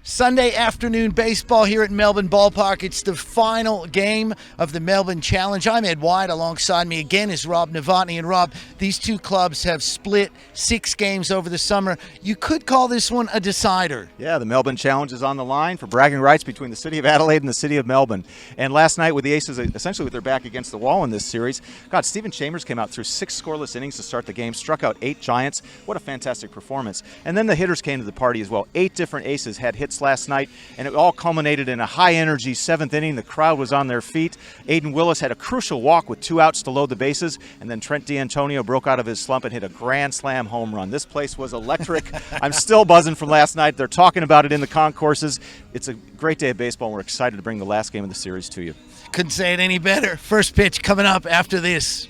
Sunday afternoon baseball here at Melbourne Ballpark. It's the final game of the Melbourne Challenge. I'm Ed White. Alongside me again is Rob Novotny. And Rob, these two clubs have split 6 games over the summer. You could call this one a decider. Yeah, the Melbourne Challenge is on the line for bragging rights between the city of Adelaide and the city of Melbourne. And last night with the Aces essentially with their back against the wall in this series, God, Stephen Chambers came out through 6 scoreless innings to start the game, struck out 8 Giants. What a fantastic performance. And then the hitters came to the party as well. 8 different aces had hits last night, and it all culminated in a high-energy 7th inning. The crowd was on their feet. Aiden Willis had a crucial walk with 2 outs to load the bases, and then Trent D'Antonio broke out of his slump and hit a grand slam home run. This place was electric. I'm still buzzing from last night. They're talking about it in the concourses. It's a great day of baseball, and we're excited to bring the last game of the series to you. Couldn't say it any better. First pitch coming up after this.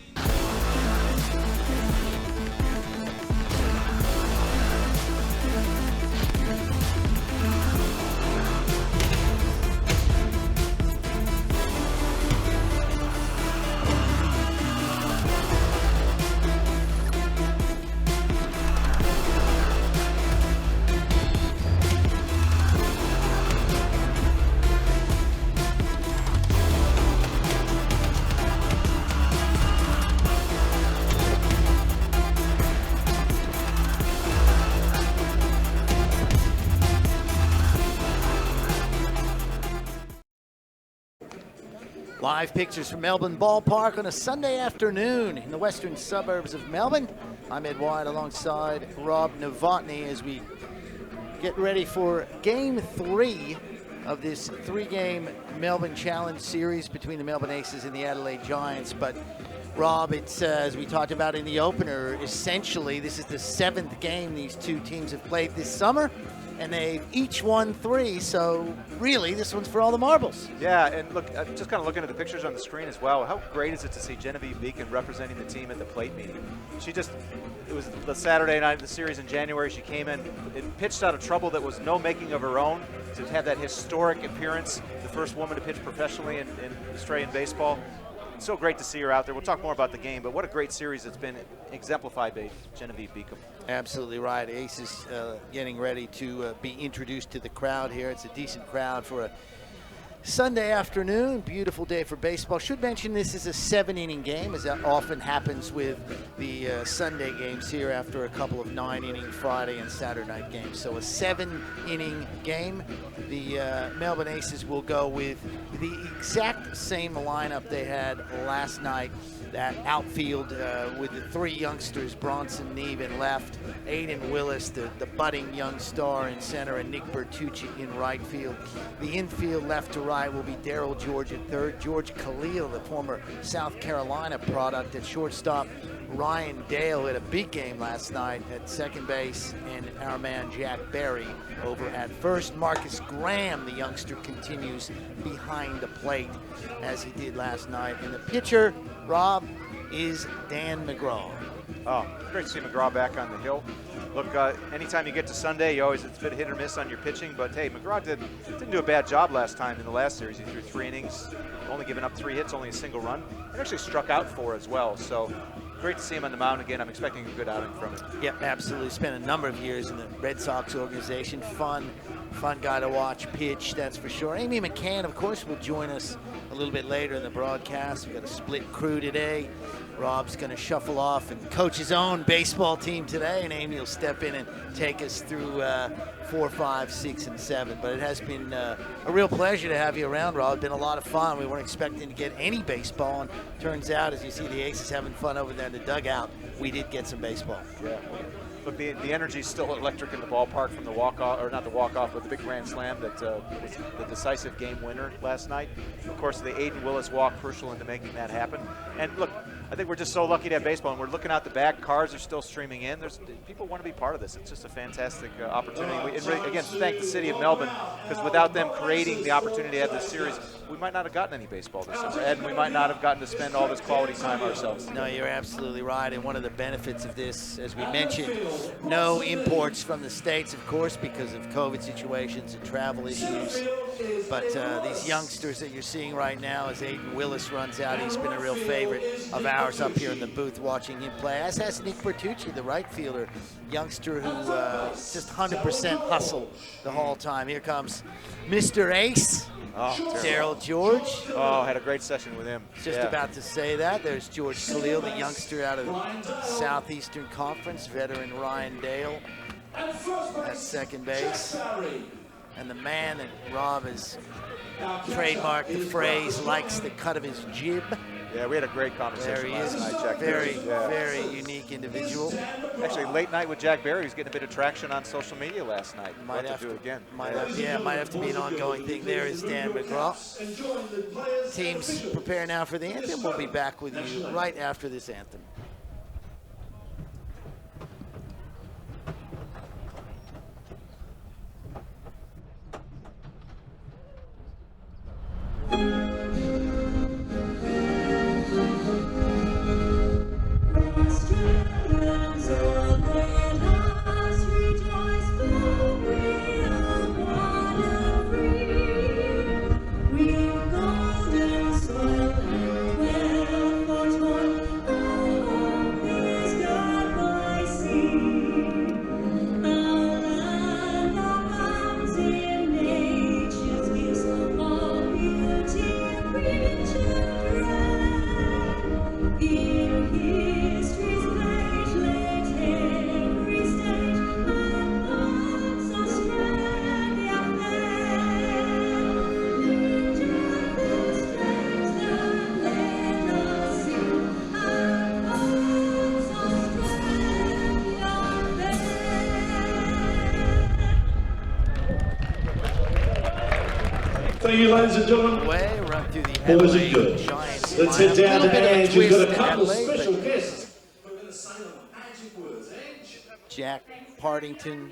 Live pictures from Melbourne Ballpark on a Sunday afternoon in the western suburbs of Melbourne. I'm Ed White alongside Rob Novotny as we get ready for Game 3 of this 3-game Melbourne Challenge series between the Melbourne Aces and the Adelaide Giants. But Rob, it's as we talked about in the opener, essentially this is the 7th game these two teams have played this summer, and they've each won 3, so really this one's for all the marbles. Yeah, and look, just kind of looking at the pictures on the screen as well, how great is it to see Genevieve Beacon representing the team at the plate meeting? It was the Saturday night of the series in January. She came in and pitched out of trouble that was no making of her own, to have that historic appearance, the first woman to pitch professionally in Australian baseball. It's so great to see her out there. We'll talk more about the game, but what a great series it's been exemplified by Genevieve Beacon. Absolutely right. Aces getting ready to be introduced to the crowd here. It's a decent crowd for a Sunday afternoon. Beautiful day for baseball. Should mention this is a 7-inning game, as that often happens with the Sunday games here after a couple of 9-inning Friday and Saturday night games. So a 7-inning game. The Melbourne Aces will go with the exact same lineup they had last night. That outfield with the 3 youngsters, Bronson Neve in left, Aiden Willis, the budding young star in center, and Nick Bertucci in right field. The infield left to right will be Daryl George at third, George Khalil, the former South Carolina product, at shortstop. Ryan Dale had a big game last night at second base, and our man Jack Berry over at first. Marcus Graham, the youngster, continues behind the plate as he did last night. And the pitcher, Rob, is Dan McGraw. Oh, great to see McGraw back on the hill. Look, anytime you get to Sunday, it's a bit hit or miss on your pitching, but hey, McGraw didn't do a bad job last time in the last series. He threw 3 innings, only giving up 3 hits, only a single run, and actually struck out 4 as well. So great to see him on the mound again. I'm expecting a good outing from him. Yep, absolutely. Spent a number of years in the Red Sox organization. Fun guy to watch pitch, that's for sure. Amy McCann, of course, will join us a little bit later in the broadcast. We've got a split crew today. Rob's going to shuffle off and coach his own baseball team today, and Amy will step in and take us through 4, 5, 6, and 7. But it has been a real pleasure to have you around, Rob. It's been a lot of fun. We weren't expecting to get any baseball, and turns out, as you see the Aces having fun over there in the dugout, we did get some baseball. Yeah. Look, the energy is still electric in the ballpark from the walk-off, or not the walk-off, but the big grand slam that was the decisive game winner last night. Of course, the Aiden Willis walk crucial into making that happen. And look, I think we're just so lucky to have baseball, and we're looking out the back. Cars are still streaming in. People want to be part of this. It's just a fantastic opportunity. And again, thank the city of Melbourne, because without them creating the opportunity to have this series, we might not have gotten any baseball this summer, and we might not have gotten to spend all this quality time ourselves. No, you're absolutely right. And one of the benefits of this, as we mentioned, no imports from the States, of course, because of COVID situations and travel issues. But these youngsters that you're seeing right now, as Aiden Willis runs out, he's been a real favorite of ours up here in the booth watching him play, as has Nick Bertucci, the right fielder, youngster who just 100% hustle the whole time. Here comes Mr. Ace, Daryl George. Oh, had a great session with him. Just about to say that. There's George Khalil, the youngster out of the Southeastern Conference, veteran Ryan Dale at second base. And the man that Rob has trademarked the phrase, likes the cut of his jib. Yeah, we had a great conversation last night, Jack Barry. Very unique individual. Actually, late night with Jack Barry, who's getting a bit of traction on social media last night. Might have to do it again. Might have to be an ongoing thing. There is Dan McGraw. Teams prepare now for the anthem. We'll be back with you right after this anthem. Thank you, ladies and gentlemen. Way run through the Boys and Adelaide girls. Giants. Let's head down to Ange, who's got a couple of Adelaide, special but guests. We're going to say the magic words, Ange. Jack Partington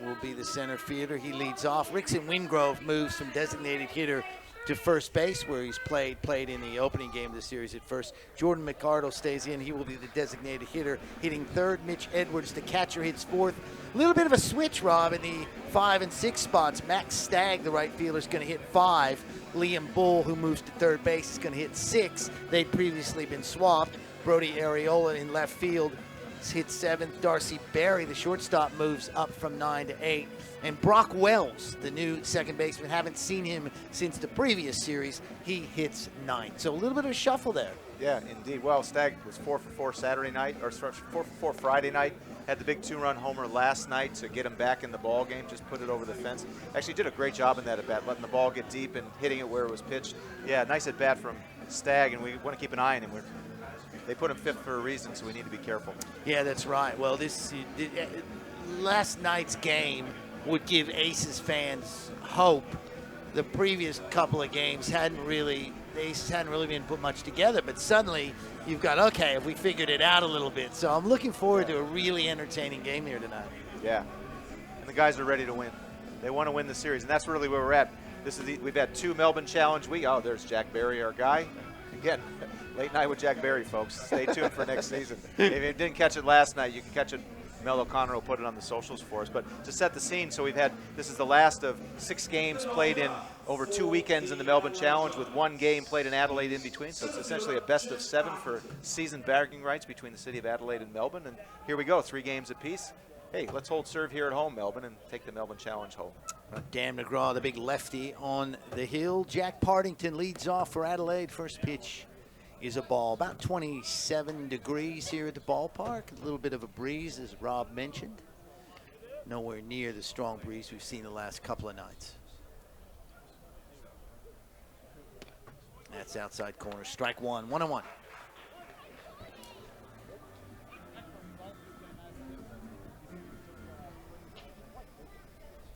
will be the center fielder. He leads off. Rickson Wingrove moves from designated hitter to first base, where he's played in the opening game of the series at first. Jordan McArdle stays in. He will be the designated hitter, hitting third. Mitch Edwards, the catcher, hits fourth. A little bit of a switch, Rob, in the 5 and 6 spots. Max Stagg, the right fielder, is going to hit 5. Liam Bull, who moves to third base, is going to hit 6. They'd previously been swapped. Brody Areola in left field hits 7th. Darcy Berry, the shortstop, moves up from 9 to 8. And Brock Wells, the new second baseman, haven't seen him since the previous series. He hits 9th. So a little bit of a shuffle there. Yeah, indeed. Well, Stagg was 4 for 4 Saturday night, or 4 for 4 Friday night. Had the big 2-run homer last night to get him back in the ball game, just put it over the fence. Actually did a great job in that at-bat, letting the ball get deep and hitting it where it was pitched. Yeah, nice at-bat from Stagg, and we want to keep an eye on him. They put him 5th for a reason, so we need to be careful. Yeah, that's right. Well, last night's game would give Aces fans hope. The previous couple of games the Aces hadn't really been put much together, but suddenly you've got, okay, we figured it out a little bit. So I'm looking forward to a really entertaining game here tonight. Yeah, and the guys are ready to win. They want to win the series, and that's really where we're at. We've had 2 Melbourne Challenge week. Oh, there's Jack Barry, our guy. Again, late night with Jack Barry, folks. Stay tuned for next season. If you didn't catch it last night, you can catch it. Mel O'Connor will put it on the socials for us. But to set the scene, so this is the last of 6 games played in over 2 weekends in the Melbourne Challenge, with 1 game played in Adelaide in between. So it's essentially a best of 7 for season bragging rights between the city of Adelaide and Melbourne. And here we go, 3 games apiece. Hey, let's hold serve here at home, Melbourne, and take the Melbourne Challenge home. Dan McGraw, the big lefty on the hill. Jack Partington leads off for Adelaide. First pitch is a ball. About 27 degrees here at the ballpark. A little bit of a breeze, as Rob mentioned. Nowhere near the strong breeze we've seen the last couple of nights. That's outside corner. Strike 1. 1-1.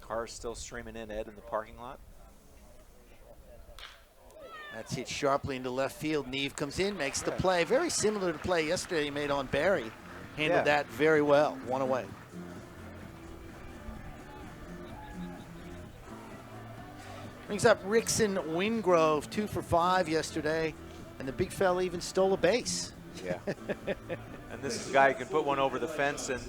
Cars still streaming in, Ed, in the parking lot. That's hit sharply into left field. Neve comes in, makes the play. Very similar to the play yesterday he made on Barry. Handled that very well. 1 away. Brings up Rickson Wingrove, 2 for 5 yesterday, and the big fella even stole a base. Yeah. And this is a guy who can put one over the fence, and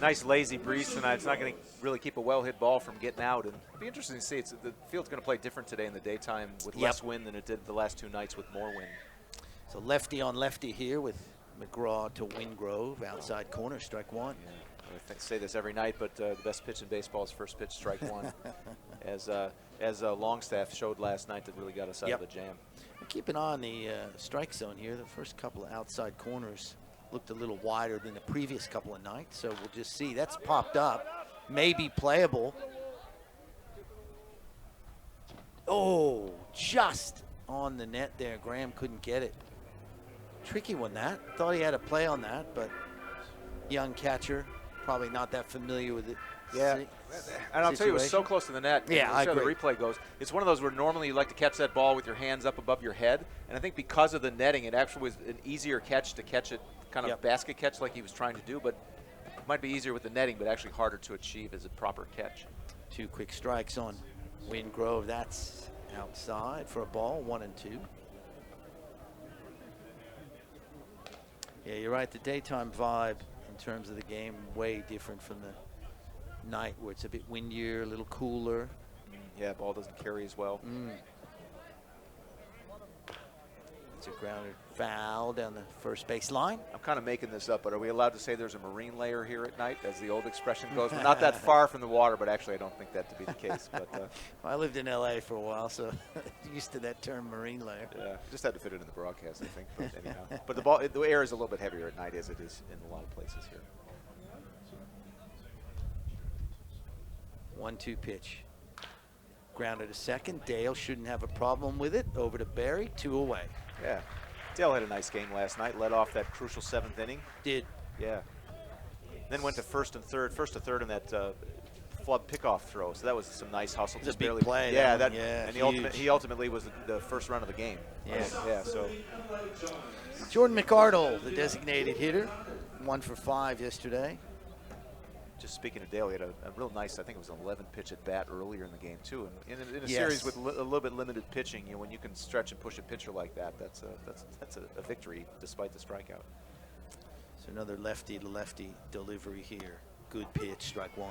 nice lazy breeze tonight. It's not going to really keep a well-hit ball from getting out. And it'll be interesting to see. The field's going to play different today in the daytime with less wind than it did the last 2 nights with more wind. So lefty on lefty here with McGraw to Wingrove, outside corner, strike 1. Yeah. I say this every night, but the best pitch in baseball is first pitch, strike 1. as Longstaff showed last night, that really got us out of the jam. Keep an eye on the strike zone here. The first couple of outside corners looked a little wider than the previous couple of nights, so we'll just see. That's popped up, maybe playable. Oh, just on the net there. Graham couldn't get it. Tricky one, that. Thought he had a play on that, but young catcher, probably not that familiar with it. Yeah, and I'll tell you, it was so close to the net. Yeah, I agree. The replay goes. It's one of those where normally you like to catch that ball with your hands up above your head, and I think because of the netting, it actually was an easier catch to catch it, kind of basket catch like he was trying to do, but it might be easier with the netting, but actually harder to achieve as a proper catch. 2 quick strikes on Wingrove. That's outside for a ball, 1 and 2. Yeah, you're right. The daytime vibe in terms of the game way different from the night where it's a bit windier, a little cooler. Yeah, ball doesn't carry as well. It's a grounded foul down the first base line. I'm kind of making this up, but are we allowed to say there's a marine layer here at night, as the old expression goes? We're not that far from the water, but actually I don't think that to be the case. But I lived in LA for a while, so used to that term marine layer. Yeah, just had to fit it in the broadcast, I think. But anyhow, but the air is a little bit heavier at night, as it is in a lot of places here. 1-2 pitch. Grounded to second. Dale shouldn't have a problem with it. Over to Barry, 2 away. Yeah. Dale had a nice game last night. Led off that crucial 7th inning. Did. Yeah. Then went to first to third in that flub pickoff throw. So that was some nice hustle. Just barely play. Yeah, and he ultimately was the first run of the game. Yeah. Yeah. So Jordan McArdle, the designated hitter, 1 for 5 yesterday. just speaking of Dale, he had a real nice, I think it was an 11-pitch at bat earlier in the game too. And in a series with a little bit limited pitching, you know, when you can stretch and push a pitcher like that, that's a victory despite the strikeout. So another lefty to lefty delivery here. Good pitch, strike 1.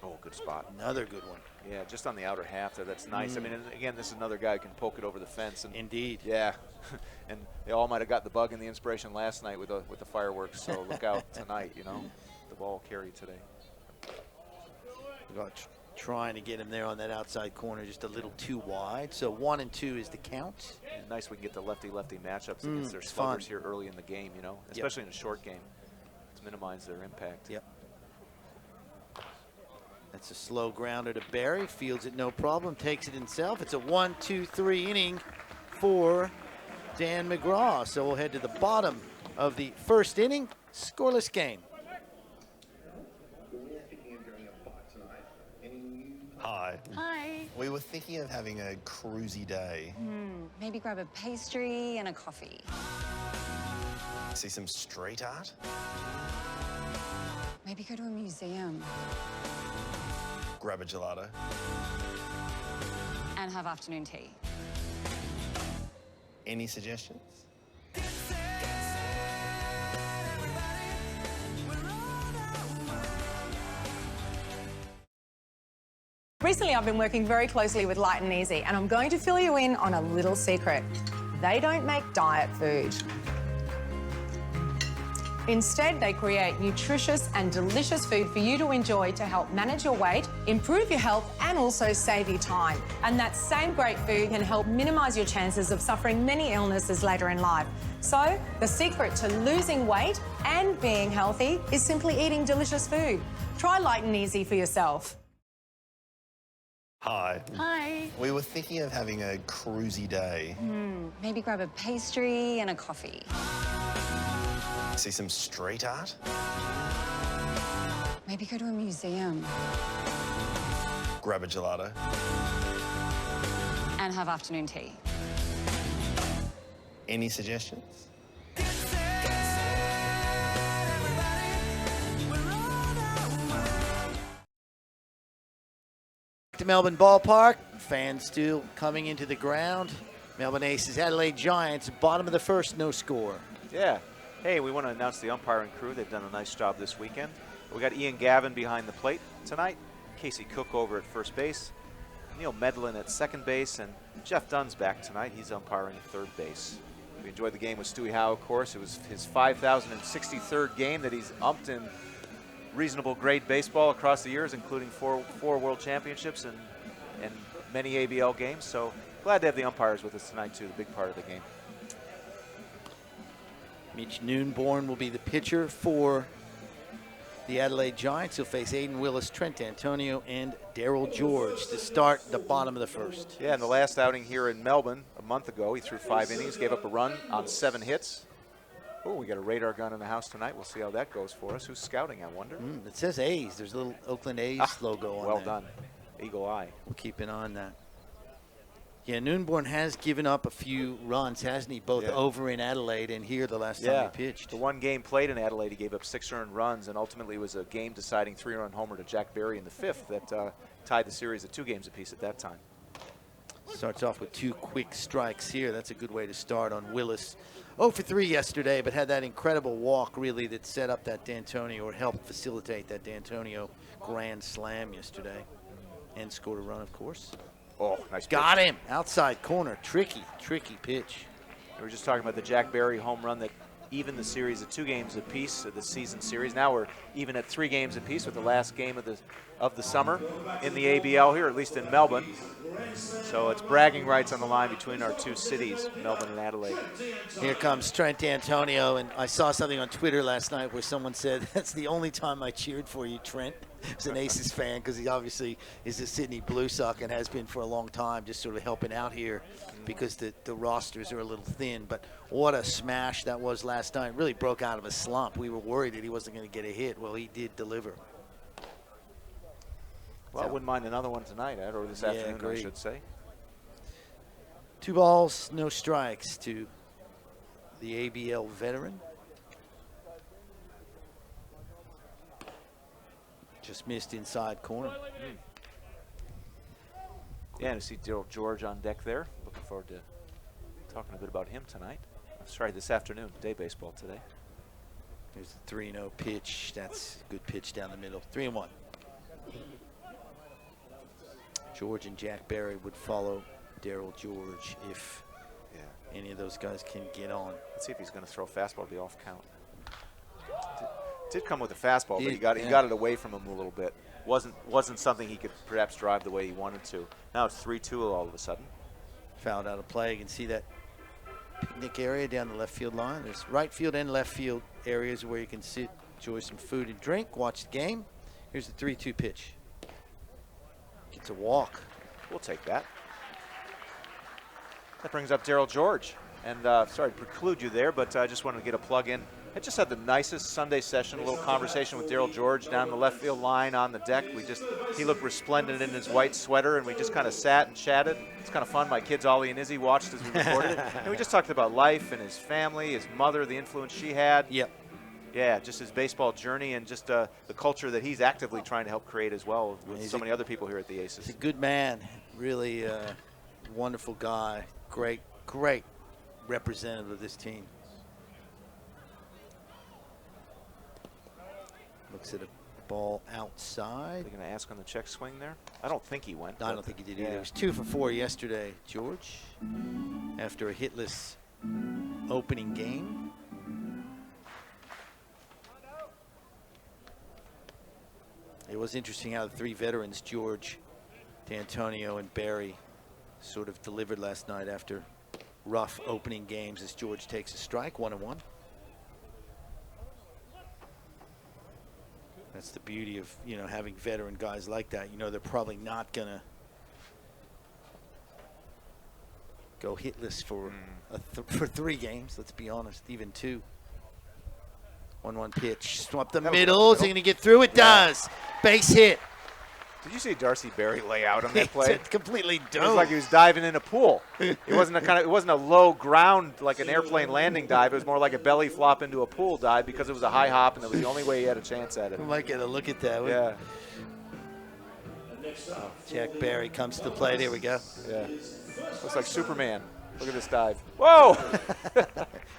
Oh, good spot. Another good one. Yeah, just on the outer half there. That's nice. I mean, and again, this is another guy who can poke it over the fence. And indeed. Yeah, and they all might have got the bug and the inspiration last night with the fireworks. So look out tonight. You know, the ball carried today. Trying to get him there on that outside corner, just a little too wide. So 1 and 2 is the count. And nice we can get the lefty-lefty matchups against their sluggers here early in the game. You know, especially in a short game, to minimize their impact. Yep. That's a slow grounder to Barry. Fields it no problem. Takes it himself. It's a 1-2-3 inning for Dan McGraw. So we'll head to the bottom of the first inning. Scoreless game. Hi. Hi. We were thinking of having a cruisy day. Maybe grab a pastry and a coffee. See some street art. Maybe go to a museum. Grab a gelato. And have afternoon tea. Any suggestions? Recently, I've been working very closely with Light and Easy, and I'm going to fill you in on a little secret. They don't make diet food. Instead, they create nutritious and delicious food for you to enjoy to help manage your weight, improve your health, and also save you time. And that same great food can help minimise your chances of suffering many illnesses later in life. So, the secret to losing weight and being healthy is simply eating delicious food. Try Light and Easy for yourself. Hi. Hi. We were thinking of having a cruisy day. Maybe grab a pastry and a coffee. See some street art. Maybe go to a museum. Grab a gelato. And have afternoon tea. Any suggestions? to Melbourne Ballpark. Fans still coming into the ground. Melbourne Aces, Adelaide Giants, bottom of the first, no score. Yeah. Hey, we want to announce the umpiring crew. They've done a nice job this weekend. We got Ian Gavin behind the plate tonight, Casey Cook over at first base, Neil Medlin at second base, and Jeff Dunn's back tonight. He's umpiring at third base. We enjoyed the game with Stewie Howe, of course. It was his 5,063rd game that he's umped in reasonable grade baseball across the years, including four World Championships and many ABL games. So glad to have the umpires with us tonight, too, the big part of the game. Mitch Noonborn will be the pitcher for the Adelaide Giants. He'll face Aiden Willis, Trent Antonio, and Daryl George to start the bottom of the first. Yeah, in the last outing here in Melbourne a month ago, he threw 5 innings, gave up a run on 7 hits. Oh, we got a radar gun in the house tonight. We'll see how that goes for us. Who's scouting, I wonder? It says A's. There's a little Oakland A's logo on well there. done. Eagle eye. We'll keep an eye on that. Yeah, Noonborn has given up a few runs, hasn't he? Both over in Adelaide and here the last time he pitched. The one game played in Adelaide, he gave up 6 earned runs, and ultimately was a game-deciding 3-run homer to Jack Berry in the 5th that tied the series at 2 games apiece at that time. Starts off with 2 quick strikes here. That's a good way to start on Willis. 0 for 3 yesterday, but had that incredible walk, really, that set up that D'Antonio, or helped facilitate that D'Antonio grand slam yesterday. And scored a run, of course. Oh, nice pitch. Got him. Outside corner. Tricky pitch. We were just talking about the Jack Berry home run that evened the series at 2 games apiece of the season series. Now we're even at 3 games apiece with the last game of the summer in the ABL here, at least in Melbourne. So it's bragging rights on the line between our 2 cities, Melbourne and Adelaide. Here comes Trent Antonio, and I saw something on Twitter last night where someone said, that's the only time I cheered for you, Trent. He's an Aces fan because he obviously is a Sydney Blue Sox and has been for a long time, just sort of helping out here because the rosters are a little thin. But what a smash that was last night. Really broke out of a slump. We were worried that he wasn't going to get a hit. Well, he did deliver. Well, I wouldn't mind another one tonight, Ed, or this afternoon, agreed. I should say. 2 balls, no strikes to the ABL veteran. Just missed inside corner. Yeah, and to see Daryl George on deck there. Looking forward to talking a bit about him tonight. Sorry, this afternoon, day baseball today. There's the 3-0 pitch. That's a good pitch down the middle. 3-1. George and Jack Berry would follow Daryl George if any of those guys can get on. Let's see if he's going to throw a fastball to be off count. Did come with a fastball, but he Yeah. got it away from him a little bit. Wasn't something he could perhaps drive the way he wanted to. Now it's 3-2 all of a sudden. Fouled out of play. You can see that picnic area down the left field line. There's right field and left field areas where you can sit, enjoy some food and drink, watch the game. Here's the 3-2 pitch. Gets a walk. We'll take that. That brings up Daryl George. And sorry to preclude you there, but I just wanted to get a plug in. I just had the nicest Sunday session, a little conversation with Daryl George down the left field line on the deck. He looked resplendent in his white sweater, and we just kind of sat and chatted. It's kind of fun. My kids, Ollie and Izzy, watched as we recorded it. And we just talked about life and his family, his mother, the influence she had. Yep. Yeah, just his baseball journey and just the culture that he's actively trying to help create as well with so many other people here at the Aces. He's a good man. Really wonderful guy. Great representative of this team. Looks at a ball outside. They're going to ask on the check swing there? I don't think he went. No, I don't think he did either. He was 2 for 4 yesterday, George, after a hitless opening game. It was interesting how the 3 veterans, George, D'Antonio, and Berry, sort of delivered last night after rough opening games as George takes a strike, 1-1. That's the beauty of, having veteran guys like that. They're probably not going to go hitless for for 3 games, let's be honest, even 2. 1-1 pitch, up the middle. Is he going to get through? It does. Base hit. Did you see Darcy Berry lay out on that play? It's completely It dove. was like he was diving in a pool. It wasn't a low ground like an airplane landing dive. It was more like a belly flop into a pool dive because it was a high hop and it was the only way he had a chance at it. We might get a look at that. Yeah. Jack Barry comes to the plate. Here we go. Yeah. Looks like Superman. Look at this dive. Whoa!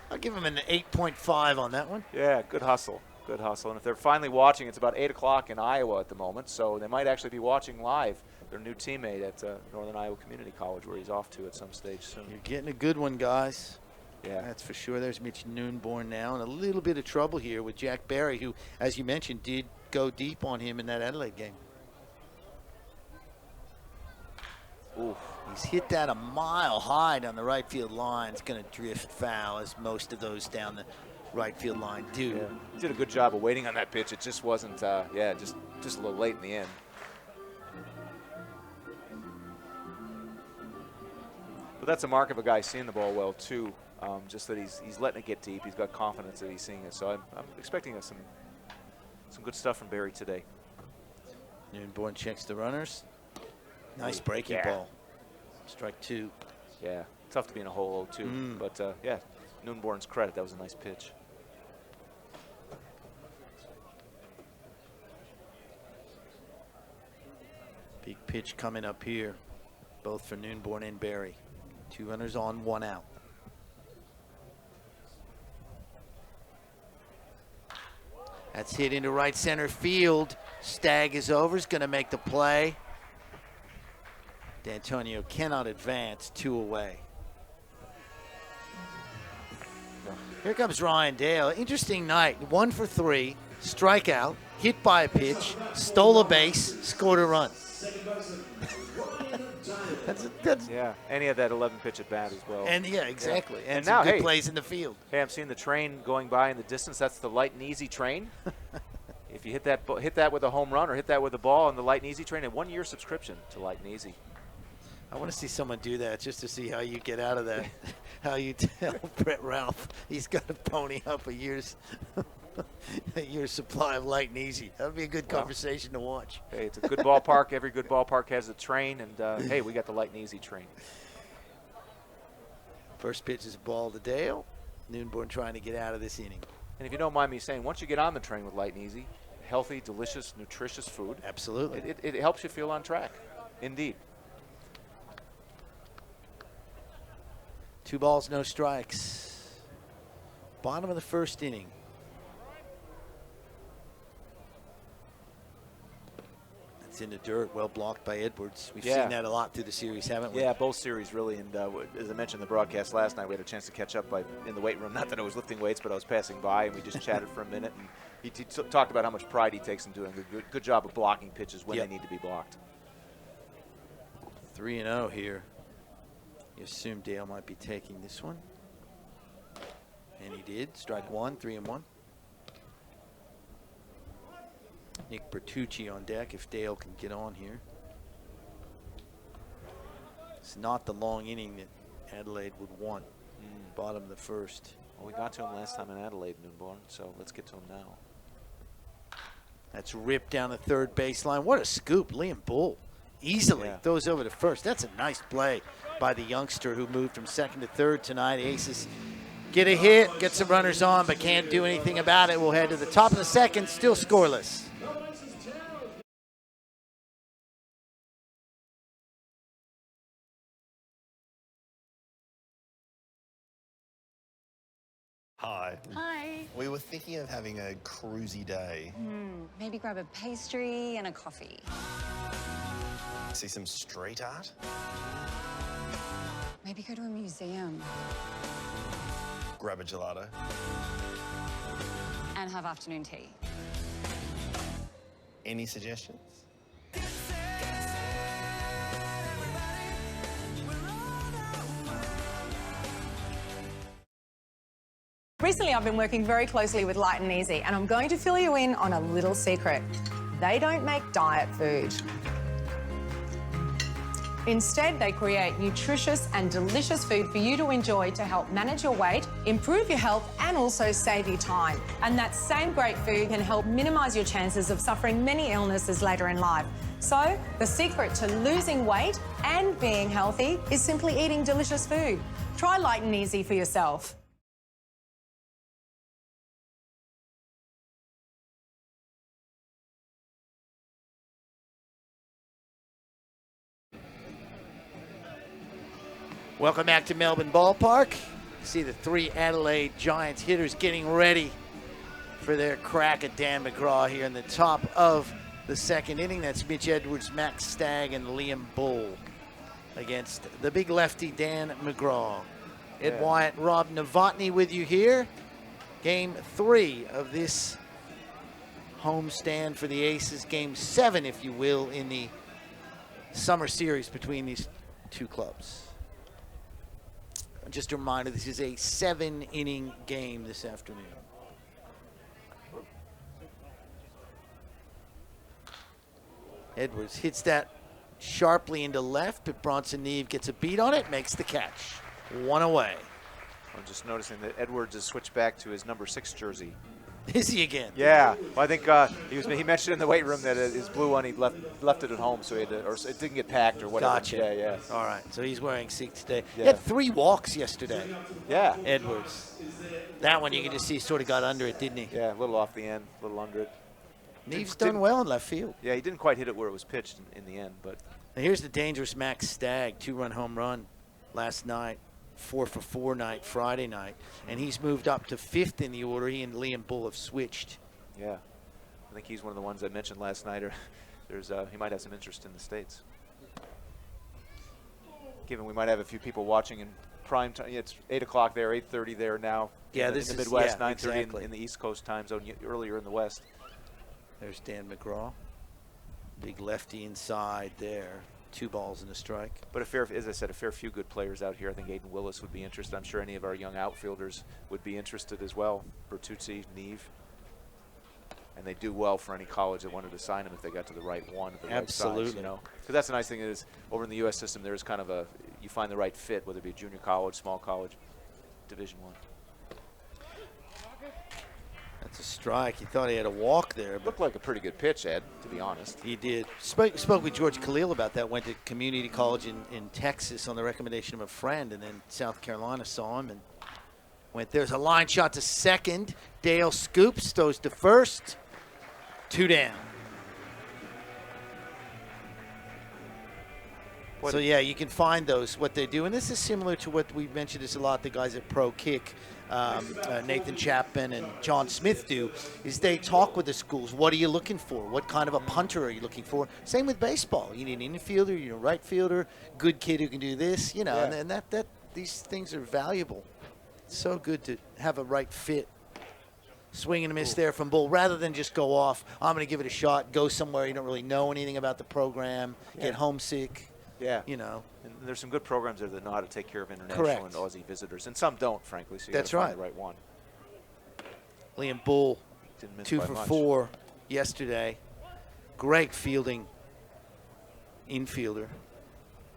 I'll give him an 8.5 on that one. Yeah, good hustle. Good hustle. And if they're finally watching, it's about 8 o'clock in Iowa at the moment, so they might actually be watching live their new teammate at Northern Iowa Community College, where he's off to at some stage soon. You're getting a good one, guys. Yeah. That's for sure. There's Mitch Noonborn now, and a little bit of trouble here with Jack Barry, who, as you mentioned, did go deep on him in that Adelaide game. Ooh. He's hit that a mile high down the right field line. It's going to drift foul, as most of those down the right field line do. Yeah. He did a good job of waiting on that pitch. It just wasn't, just a little late in the end. But that's a mark of a guy seeing the ball well, too. Just that he's letting it get deep. He's got confidence that he's seeing it. So I'm expecting some good stuff from Barry today. Noonborn checks the runners. Nice breaking ball. Strike 2. Yeah, tough to be in a hole 0-2. But, yeah, Noonborn's credit. That was a nice pitch. Big pitch coming up here, both for Noonborn and Barry. 2 runners on, 1 out. That's hit into right center field. Stagg is over, is going to make the play. D'Antonio cannot advance, 2 away. Here comes Ryan Dale. Interesting night. 1 for 3, strikeout, hit by a pitch, stole a base, scored a run. that's Yeah, and he had that 11 pitch at bat as well. And yeah, exactly. Yeah. And now, some good hey, plays in the field. Hey, I'm seeing the train going by in the distance. That's the light and easy train. If you hit that with a home run or hit that with a ball on the light and easy train, a 1-year subscription to light and easy. I want to see someone do that just to see how you get out of that. How you tell Brett Ralph he's got to pony up a year's supply of light and easy. That would be a good conversation to watch. Hey, it's a good ballpark. Every good ballpark has a train, and hey, we got the light and easy train. First pitch is a ball to Dale. Noonborn trying to get out of this inning. And if you don't mind me saying, once you get on the train with light and easy, healthy, delicious, nutritious food, absolutely, it helps you feel on track. Indeed. 2 balls, no strikes. Bottom of the first inning. It's in the dirt, well blocked by Edwards. We've seen that a lot through the series, haven't we? Yeah, both series really. And as I mentioned in the broadcast last night, we had a chance to catch up in the weight room. Not that I was lifting weights, but I was passing by, and we just chatted for a minute. And he talked about how much pride he takes in doing a good job of blocking pitches when they need to be blocked. 3-0 here. You assume Dale might be taking this one. And he did. Strike 1, 3-1. Nick Bertucci on deck if Dale can get on here. It's not the long inning that Adelaide would want. Bottom of the first. Well, we got to him last time in Adelaide, Noonborn, so let's get to him now. That's ripped down the third baseline. What a scoop. Liam Bull easily throws over to first. That's a nice play by the youngster who moved from second to third tonight. Aces get a hit, get some runners on, but can't do anything about it. We'll head to the top of the second, still scoreless. Hi. Hi. We were thinking of having a cruisy day. Maybe grab a pastry and a coffee. See some street art. Maybe go to a museum. Grab a gelato. And have afternoon tea. Any suggestions? Recently, I've been working very closely with Light and Easy, and I'm going to fill you in on a little secret. They don't make diet food. Instead, they create nutritious and delicious food for you to enjoy to help manage your weight, improve your health, and also save you time. And that same great food can help minimize your chances of suffering many illnesses later in life. So, the secret to losing weight and being healthy is simply eating delicious food. Try Light and Easy for yourself. Welcome back to Melbourne Ballpark. See the three Adelaide Giants hitters getting ready for their crack at Dan McGraw here in the top of the second inning. That's Mitch Edwards, Max Stagg, and Liam Bull against the big lefty Dan McGraw. Ed Wyatt, Rob Novotny with you here. Game 3 of this homestand for the Aces. Game 7, if you will, in the summer series between these two clubs. Just a reminder, this is a 7-inning game this afternoon. Edwards hits that sharply into left, but Bronson Neve gets a beat on it, makes the catch. 1 away. I'm just noticing that Edwards has switched back to his number 6 jersey. Is he again? Yeah, well, I think he mentioned in the weight room that his blue one, he left it at home, so he had to, or it didn't get packed or whatever. Gotcha. Yeah. All right, so he's wearing 6 today. Yeah. He had 3 walks yesterday. Yeah. Edwards. That one you can just see sort of got under it, didn't he? Yeah, a little off the end, a little under it. Neve's done well in left field. Yeah, he didn't quite hit it where it was pitched in the end, but. Now here's the dangerous Max Stagg, 2-run home run last night. 4-for-4 night, Friday night, and he's moved up to 5th in the order. He and Liam Bull have switched. Yeah, I think he's one of the ones I mentioned last night. He might have some interest in the States. Given we might have a few people watching in prime time, it's 8 o'clock there, 8:30 there now. Yeah, in this the is Midwest, 9:30 exactly. in the East Coast time zone, earlier in the West. There's Dan McGraw, big lefty inside there. 2 balls and a strike. But as I said, a fair few good players out here. I think Aiden Willis would be interested. I'm sure any of our young outfielders would be interested as well. Bertuzzi, Neve. And they do well for any college that wanted to sign them if they got to the right one at the right size, you know. Because that's the nice thing is, over in the U.S. system, there's kind of you find the right fit, whether it be a junior college, small college, Division I. That's a strike. He thought he had a walk there. But Looked like a pretty good pitch, Ed, to be honest. he did. Spoke with George Khalil about that. Went to community college in Texas on the recommendation of a friend, and then South Carolina saw him and went. There's a line shot to second. Dale scoops, throws to first. 2 down. So, yeah, you can find those, what they do. And this is similar to what we've mentioned this a lot, the guys at Pro Kick, Nathan Chapman and John Smith do, is they talk with the schools. What are you looking for? What kind of a punter are you looking for? Same with baseball. You need an infielder, you need a right fielder, good kid who can do this, you know, Yeah. and that these things are valuable. It's so good to have a right fit. Swing and a miss there from Bull, rather than just go off, I'm going to give it a shot, go somewhere you don't really know anything about the program, get homesick. Yeah. You know. And there's some good programs there that know how to take care of international Correct. and Aussie visitors. And some don't, frankly, so you That's gotta find right. the right one. Liam Bull, Didn't miss 2 by for much. 4 yesterday. Great fielding infielder.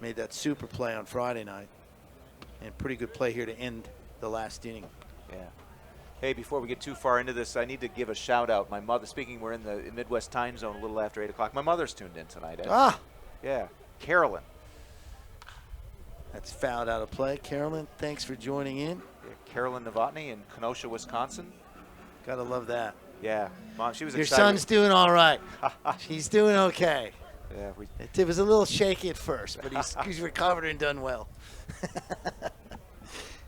Made that super play on Friday night. And pretty good play here to end the last inning. Yeah. Hey, before we get too far into this, I need to give a shout out. My mother, speaking, we're in the Midwest time zone a little after 8 o'clock. My mother's tuned in tonight, Ed. Ah! Yeah. Carolyn. That's fouled out of play. Carolyn, thanks for joining in. Yeah, Carolyn Novotny in Kenosha, Wisconsin. Gotta love that. Yeah. Mom, she was Your excited. son's doing all right. He's doing okay. Yeah, It was a little shaky at first, but he's recovered and done well.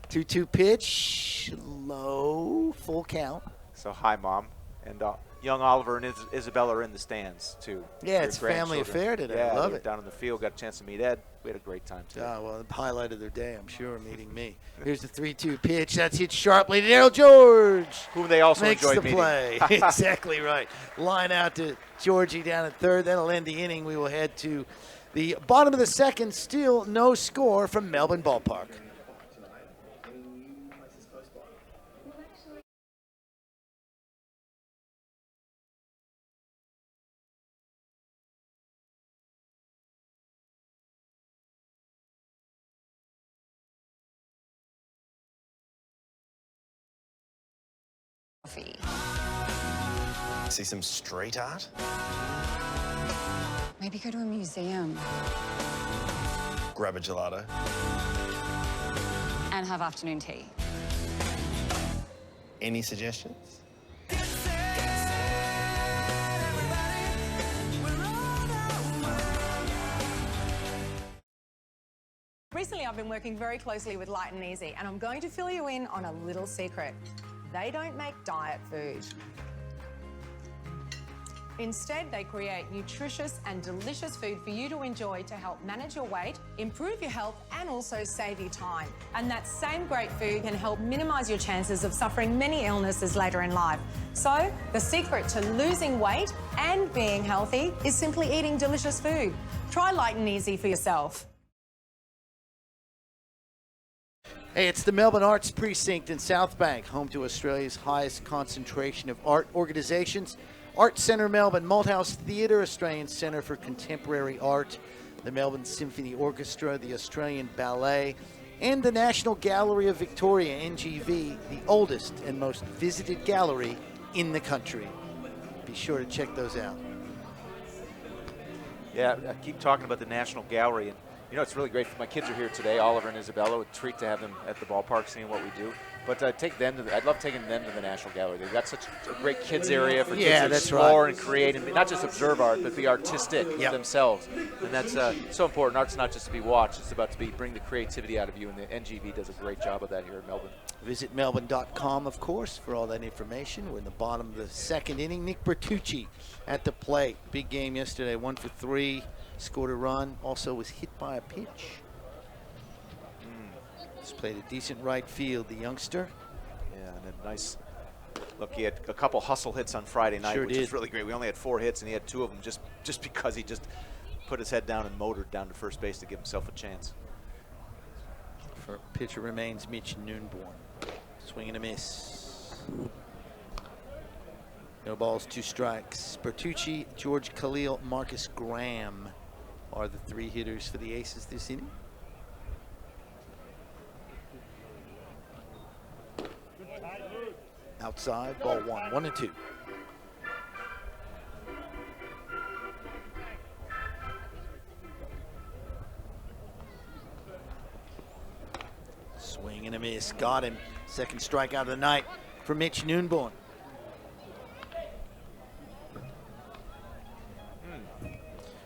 2-2 pitch, low, full count. So, hi, Mom. And young Oliver and Isabella are in the stands, too. Yeah, Their it's a family grandchildren. affair today. Yeah, I love they were it. down in the field, got a chance to meet Ed. We had a great time, too. Ah, well, the highlight of their day, I'm sure, meeting me. Here's the 3-2 pitch. That's hit sharply to Darryl George. Whom they also Makes enjoyed the meeting. play. Exactly right. Line out to Georgie down at third. That'll end the inning. We will head to the bottom of the second. Still no score from Melbourne Ballpark. Coffee. See some street art? Maybe go to a museum Grab a gelato. and have afternoon tea. Any suggestions? Recently, I've been working very closely with Light and Easy, and I'm going to fill you in on a little secret. They don't make diet food. Instead, they create nutritious and delicious food for you to enjoy to help manage your weight, improve your health, and also save you time. And that same great food can help minimise your chances of suffering many illnesses later in life. So, the secret to losing weight and being healthy is simply eating delicious food. Try Light and Easy for yourself. Hey, it's the Melbourne Arts Precinct in South Bank, home to Australia's highest concentration of art organisations. Art Centre Melbourne, Malthouse Theatre, Australian Centre for Contemporary Art, the Melbourne Symphony Orchestra, the Australian Ballet, and the National Gallery of Victoria, NGV, the oldest and most visited gallery in the country. Be sure to check those out. Yeah, I keep talking about the National Gallery, and you know, it's really great. My kids are here today, Oliver and Isabella. It's a treat to have them at the ballpark seeing what we do. But I'd love taking them to the National Gallery. They've got such a great kids area for kids to explore and create, and not just observe art, but be artistic themselves. And that's so important. Art's not just to be watched; it's about to bring the creativity out of you. And the NGV does a great job of that here in Melbourne. Visit melbourne.com, of course, for all that information. We're in the bottom of the second inning. Nick Bertucci at the plate. Big game yesterday, 1 for 3, scored a run. Also was hit by a pitch. He's played a decent right field, the youngster. Yeah, and a nice look. He had a couple hustle hits on Friday night, which is really great. We only had 4 hits, and he had 2 of them just because he just put his head down and motored down to first base to give himself a chance. For pitcher remains Mitch Noonborn. Swing and a miss. No balls, 2 strikes. Bertucci, George Khalil, Marcus Graham are the 3 hitters for the Aces this inning. Outside, ball 1, 1-2. Swing and a miss, got him. Second strikeout of the night for Mitch Noonborn.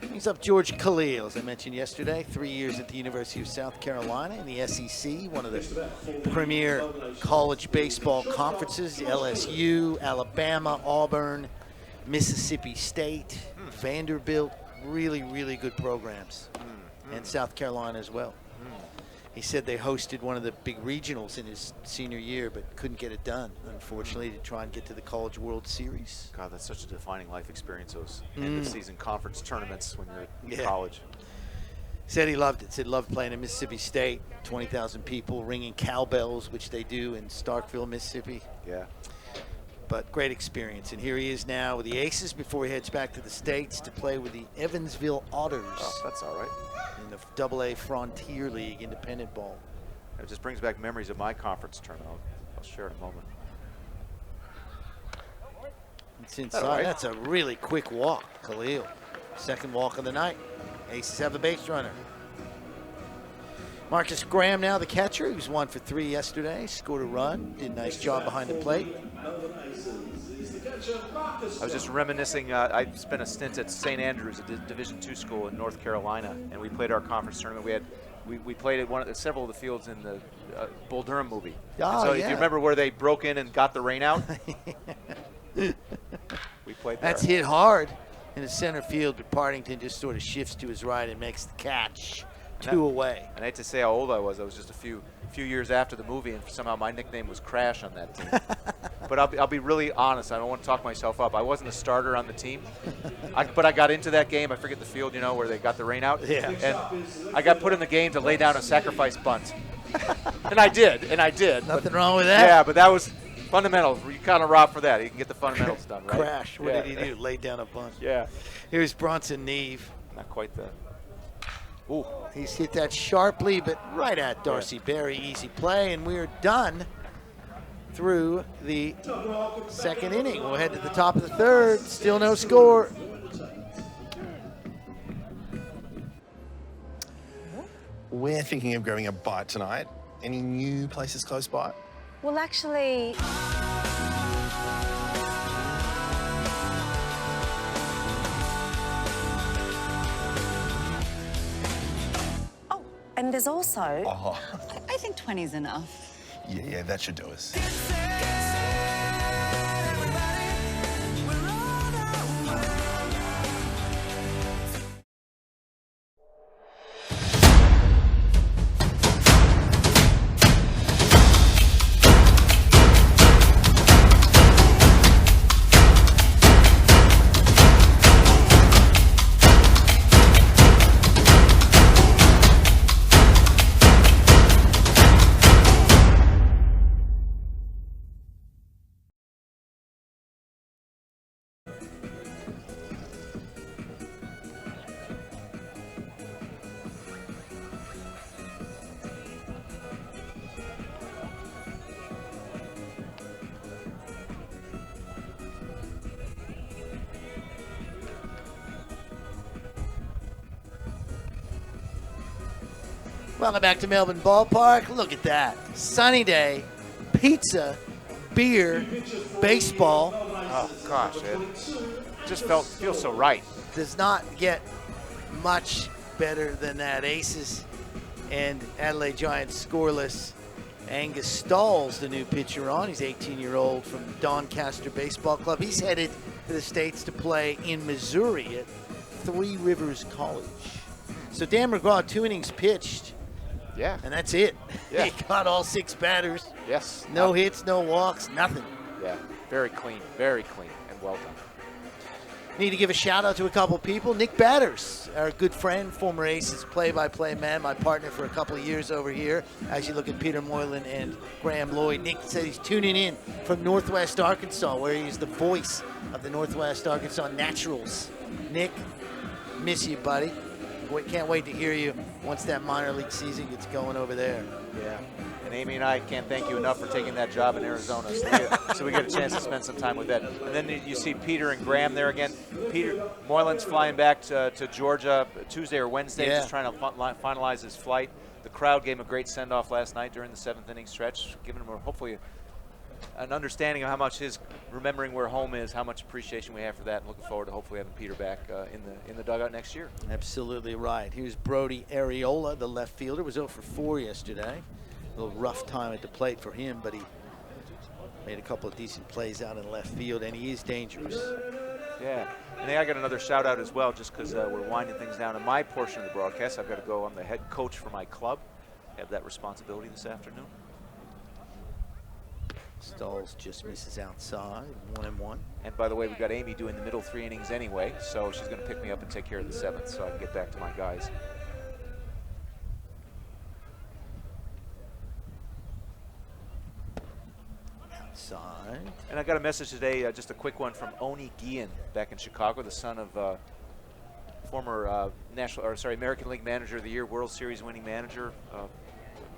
Brings up George Khalil, as I mentioned yesterday, 3 years at the University of South Carolina in the SEC, one of the premier college baseball conferences, LSU, Alabama, Auburn, Mississippi State, Vanderbilt, really, really good programs, and South Carolina as well. He said they hosted one of the big regionals in his senior year, but couldn't get it done, unfortunately, to try and get to the College World Series. God, that's such a defining life experience, those end-of-season conference tournaments when you're in college. Said he loved it. Said he loved playing in Mississippi State, 20,000 people ringing cowbells, which they do in Starkville, Mississippi. Yeah. But great experience. And here he is now with the Aces before he heads back to the States to play with the Evansville Otters. Oh, that's all right. In the AA Frontier League independent ball. It just brings back memories of my conference tournament. I'll share in a moment. It's inside. That's a really quick walk, Khalil. Second walk of the night. Aces have a base runner. Marcus Graham now the catcher. He was 1 for 3 yesterday. Scored a run. Did a nice job behind the plate. I was just reminiscing. I spent a stint at St. Andrews, a Division II school in North Carolina, and we played our conference tournament. We played at several of the fields in the Bull Durham movie. Oh, so yeah. if you remember where they broke in and got the rain out, we played there. That's hit hard in the center field, but Partington just sort of shifts to his right and makes the catch. 2 away. And I hate to say how old I was. I was just a few years after the movie, and somehow my nickname was Crash on that team. But I'll be really honest. I don't want to talk myself up. I wasn't a starter on the team, but I got into that game. I forget the field, where they got the rain out. Yeah. And I got put in the game to lay down a sacrifice bunt. and I did. Nothing wrong with that. Yeah, but that was fundamental. You kind of rob for that. You can get the fundamentals done, right? Crash. What did he do? Laid down a bunt. Yeah. Here's Bronson Neve. Not quite the. Ooh, he's hit that sharply, but right at Darcy Berry. Easy play, and we're done through the second inning. We'll head to the top of the third. Still no score. We're thinking of grabbing a bite tonight. Any new places close by? Well, actually... And there's also... Oh, I think 20's enough. yeah, that should do us. Welcome back to Melbourne Ballpark. Look at that. Sunny day, pizza, beer, baseball. Oh gosh, it just feels so right. Does not get much better than that. Aces and Adelaide Giants scoreless. Angus Stahl's the new pitcher on. He's 18-year-old from Doncaster Baseball Club. He's headed to the States to play in Missouri at Three Rivers College. So Dan McGraw, 2 innings pitched. Yeah. And that's it. Yeah. He got all 6 batters. Yes. No hits, no walks, nothing. Yeah. Very clean and well done. Need to give a shout out to a couple people. Nick Batters, our good friend, former Aces play-by-play man, my partner for a couple of years over here. As you look at Peter Moylan and Graham Lloyd, Nick said he's tuning in from Northwest Arkansas, where he's the voice of the Northwest Arkansas Naturals. Nick, miss you, buddy. Can't wait to hear you once that minor league season gets going over there. Yeah. And Amy and I can't thank you enough for taking that job in Arizona, so we get a chance to spend some time with that. And then you see Peter and Graham there again. Peter Moylan's flying back to Georgia Tuesday or Wednesday, just trying to finalize his flight. The crowd gave him a great send-off last night during the 7th inning stretch, giving him hopefully an understanding of how much remembering where home is, how much appreciation we have for that, and looking forward to hopefully having Peter back in the dugout next year. Absolutely right. Here's Brody Areola, the left fielder, was 0 for 4 yesterday. A little rough time at the plate for him, but he made a couple of decent plays out in left field, and he is dangerous. Yeah, and I got another shout out as well, just because we're winding things down in my portion of the broadcast. I've got to go. I'm the head coach for my club. I have that responsibility this afternoon. Stahls just misses outside, 1-1. And by the way, we've got Amy doing the middle 3 innings anyway, so she's going to pick me up and take care of the 7th, so I can get back to my guys. Outside. And I got a message today, just a quick one from Oni Guillen back in Chicago, the son of former American League Manager of the Year, World Series winning manager,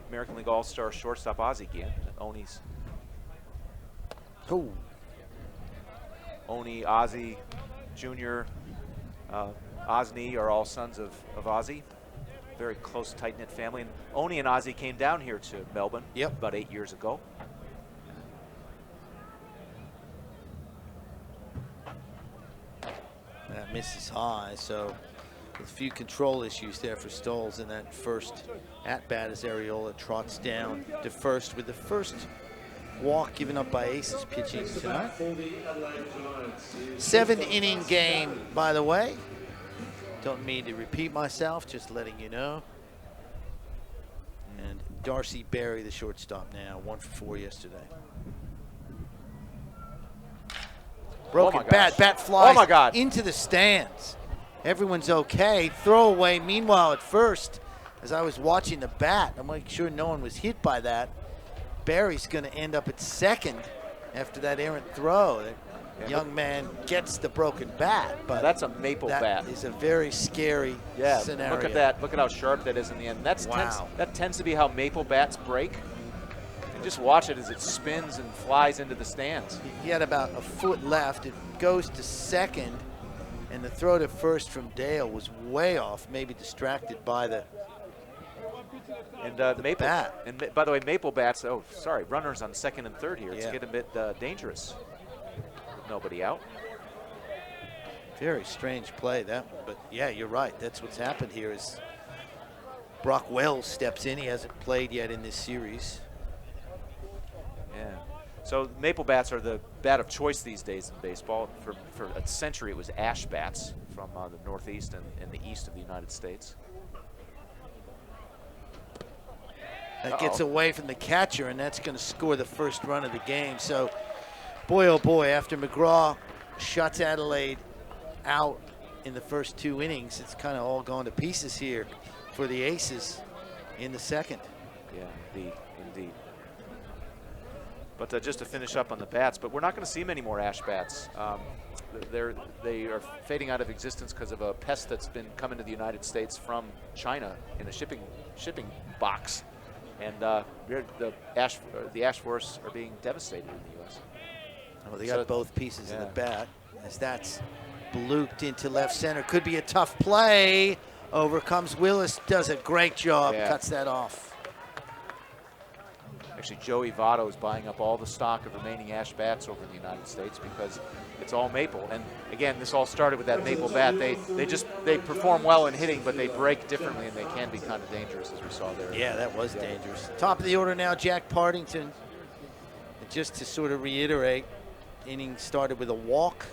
American League All-Star shortstop Ozzie Guillen. Oni's. Cool. Oni, Ozzie, Junior, Osney are all sons of Ozzie. Very close, tight-knit family. And Oni and Ozzie came down here to Melbourne about 8 years ago. That misses high, so a few control issues there for Stahls in that first at-bat as Areola trots down to first with the first walk given up by Aces pitching tonight. 7-inning game, by the way. Don't mean to repeat myself, just letting you know. And Darcy Berry, the shortstop now, 1 for 4 yesterday. Broken bat flies into the stands. Everyone's okay. Throwaway, meanwhile, at first, as I was watching the bat, I'm making sure no one was hit by that. Barry's going to end up at second after that errant throw. The young man gets the broken bat, but that's a maple bat. That is a very scary scenario. Look at that. Look at how sharp that is in the end. That tends to be how maple bats break. And just watch it as it spins and flies into the stands. He had about a foot left. It goes to second, and the throw to first from Dale was way off, maybe distracted by the maple bat. And by the way, maple bats. Oh, sorry, runners on second and third here. It's getting a bit dangerous. With nobody out. Very strange play that one, but yeah, you're right. That's what's happened here. Is Brock Wells steps in. He hasn't played yet in this series. Yeah. So maple bats are the bat of choice these days in baseball. For a century, it was ash bats from the Northeast and the east of the United States. That gets away from the catcher, and that's going to score the first run of the game. So, boy, oh boy, after McGraw shuts Adelaide out in the first 2 innings, it's kind of all gone to pieces here for the Aces in the second. Yeah, indeed. But just to finish up on the bats, but we're not going to see many more ash bats. They are fading out of existence because of a pest that's been coming to the United States from China in a shipping box. And the ash forests are being devastated in the U.S. Well, they got both pieces of the bat, as that's blooped into left center. Could be a tough play. Over comes Willis, does a great job, cuts that off. Actually, Joey Votto is buying up all the stock of remaining ash bats over in the United States because it's all maple. And again, this all started with that maple bat. They perform well in hitting, but they break differently, and they can be kind of dangerous, as we saw there. Yeah, that was dangerous. Top of the order now, Jack Partington. And just to sort of reiterate, inning started with a walk,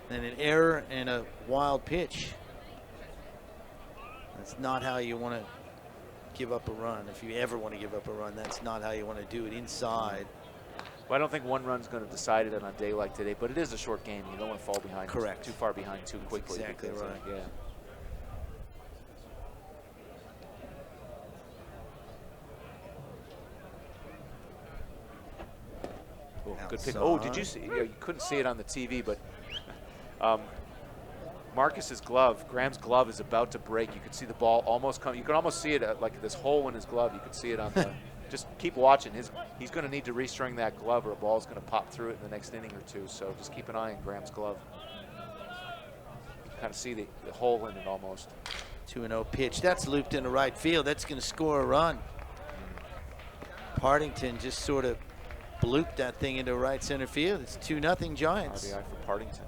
then an error, and a wild pitch. That's not how you want to give up a run. If you ever want to give up a run, that's not how you want to do it inside. Well, I don't think one run's going to decide it on a day like today, but it is a short game. You don't want to fall behind. Correct. Too far behind too quickly. That's exactly right. Yeah. Oh, good pitch. Oh, did you see? You couldn't see it on the TV, but Marcus's glove, Graham's glove, is about to break. You could see the ball almost come. You can almost see it like this hole in his glove. You could see it on the. Just keep watching. He's going to need to restring that glove, or a ball's going to pop through it in the next inning or two. So just keep an eye on Graham's glove. You can kind of see the hole in it almost. 2-0 pitch. That's looped into right field. That's going to score a run. Partington just sort of blooped that thing into right center field. It's 2-0 Giants. RBI for Partington.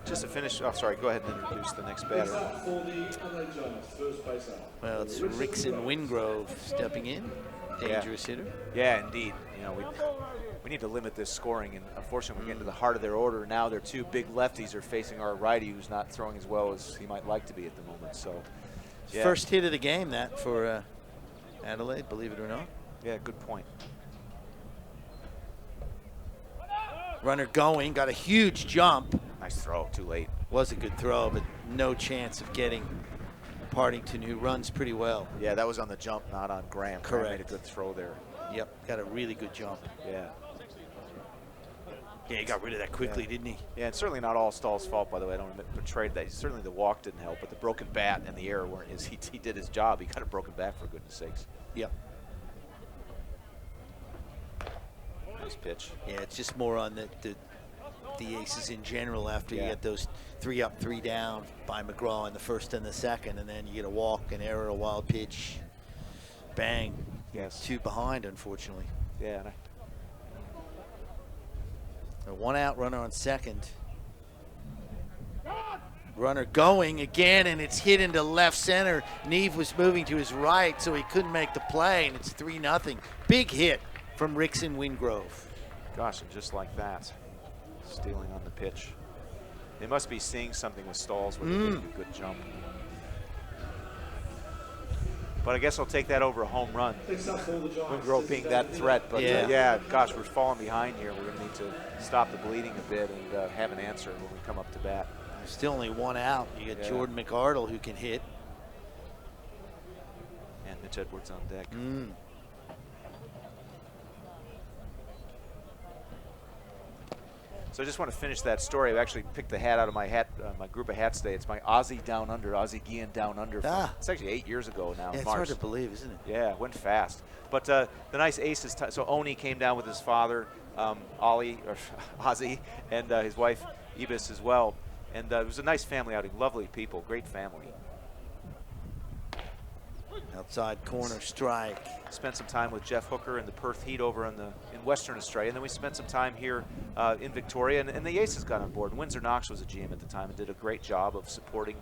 Just to finish, oh, sorry, go ahead and introduce the next batter. Well, it's Rickson Wingrove stepping in. Dangerous hitter. Yeah, indeed. You know, we need to limit this scoring, and unfortunately, we're getting to the heart of their order now. Their two big lefties are facing our righty, who's not throwing as well as he might like to be at the moment. So, yeah. First hit of the game, that for Adelaide, believe it or not. Yeah, good point. Runner going, got a huge jump. Nice throw, too late. Was a good throw, but no chance of getting Partington, who runs pretty well. Yeah, that was on the jump, not on Graham. Correct. Graham made a good throw there. Yep, got a really good jump. Yeah. Yeah, he got rid of that quickly, didn't he? Yeah, and certainly not all Stahl's fault, by the way. I don't portray that. Certainly the walk didn't help, but the broken bat and the error weren't his. He did his job. He got a broken bat, for goodness sakes. Yep. Nice pitch. Yeah, it's just more on the Aces in general after you get those 3 up, 3 down by McGraw in the first and the second, and then you get a walk, an error, a wild pitch, bang. Yes. 2 behind, unfortunately. Yeah. A 1 out, runner on second. Runner going again, and it's hit into left center. Neve was moving to his right, so he couldn't make the play, and it's 3-0. Big hit from Rickson Wingrove. Gosh, and just like that, stealing on the pitch. They must be seeing something with Stalls where they're getting a good jump. But I guess I'll take that over a home run. Wingrove being that threat, but yeah, gosh, we're falling behind here. We're going to need to stop the bleeding a bit and have an answer when we come up to bat. There's still only 1 out. You got Jordan McArdle, who can hit. And Mitch Edwards on deck. So I just want to finish that story. I've actually picked the hat out of my hat, my group of hats today. It's my Aussie Down Under, Aussie Guian Down Under. It's actually 8 years ago now. Yeah, it's hard to believe, isn't it? Yeah, it went fast. But the nice aces. So Oni came down with his father, Ozzy, and his wife Ibis as well. And it was a nice family outing. Lovely people, great family. Outside corner strike. Spent some time with Jeff Hooker in the Perth Heat over in Western Australia, and then we spent some time here in Victoria, and the Aces got on board. Windsor Knox was a GM at the time and did a great job of supporting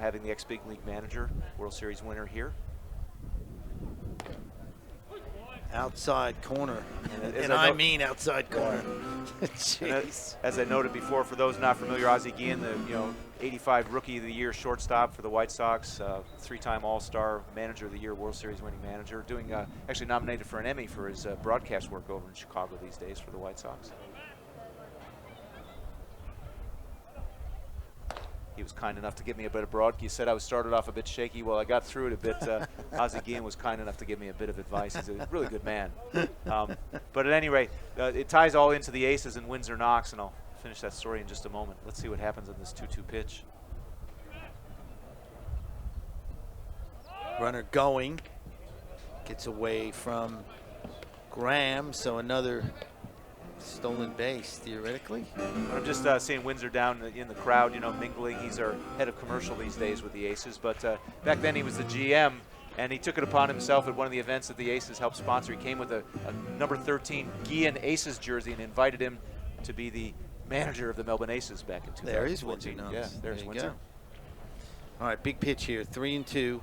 having the ex-Big League manager, World Series winner here. Outside corner, and I mean outside corner. Jeez. As I noted before, for those not familiar, Ozzie Guillen, the 85 Rookie of the Year shortstop for the White Sox, 3-time All-Star, Manager of the Year, World Series winning manager, doing actually nominated for an Emmy for his broadcast work over in Chicago these days for the White Sox. He was kind enough to give me a bit of broadcast. He said I was started off a bit shaky. Well, I got through it a bit. Ozzie Guillen was kind enough to give me a bit of advice. He's a really good man. But at any rate, it ties all into the Aces and Windsor Knox, and I'll finish that story in just a moment. Let's see what happens on this 2-2 pitch. Runner going. Gets away from Graham, so another stolen base, theoretically. I'm just seeing Windsor down in the crowd, mingling. He's our head of commercial these days with the Aces, but back then he was the GM, and he took it upon himself at one of the events that the Aces helped sponsor. He came with a number 13 Guillen Aces jersey and invited him to be the manager of the Melbourne Aces back in 2014. There is Windsor. Yeah, there's Windsor. All right, big pitch here, 3-2.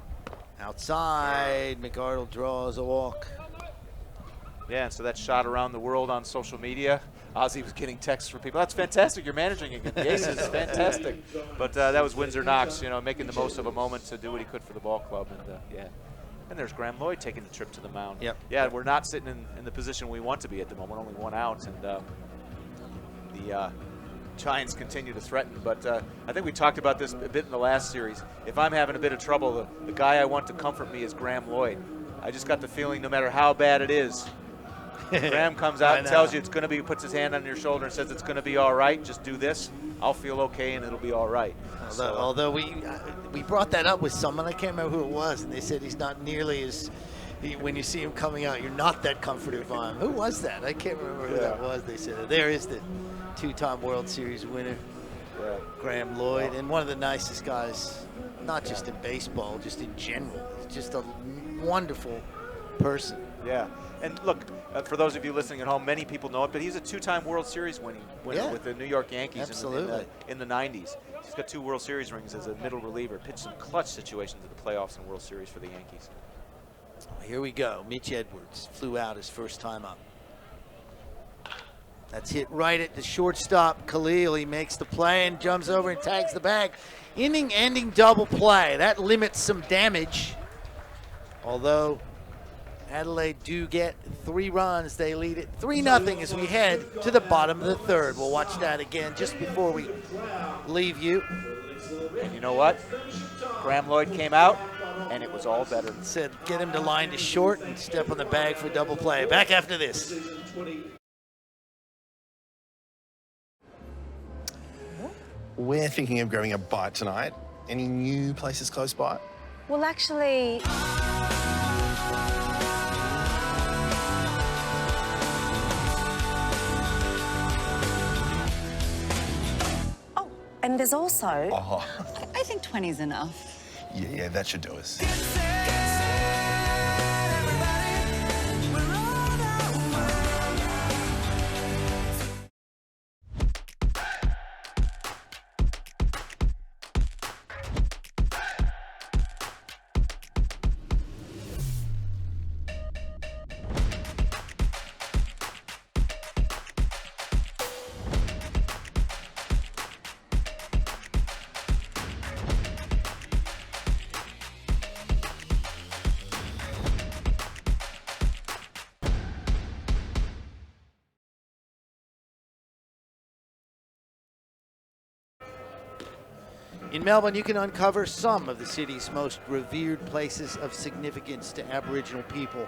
Outside, McArdle draws a walk. Yeah, and so that shot around the world on social media. Ozzie was getting texts from people. That's fantastic. You're managing again. The Aces, fantastic. But that was Windsor Knox, making the most of a moment to do what he could for the ball club. And yeah. And there's Graham Lloyd taking the trip to the mound. Yep. Yeah, we're not sitting in the position we want to be at the moment. Only one out, and the Giants continue to threaten. But I think we talked about this a bit in the last series. If I'm having a bit of trouble, the guy I want to comfort me is Graham Lloyd. I just got the feeling no matter how bad it is, Graham comes out and tells you it's going to be, puts his hand on your shoulder and says it's going to be all right. Just do this. I'll feel okay and it'll be all right. Although we brought that up with someone, I can't remember who it was, and they said he's not nearly as, when you see him coming out, you're not that comforted by him. Who was that? I can't remember who that was. They said there is the 2-time World Series winner, Graham Lloyd, and one of the nicest guys, not just in baseball, just in general. He's just a wonderful person. Yeah, and look, for those of you listening at home, many people know it, but he's a 2-time World Series winner with the New York Yankees in the 90s. He's got 2 World Series rings as a middle reliever, pitched some clutch situations in the playoffs and World Series for the Yankees. Here we go. Mitch Edwards flew out his first time up. That's hit right at the shortstop. Khalil, he makes the play and jumps over and tags the bag. Inning-ending double play. That limits some damage. Although Adelaide do get 3 runs. They lead it 3-0 as we head to the bottom of the third. We'll watch that again just before we leave you. And you know what? Graham Lloyd came out, and it was all better. Said get him to line to short and step on the bag for double play. Back after this. We're thinking of grabbing a bite tonight. Any new places close by? Well, actually... Oh, and there's also... Oh, I think 20's enough. yeah, that should do us. In Melbourne, you can uncover some of the city's most revered places of significance to Aboriginal people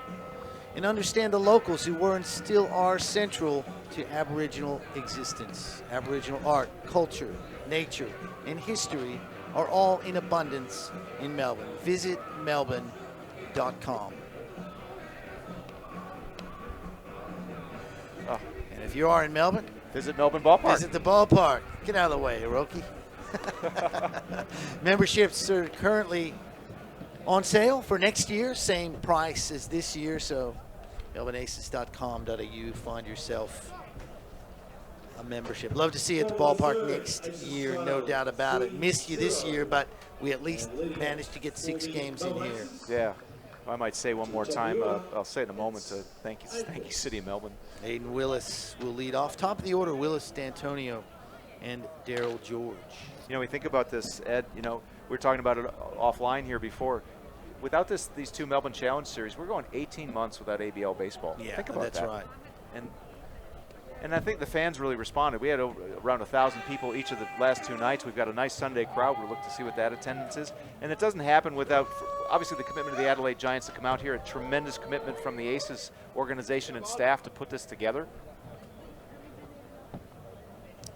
and understand the locals who were and still are central to Aboriginal existence. Aboriginal art, culture, nature, and history are all in abundance in Melbourne. Visit melbourne.com. Oh. And if you are in Melbourne, visit Melbourne Ballpark. Visit the ballpark. Get out of the way, Hiroki. Memberships are currently on sale for next year, same price as this year. So melbourneaces.com.au, find yourself a membership. Love to see you at the ballpark next year, no doubt about it. Missed you this year, but we at least managed to get 6 games in here. Yeah. I might say one more time, I'll say it in a moment, thank you, City of Melbourne. Aiden Willis will lead off. Top of the order, Willis, D'Antonio, and Daryl George. You know, we think about this, Ed, you know, we were talking about it offline here before. Without these 2 Melbourne Challenge Series, we're going 18 months without ABL baseball. Yeah, think about that's that. right. And I think the fans really responded. We had around 1,000 people each of the last 2 nights. We've got a nice Sunday crowd. We'll look to see what that attendance is. And it doesn't happen without, obviously, the commitment of the Adelaide Giants to come out here, a tremendous commitment from the Aces organization and staff to put this together.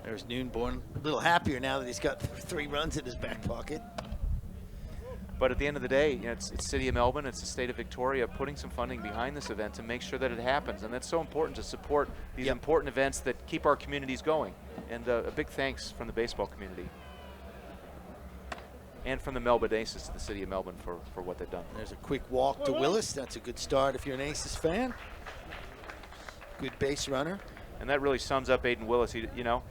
There's Noonborn, a little happier now that he's got 3 runs in his back pocket. But at the end of the day, you know, it's City of Melbourne, it's the state of Victoria putting some funding behind this event to make sure that it happens. And that's so important to support these important events that keep our communities going. And a big thanks from the baseball community. And from the Melbourne Aces to the City of Melbourne for what they've done. There's a quick walk to Willis. That's a good start if you're an Aces fan. Good base runner. And that really sums up Aiden Willis. You know,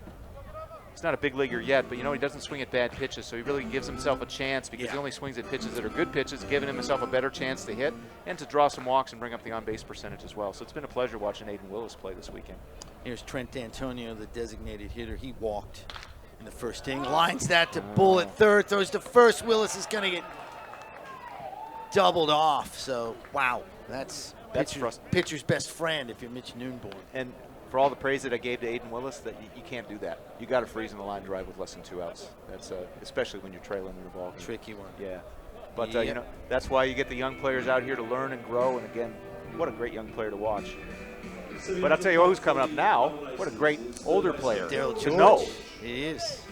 he's not a big leaguer yet, but you know, he doesn't swing at bad pitches, so he really gives himself a chance because he only swings at pitches that are good pitches, giving himself a better chance to hit and to draw some walks and bring up the on-base percentage as well. So it's been a pleasure watching Aiden Willis play this weekend. Here's Trent D'Antonio, the designated hitter. He walked in the first inning. Lines that to Bull at third, throws to first. Willis is going to get doubled off. So, wow, that's pitcher's best friend if you're Mitch Noonborn. And for all the praise that I gave to Aiden Willis, that you can't do that. You got to freeze in the line drive with less than 2 outs. That's especially when you're trailing in the ball game. Tricky one. Yeah, but you know, that's why you get the young players out here to learn and grow. And again, what a great young player to watch. But I'll tell you who's coming up now. What a great older player Daryl to George. know. He is.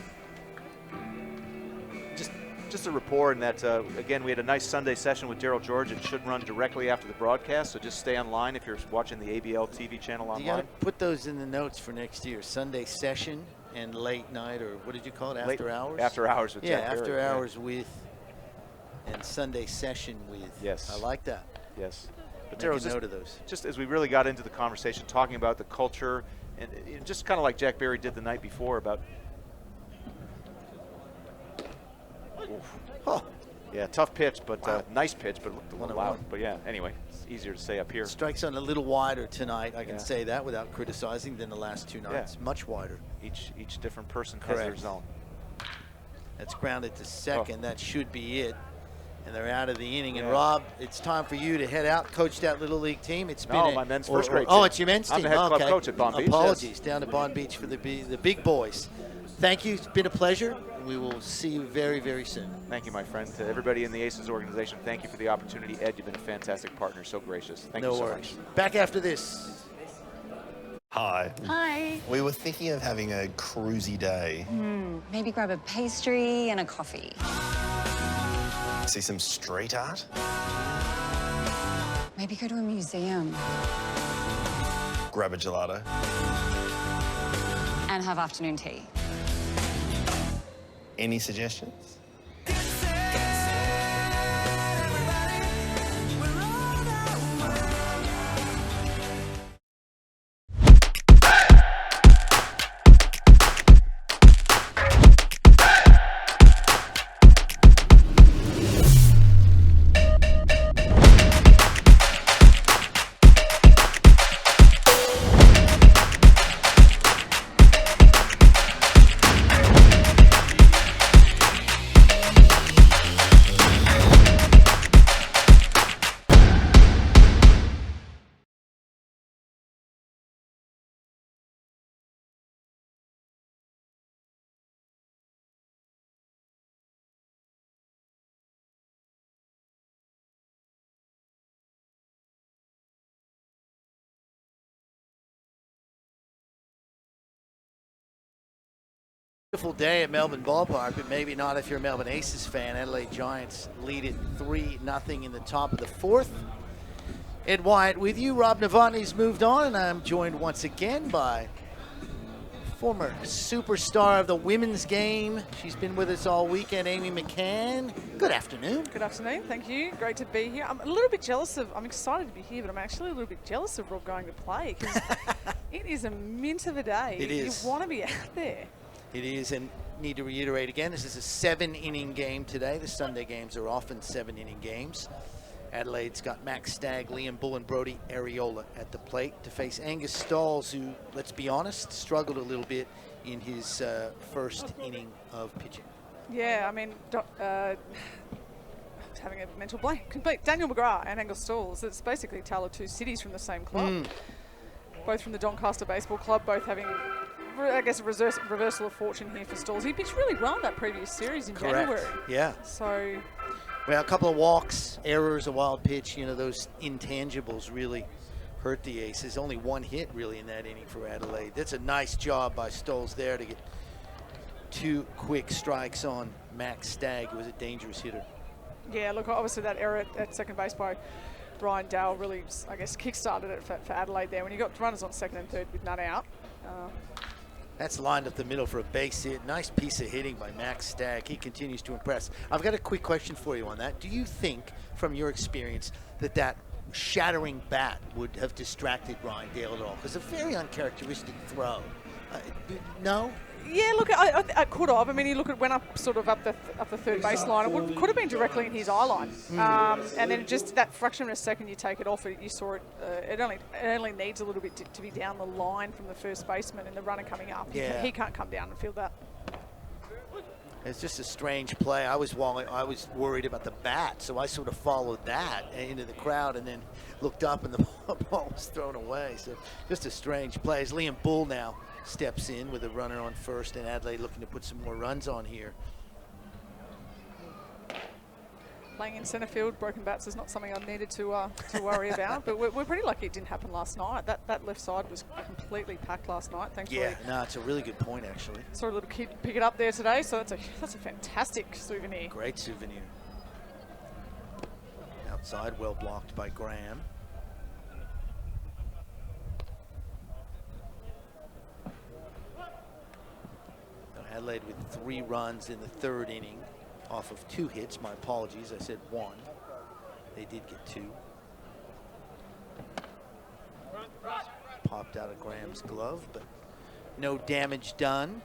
Just a report, and that again, we had a nice Sunday session with Daryl George. It should run directly after the broadcast, so just stay online if you're watching the ABL TV channel online. You got to put those in the notes for next year. Sunday session and late night, or what did you call it? After hours. After hours with Jack after Barrett, hours with, and Sunday session with. Yes. I like that. Yes. But Make Daryl, a note of those. Just as we really got into the conversation, talking about the culture, and just kind of like Jack Barry did the night before about. Oh. Yeah, tough pitch, but nice pitch, but it looked a little loud. But yeah, anyway, it's easier to say up here. Strikes on a little wider tonight. I can say that without criticizing than the last 2 nights. Yeah. Much wider. Each different person has their zone. That's grounded to second. That should be it. And they're out of the inning. And Rob, it's time for you to head out, coach that little league team. It's been my men's first grade team. team. It's your men's team. I'm the head club coach at Bond Beach. Apologies, down to Bond Beach for the big boys. Thank you. It's been a pleasure. We will see you very, very soon. Thank you, my friend. To everybody in the Aces organization, thank you for the opportunity. Ed, you've been a fantastic partner. So gracious. Thank you so much. Back after this. Hi. Hi. We were thinking of having a cruisy day. Maybe grab a pastry and a coffee. See some street art. Maybe go to a museum. Grab a gelato. And have afternoon tea. Any suggestions? Beautiful day at Melbourne Ballpark, but maybe not if you're a Melbourne Aces fan. Adelaide Giants lead it 3-0 in the top of the 4th. Ed Wyatt with you. Rob Novotny's moved on, and I'm joined once again by Former superstar of the women's game. She's been with us all weekend, Amy McCann. Good afternoon. Good afternoon, thank you. Great to be here. I'm a little bit jealous I'm excited to be here, but I'm actually a little bit jealous of Rob going to play because it is a mint of a day. It is. You want to be out there. It is, and need to reiterate again, this is a 7-inning game today. The Sunday games are often 7-inning games. Adelaide's got Max Stagg, Liam Bull, and Brody Areola at the plate to face Angus Stalls, who, let's be honest, struggled a little bit in his first inning of pitching. Yeah, I mean, having a mental blank. Complete. Daniel McGrath and Angus Stalls. It's basically a tale of two cities from the same club. Both from the Doncaster Baseball Club, both having, I guess, a reversal of fortune here for Stalls. He pitched really well in that previous series in January. Yeah. So, well, a couple of walks, errors, a wild pitch, you know, those intangibles really hurt the Aces. Only one hit really in that inning for Adelaide. That's a nice job by Stalls there to get 2 quick strikes on Max Stagg, who was a dangerous hitter. yeah, look, obviously that error at second base by Brian Dowell really, I guess, kick-started it for Adelaide there. When you got runners on second and third with none out. That's lined up the middle for a base hit. Nice piece of hitting by Max Stagg. He continues to impress. I've got a quick question for you on that. Do you think, from your experience, that shattering bat would have distracted Ryan Dale at all? Because a very uncharacteristic throw. No? Yeah, look, I could have. I mean, you look at went up sort of up the third baseline. It could have been directly in his eye line, and then just that fraction of a second you take it off. You saw it. It only needs a little bit to be down the line from the first baseman and the runner coming up. Yeah. He can't come down and field that. It's just a strange play. I was worried about the bat, so I sort of followed that into the crowd and then looked up and the ball was thrown away. So just a strange play. As Liam Bull now steps in with a runner on first, and Adelaide looking to put some more runs on here. Playing in centre field, broken bats is not something I needed to worry about. But we're pretty lucky it didn't happen last night. That left side was completely packed last night. Thankfully. Yeah, no, it's a really good point actually. Saw a little kid pick it up there today, so that's a fantastic souvenir. Great souvenir. Outside, well blocked by Graham. Adelaide with 3 runs in the 3rd inning off of 2 hits. My apologies, I said 1. They did get 2. Popped out of Graham's glove, but no damage done.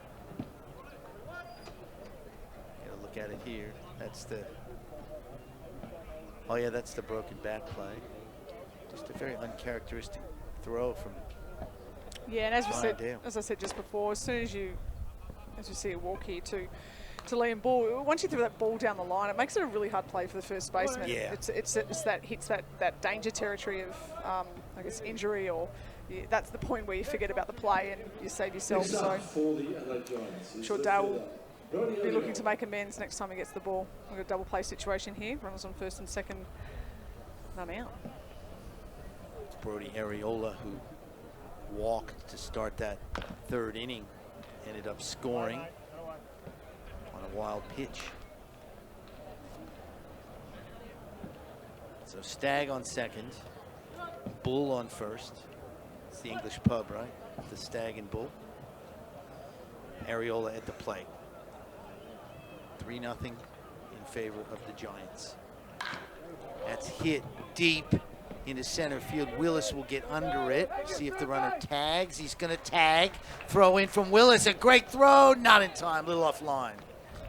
Gotta look at it here. That's the, oh yeah, that's the broken bat play. Just a very uncharacteristic throw from Yeah, and as we Brian said, Dale. as I said just before, as soon as you see a walk here to Liam Bull, once you throw that ball down the line, it makes it a really hard play for the first baseman. Yeah. It's that hits that danger territory of I guess injury, or that's the point where you forget about the play and you save yourself. So I'm sure Dale will be looking to make amends next time he gets the ball. We've got a double play situation here. Runners on first and second, none out. Brody Areola, who walked to start that 3rd inning, ended up scoring on a wild pitch. So Stagg on second, Bull on first. It's the English pub, right? The Stagg and Bull. Areola at the plate. 3-0 in favor of the Giants. That's hit deep into center field. Willis will get under it. See if the runner tags. He's going to tag. Throw in from Willis. A great throw. Not in time. A little offline.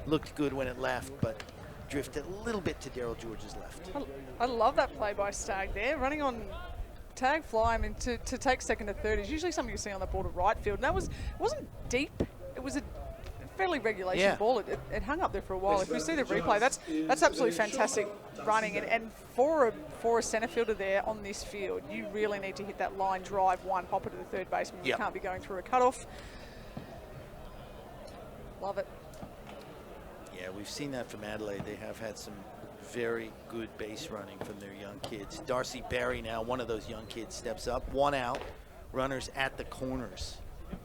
Looked good when it left, but drifted a little bit to Daryl George's left. I love that play by Stagg there, running on tag fly. I mean, to take second to third is usually something you see on the ball to right field. And it wasn't deep. It was a fairly regulation ball. It hung up there for a while. If we see the replay, that's absolutely fantastic running. And for a centre fielder there on this field, you really need to hit that line drive one, hopper to the third baseman. You can't be going through a cutoff. Love it. Yeah, we've seen that from Adelaide. They have had some very good base running from their young kids. Darcy Barry now, one of those young kids, steps up. 1 out. Runners at the corners.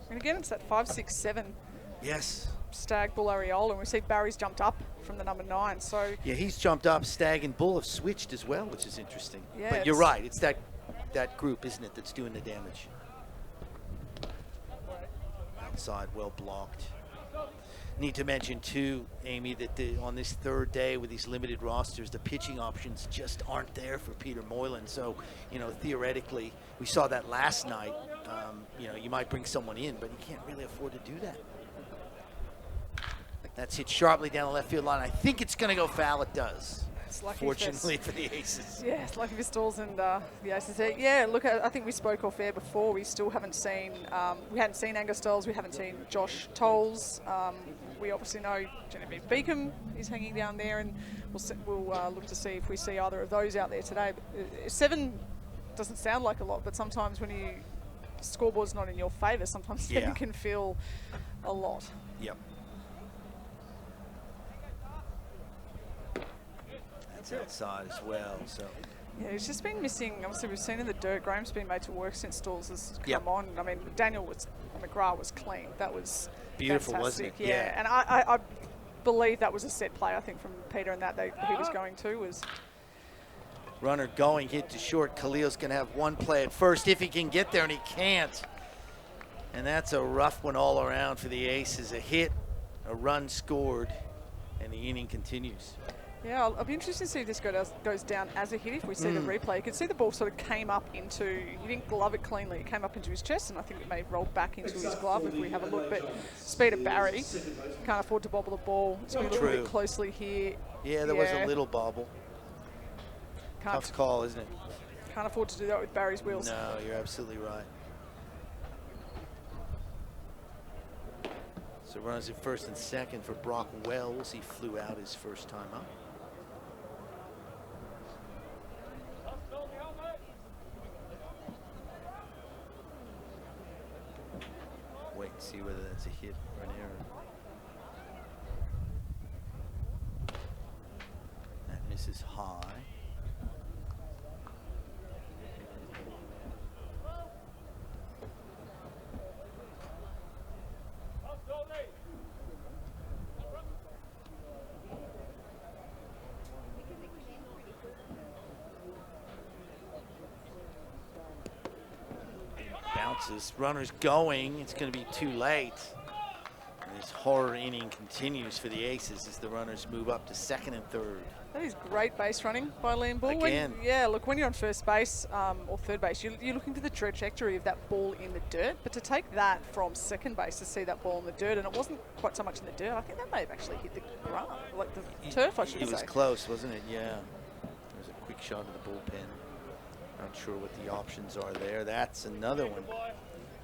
And again, it's that 5, 6, 7. Yes. Stagg, Bull, Areola, and we see Barry's jumped up from the number 9. So yeah, he's jumped up. Stagg and Bull have switched as well, which is interesting. Yeah, but you're right. It's that group, isn't it, that's doing the damage. outside, well blocked. Need to mention too, Amy, that on this third day with these limited rosters, the pitching options just aren't there for Peter Moylan. So, you know, theoretically, we saw that last night. You know, you might bring someone in, but you can't really afford to do that. That's hit sharply down the left field line. I think it's going to go foul. It does. Fortunately for the Aces. Yeah, it's lucky for Stalls and the Aces there. Yeah, look, I think we spoke off air before. We still haven't seen, we hadn't seen Angus Stalls. We haven't seen Josh Tolles. We obviously know Genevieve Beacom is hanging down there, and we'll look to see if we see either of those out there today. 7 doesn't sound like a lot, but sometimes when the scoreboard's not in your favour, sometimes 7 can feel a lot. Yep. Outside as well, so yeah, he's just been missing. Obviously, we've seen in the dirt. Graham's been made to work since Stalls has come on. I mean, McGrath was clean. That was beautiful, fantastic. wasn't it? Yeah, and I believe that was a set play. I think from Peter and that he was going to was runner going, hit to short. Khalil's gonna have one play at first if he can get there, and he can't. And that's a rough one all around for the Aces. A hit, a run scored, and the inning continues. Yeah, I'll be interested to see if this goes down as a hit. If we see the replay, you can see the ball sort of came up into, he didn't glove it cleanly, it came up into his chest, and I think it may have rolled back into his glove if we have a look. But speed of Barry, can't afford to bobble the ball. It's going to be a little bit closely here. Yeah, there was a little bobble. Tough call, isn't it? Can't afford to do that with Barry's wheels. No, you're absolutely right. So runners at first and second for Brock Wells. He flew out his first time up. Wait and see whether that's a hit or an error. That misses high. Bounces, runners going, it's going to be too late. And this horror inning continues for the Aces as the runners move up to second and third. That is great base running by Liam Bull. Again. Look, when you're on first base or third base, you're looking for the trajectory of that ball in the dirt. But to take that from second base to see that ball in the dirt, and it wasn't quite so much in the dirt, I think that may have actually hit the ground, like the turf, I should say. It was close, wasn't it? Yeah. There was a quick shot of the bullpen. Not sure what the options are there. That's another one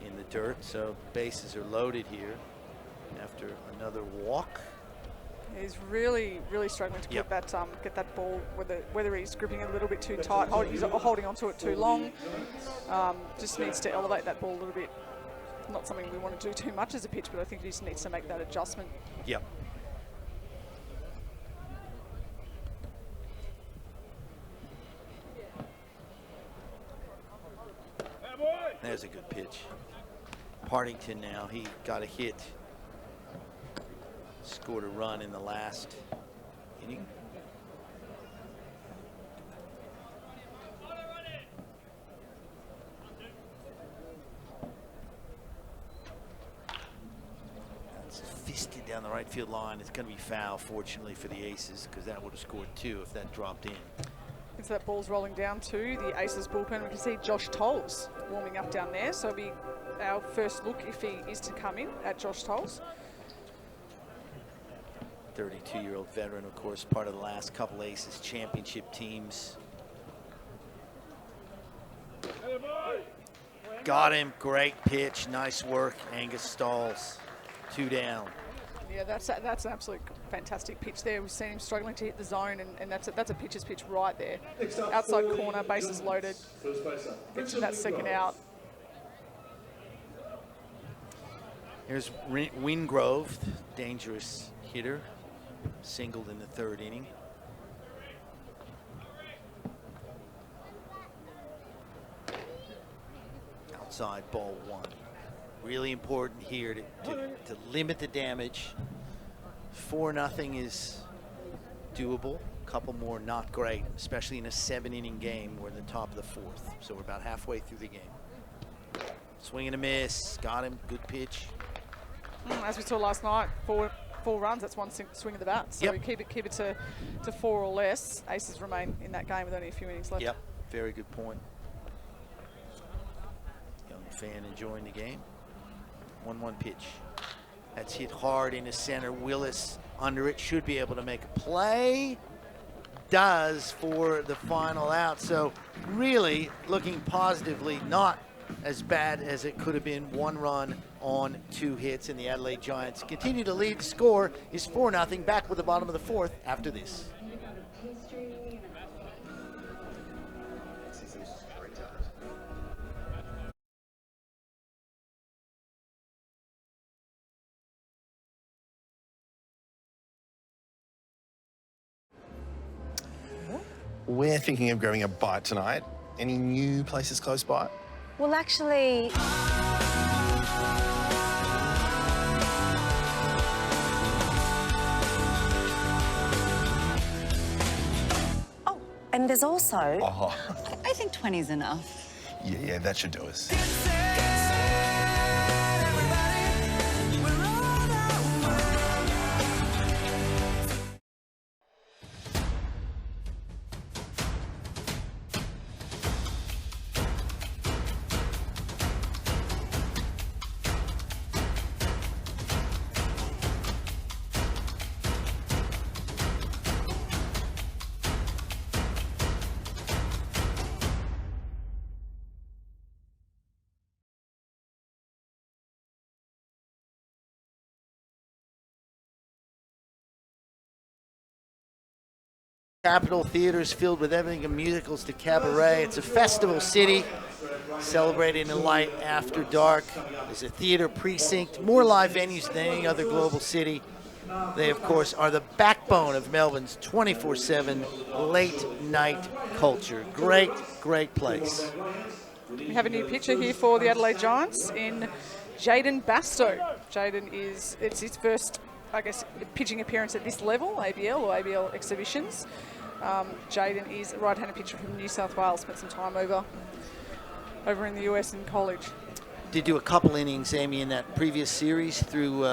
in the dirt. So bases are loaded here after another walk. He's really, really struggling to get that ball, whether he's gripping it a little bit too tight, he's holding onto it too long. Just needs to elevate that ball a little bit. Not something we want to do too much as a pitch, but I think he just needs to make that adjustment. Yep. There's a good pitch. Partington now, he got a hit. Scored a run in the last inning. That's fisted down the right field line. It's going to be foul, fortunately, for the Aces, because that would have scored 2 if that dropped in. As that ball's rolling down to the Aces bullpen, we can see Josh Tolles warming up down there. So it'll be our first look if he is to come in at Josh Tolles. 32-year-old veteran, of course, part of the last couple Aces championship teams. Got him, great pitch, nice work, Angus Stalls. 2 down. Yeah, that's an absolute fantastic pitch there. We've seen him struggling to hit the zone, and that's a pitcher's pitch right there. Outside corner, bases loaded. Gets that second out. Here's Wingrove, dangerous hitter, singled in the 3rd inning. Outside, ball 1. Really important here to limit the damage. 4-0 is doable. A couple more not great, especially in a 7-inning game. We're in the top of the 4th, so we're about halfway through the game. Swing and a miss, got him, good pitch. As we saw last night, four runs, that's one swing of the bat. So Yep. keep it to 4 or less. Aces remain in that game with only a few innings left. Yep, very good point. Young fan enjoying the game. 1-1 pitch. That's hit hard into center. Willis under it, should be able to make a play. Does for the final out. So really looking positively, not as bad as it could have been. 1 run on 2 hits, and the Adelaide Giants continue to lead. The score is 4-0. Back with the bottom of the 4th after this. We're thinking of grabbing a bite tonight. Any new places close by? Well, actually... Oh, and there's also... Oh, I think 20's enough. yeah, that should do us. Capitol Theater's filled with everything from musicals to cabaret. It's a festival city celebrating the light after dark. There's a theater precinct, more live venues than any other global city. They, of course, are the backbone of Melbourne's 24/7 late night culture. Great, great place. We have a new pitcher here for the Adelaide Giants in Jaden Bastow. It's his first, I guess, pitching appearance at this level, ABL or ABL exhibitions. Jaden is a right-handed pitcher from New South Wales, spent some time over in the US in college. Did do a couple innings, Amy, in that previous series through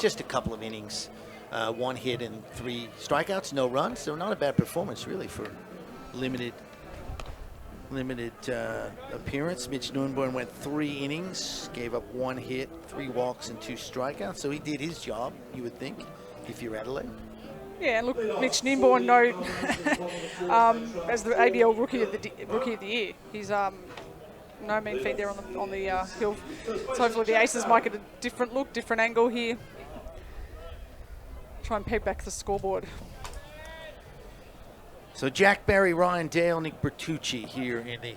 just a couple of innings. 1 hit and 3 strikeouts, no runs. So not a bad performance, really, for limited appearance. Mitch Nunborn went 3 innings, gave up 1 hit, 3 walks, and 2 strikeouts. So he did his job, you would think, if you're Adelaide. Yeah, and look, Mitch Nunborn, as the ABL rookie of the year, he's no mean feat there on the hill. So hopefully the Aces might get a different look, different angle here. Try and peg back the scoreboard. So Jack Barry, Ryan Dale, Nick Bertucci here in the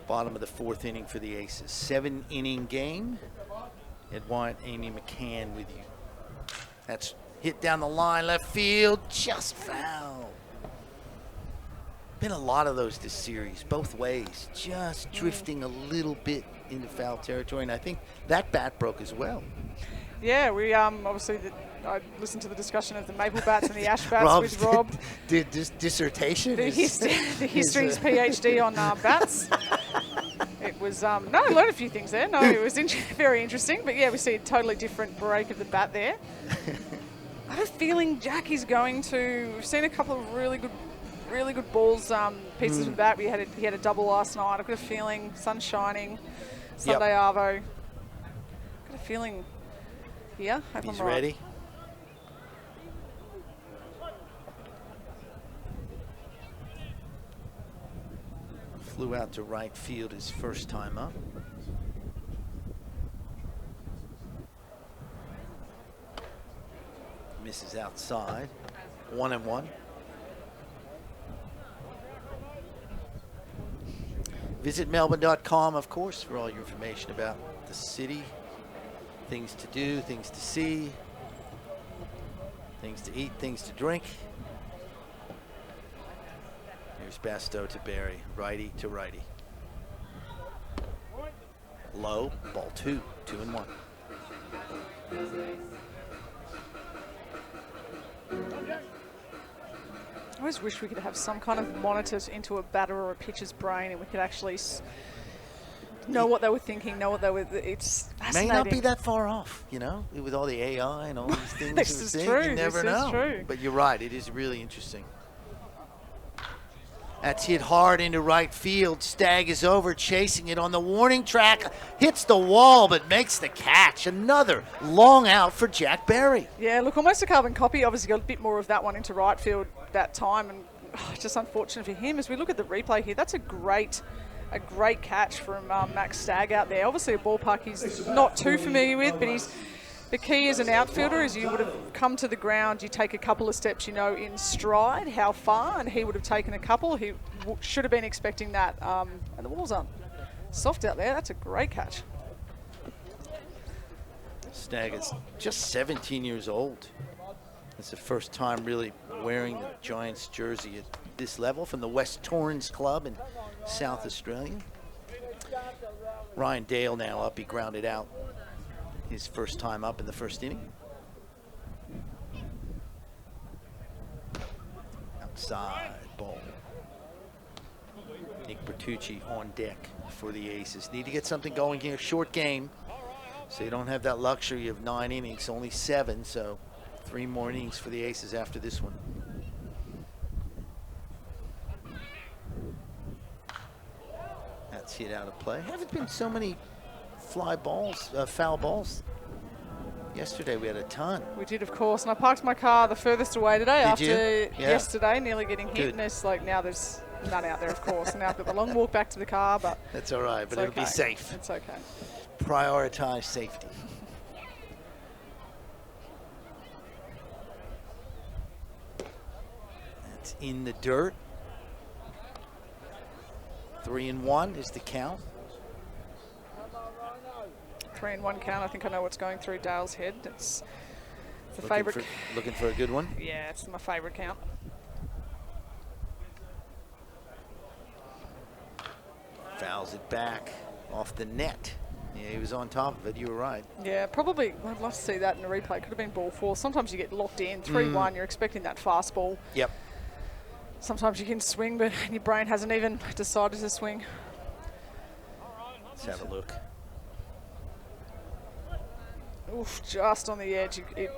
bottom of the 4th inning for the Aces. 7-inning game. Ed White, Amy McCann with you. That's hit down the line, left field, just foul. Been a lot of those this series, both ways, just drifting a little bit into foul territory, and I think that bat broke as well. Yeah, we obviously I listened to the discussion of the maple bats and the ash bats Rob's with Rob. Did this dissertation? The history's PhD on bats. It was I learned a few things there. No, it was very interesting. But yeah, we see a totally different break of the bat there. I have a feeling Jack is going to. We've seen a couple of really good balls, pieces of the bat. He had a double last night. I've got a feeling sun's shining. Sunday Arvo. I've got a feeling. Yeah, hope He's I'm right. ready. Flew out to right field his first time up. Misses outside. 1-1. Visit Melbourne.com, of course, for all your information about the city. Things to do, things to see, things to eat, things to drink. Here's Bastow to Barry, righty to righty. Low, ball 2, 2-1. I always wish we could have some kind of monitor into a batter or a pitcher's brain, and we could actually know what they were thinking, know what they were. It's may fascinating. not be that far off, you know, with all the AI and all these things. This is true. You never This is know. true. But you're right. It is really interesting. That's hit hard into right field. Stagg is over, chasing it on the warning track. Hits the wall, but makes the catch. Another long out for Jack Berry. Yeah, look, almost a carbon copy. Obviously got a bit more of that one into right field that time, and just unfortunate for him. As we look at the replay here, that's a great catch from Max Stagg out there. Obviously a ballpark he's not too familiar with, but the key as an outfielder is you would have come to the ground, you take a couple of steps, you know, in stride, how far, and he would have taken a couple. He should have been expecting that. And the ball's soft out there. That's a great catch. Stagg is just 17 years old. It's the first time really wearing the Giants jersey at this level, from the West Torrens Club in South Australia. Ryan Dale now up. He grounded out his first time up in the first inning. Outside ball. Nick Bertucci on deck for the Aces. Need to get something going here. Short game, so you don't have that luxury of 9 innings, only 7, so 3 more innings for the Aces after this one. That's hit out of play. Haven't been so many foul balls. Yesterday we had a ton. We did, of course, and I parked my car the furthest away today Did after you? Yeah. yesterday, nearly getting hit. Good. And it's like now there's none out there, of course. And now I've got the long walk back to the car, but That's all right, but it's it'll be okay. safe. It's okay. Prioritize safety. That's in the dirt. 3-1 is the count. 3-1 count. I think I know what's going through Dale's head. It's the Looking favourite. looking for a good one. Yeah, it's my favourite count. Fouls it back off the net. Yeah, he was on top of it. You were right. Yeah, probably. I'd love to see that in a replay. Could have been ball 4. Sometimes you get locked in. 3-1. You're expecting that fast ball. Yep. Sometimes you can swing, but your brain hasn't even decided to swing. Let's have a look. Oof, just on the edge. It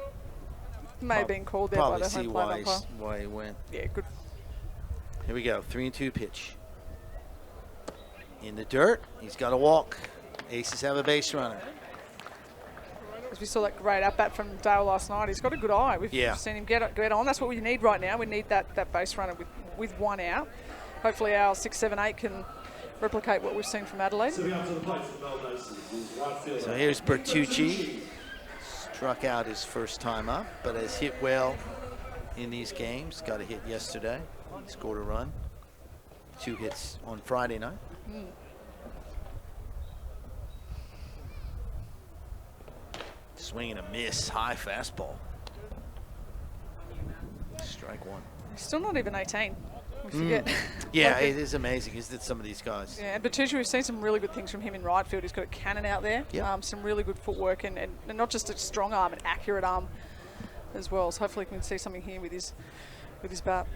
may have been called there by Probably the see home plate umpire. why he went. Yeah, good. Here we go. 3-2 pitch. In the dirt. He's got to walk. Aces have a base runner. As we saw that great at-bat from Dale last night, he's got a good eye. We've Yeah. seen him get on. That's what we need right now. We need that base runner with one out. Hopefully our 6, 7, 8 can replicate what we've seen from Adelaide. Stepping up to the plate for the Melbourne Aces is right fielder. So here's Bertucci. Struck out his first time up, but has hit well in these games. Got a hit yesterday. Scored a run. 2 hits on Friday night. Swing and a miss. High fastball. Strike 1. He's still not even 18. We forget. Yeah, it is amazing, isn't it, some of these guys? Yeah, and Bertucci, we've seen some really good things from him in right field. He's got a cannon out there. Yep. Some really good footwork and not just a strong arm, an accurate arm as well. So hopefully we can see something here with his bat.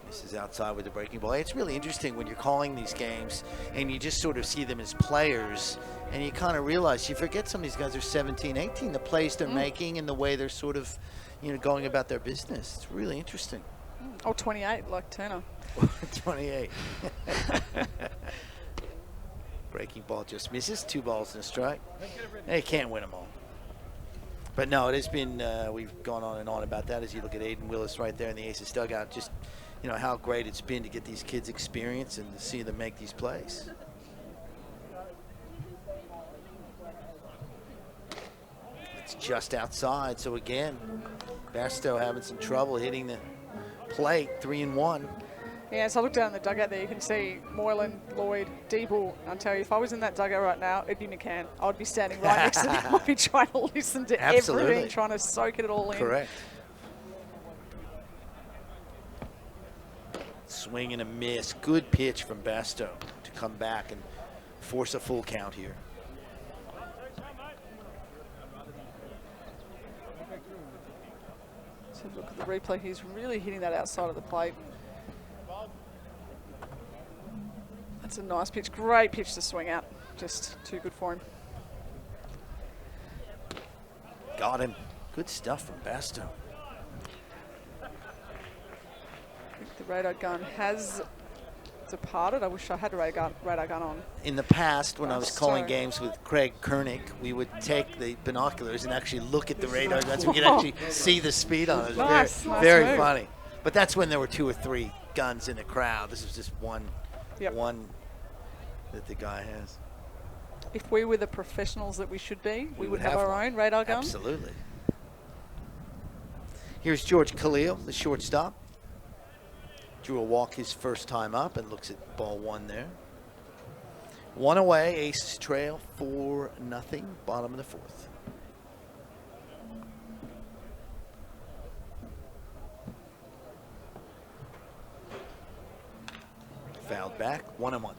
This is outside with the breaking ball. It's really interesting when you're calling these games and you just sort of see them as players and you kind of realize, you forget some of these guys are 17, 18, the plays they're making and the way they're sort of, going about their business. It's really interesting. Oh, 28, like Turner. 28. Breaking ball just misses. 2 balls and a strike. They can't win them all. But no, it has been, we've gone on and on about that as you look at Aiden Willis right there in the Aces dugout. Just, how great it's been to get these kids experience and to see them make these plays. It's just outside. So again, Basto having some trouble hitting the plate. 3-1. Yeah, so I look down in the dugout there, you can see Moylan, Lloyd, Deeble. I'll tell you, if I was in that dugout right now, it'd be McCann. I'd be standing right next to him. I'd be trying to listen to everything, trying to soak it all in. Correct. Swing and a miss. Good pitch from Basto to come back and force a full count here. So look at the replay. He's really hitting that outside of the plate. That's a nice pitch. Great pitch to swing out. Just too good for him. Got him. Good stuff from Basto. I think the radar gun has departed. I wish I had a radar gun on. In the past, when I was calling Basto. games with Craig Koenig, we would take the binoculars and actually look at the radar guns. We could actually see the speed on it. It was Nice very move. funny. But that's when there were 2 or 3 guns in the crowd. This was just one that the guy has. If we were the professionals that we should be, we would have have our one. own radar gun. Absolutely. Here's George Khalil, the shortstop. Drew a walk his first time up and looks at ball 1 there. 1 away, Aces trail 4-0, bottom of the 4th. Fouled back, 1-1.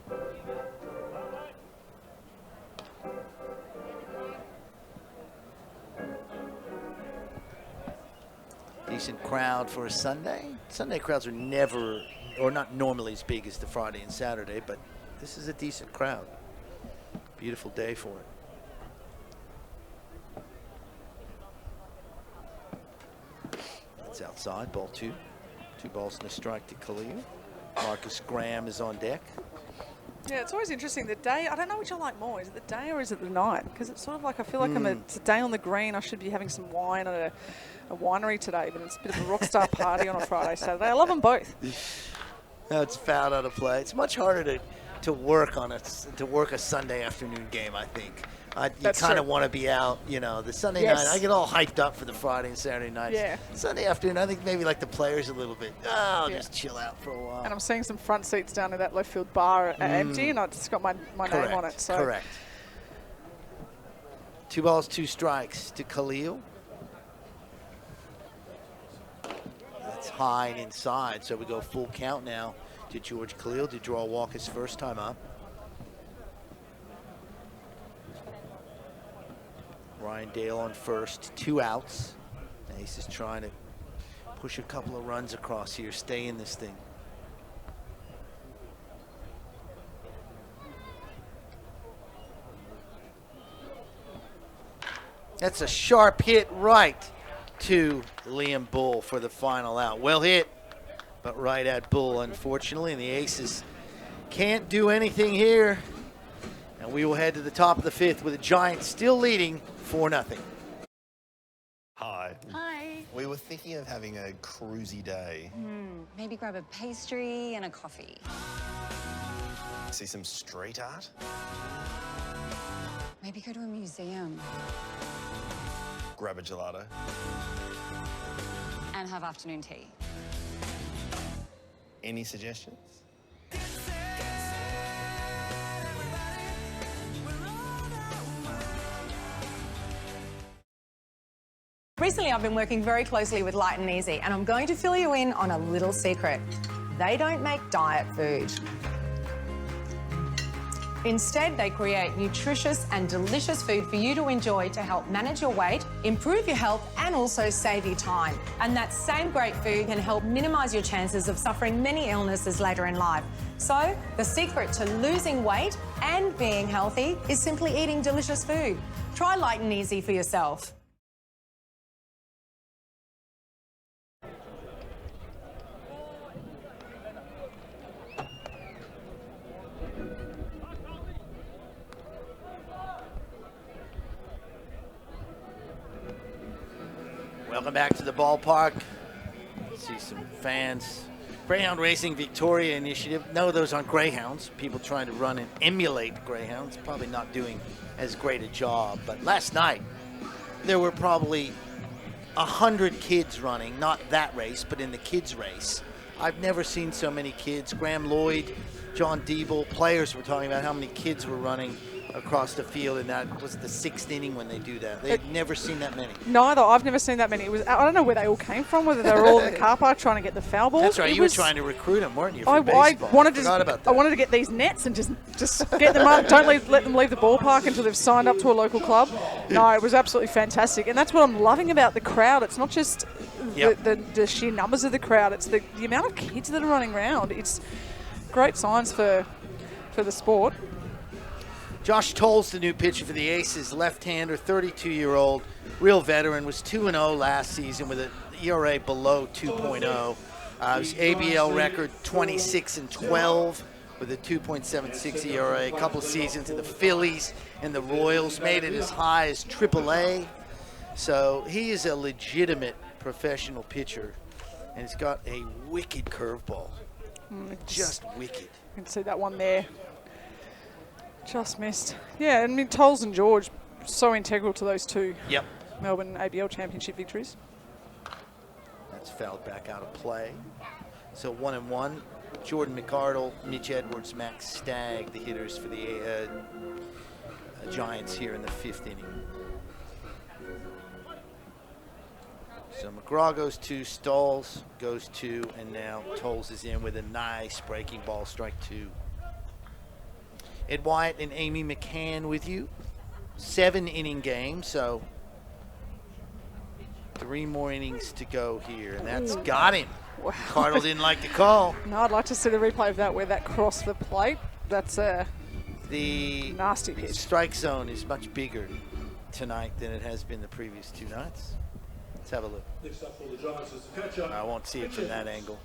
Decent crowd for a Sunday. Sunday crowds are never, or not normally as big as the Friday and Saturday, but this is a decent crowd. Beautiful day for it. It's outside, ball 2. 2 balls and a strike to Khalil. Marcus Graham is on deck. Yeah, it's always interesting. The day, I don't know which I like more. Is it the day or is it the night? Because it's sort of like I feel like it's a day on the green. I should be having some wine at a winery today, but it's a bit of a rock star party on a Friday, Saturday. I love them both. No, it's fouled out of play. It's much harder to work on a Sunday afternoon game, I think. You kind of want to be out, you know, the Sunday night. I get all hyped up for the Friday and Saturday nights. Yeah. Sunday afternoon, I think maybe like the players a little bit. I'll just chill out for a while. And I'm seeing some front seats down in that left field bar are empty, and I just got my name on it. So. Correct. 2 balls, 2 strikes to Khalil. That's high and inside, so we go full count now to George Khalil to draw a walk his first time up. Ryan Dale on first, 2 outs. Ace is trying to push a couple of runs across here, stay in this thing. That's a sharp hit right to Liam Bull for the final out. Well hit, but right at Bull, unfortunately, and the Aces can't do anything here. And we will head to the top of the 5th with the Giants still leading 4-0. Hi. Hi. We were thinking of having a cruisy day. Maybe grab a pastry and a coffee. See some street art. Maybe go to a museum Grab a gelato. and have afternoon tea. Any suggestions? Recently, I've been working very closely with Light and Easy, and I'm going to fill you in on a little secret. They don't make diet food. Instead, they create nutritious and delicious food for you to enjoy to help manage your weight, improve your health, and also save you time. And that same great food can help minimise your chances of suffering many illnesses later in life. So, the secret to losing weight and being healthy is simply eating delicious food. Try Light and Easy for yourself. Welcome back to the ballpark. See some fans. Greyhound Racing Victoria Initiative. No, those aren't greyhounds. People trying to run and emulate greyhounds. Probably not doing as great a job. But last night, there were probably 100 kids running. Not that race, but in the kids' race. I've never seen so many kids. Graham Lloyd, John Diebel, players were talking about how many kids were running across the field, and that was the 6th inning when they do that. They've never seen that many. Neither. I've never seen that many. It was, I don't know where they all came from, whether they were all in the car park trying to get the foul balls. That's right. You were trying to recruit them, weren't you, for I baseball? wanted Forgot about that. I wanted to get these nets and just get them up. Don't let them leave the ballpark until they've signed up to a local club. No, it was absolutely fantastic. And that's what I'm loving about the crowd. It's not just the sheer numbers of the crowd. It's the amount of kids that are running around. It's great signs for for the sport. Josh Tolles, the new pitcher for the Aces, left-hander, 32-year-old, real veteran, was 2-0 last season with an ERA below 2.0. His ABL record 26-12 with a 2.76 ERA. A couple seasons in the Phillies and the Royals, made it as high as AAA. So he is a legitimate professional pitcher, and he's got a wicked curveball. Just wicked. You can see that one there. Just missed. Yeah, I mean, Tolles and George, so integral to those two Yep. Melbourne ABL championship victories. That's fouled back out of play. So 1-1. Jordan McArdle, Mitch Edwards, Max Stagg, the hitters for the Giants here in the 5th inning. So McGraw goes 2, Stalls goes 2, and now Tolles is in with a nice breaking ball, strike 2. Ed Wyatt and Amy McCann with you. 7-inning game, so 3 more innings to go here, and that's got him. Wow. Cardle didn't like the call. No, I'd like to see the replay of that where that crossed the plate. That's a The nasty pitch. strike zone is much bigger tonight than it has been the previous 2 nights. Let's have a look. Next up for the Giants is the catcher. I won't see it from that angle.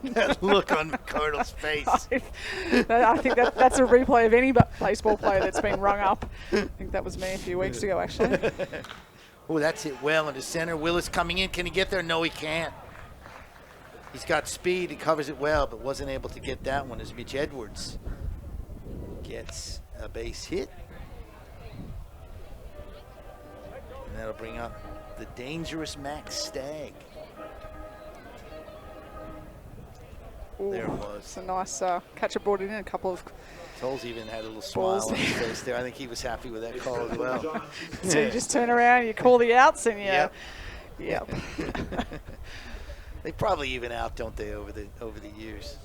That look on McCardle's face. I think that's a replay of any baseball player that's been rung up. I think that was me a few weeks ago, actually. Oh, that's hit well into center. Willis coming in. Can he get there? No, he can't. He's got speed. He covers it well, but wasn't able to get that one as Mitch Edwards gets a base hit. And that'll bring up the dangerous Max Stagg. Ooh, There it was. it's a nice catcher brought it in a couple of. Tolles even had a little smile Balls. on his face there. I think he was happy with that call as well. So you just turn around, you call the outs, and Yep. Yep. They probably even out, don't they, over the years?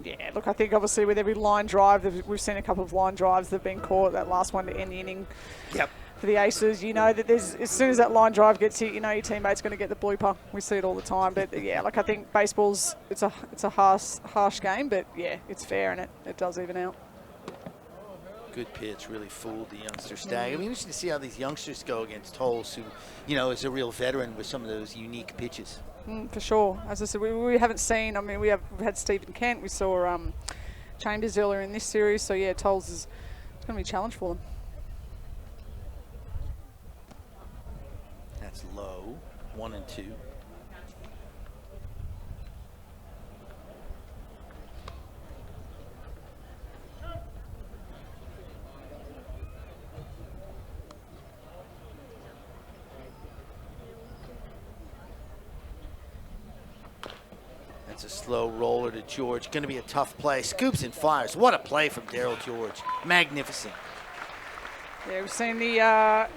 Yeah, look, I think obviously with every line drive, we've seen a couple of line drives that have been caught. That last one to end the inning Yep. for the Aces, you know that as soon as that line drive gets hit, you know your teammate's going to get the blooper. We see it all the time. But yeah, like I think baseball's it's a harsh game, but yeah, it's fair and it does even out. Good pitch, really fooled the youngster Stagg. I mean, we should see how these youngsters go against Tolles, who, you know, is a real veteran with some of those unique pitches. For sure. As I said, we haven't seen. I mean, we've had Stephen Kent. We saw Chambers earlier in this series. So yeah, Tolles is going to be a challenge for them. That's low, 1-2. That's a slow roller to George. Going to be a tough play. Scoops and fires. What a play from Darryl George. Magnificent. Yeah, we've seen a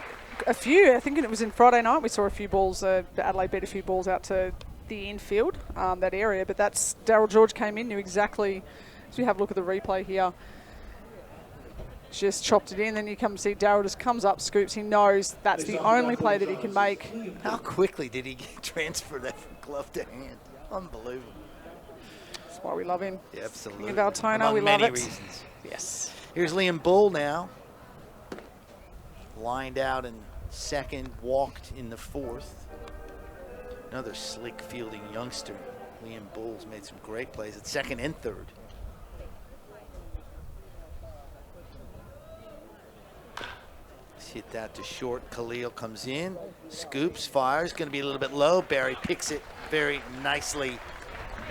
few. I think it was in Friday night. We saw a few balls. Adelaide beat a few balls out to the infield, that area. But that's Darryl George came in, knew exactly. As we have a look at the replay here, just chopped it in. Then you come see Darryl just comes up, scoops. He knows that's the only play that he can make. How quickly did he transfer that from glove to hand? Unbelievable. That's why we love him. Yeah, absolutely. Of Altona, Among we love many it. reasons. Yes. Here's Liam Bull now. Lined out in second, walked in the 4th. Another slick fielding youngster. Liam Bull's made some great plays at second and third. Let's hit that to short. Khalil comes in, scoops, fires. Going to be a little bit low. Barry picks it very nicely.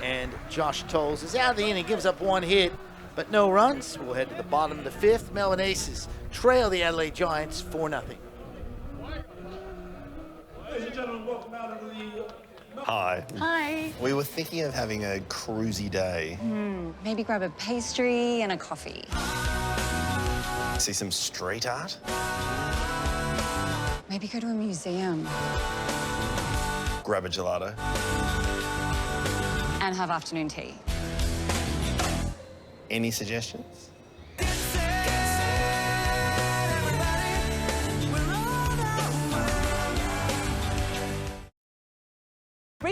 And Josh Tolles is out of the inning, gives up 1 hit, but no runs. We'll head to the bottom of the 5th. Melbourne Aces trail the Adelaide Giants 4-0. Ladies and gentlemen, welcome out of the Hi. Hi. We were thinking of having a cruisy day. Maybe grab a pastry and a coffee. See some street art. Maybe go to a museum Grab a gelato. and have afternoon tea. Any suggestions?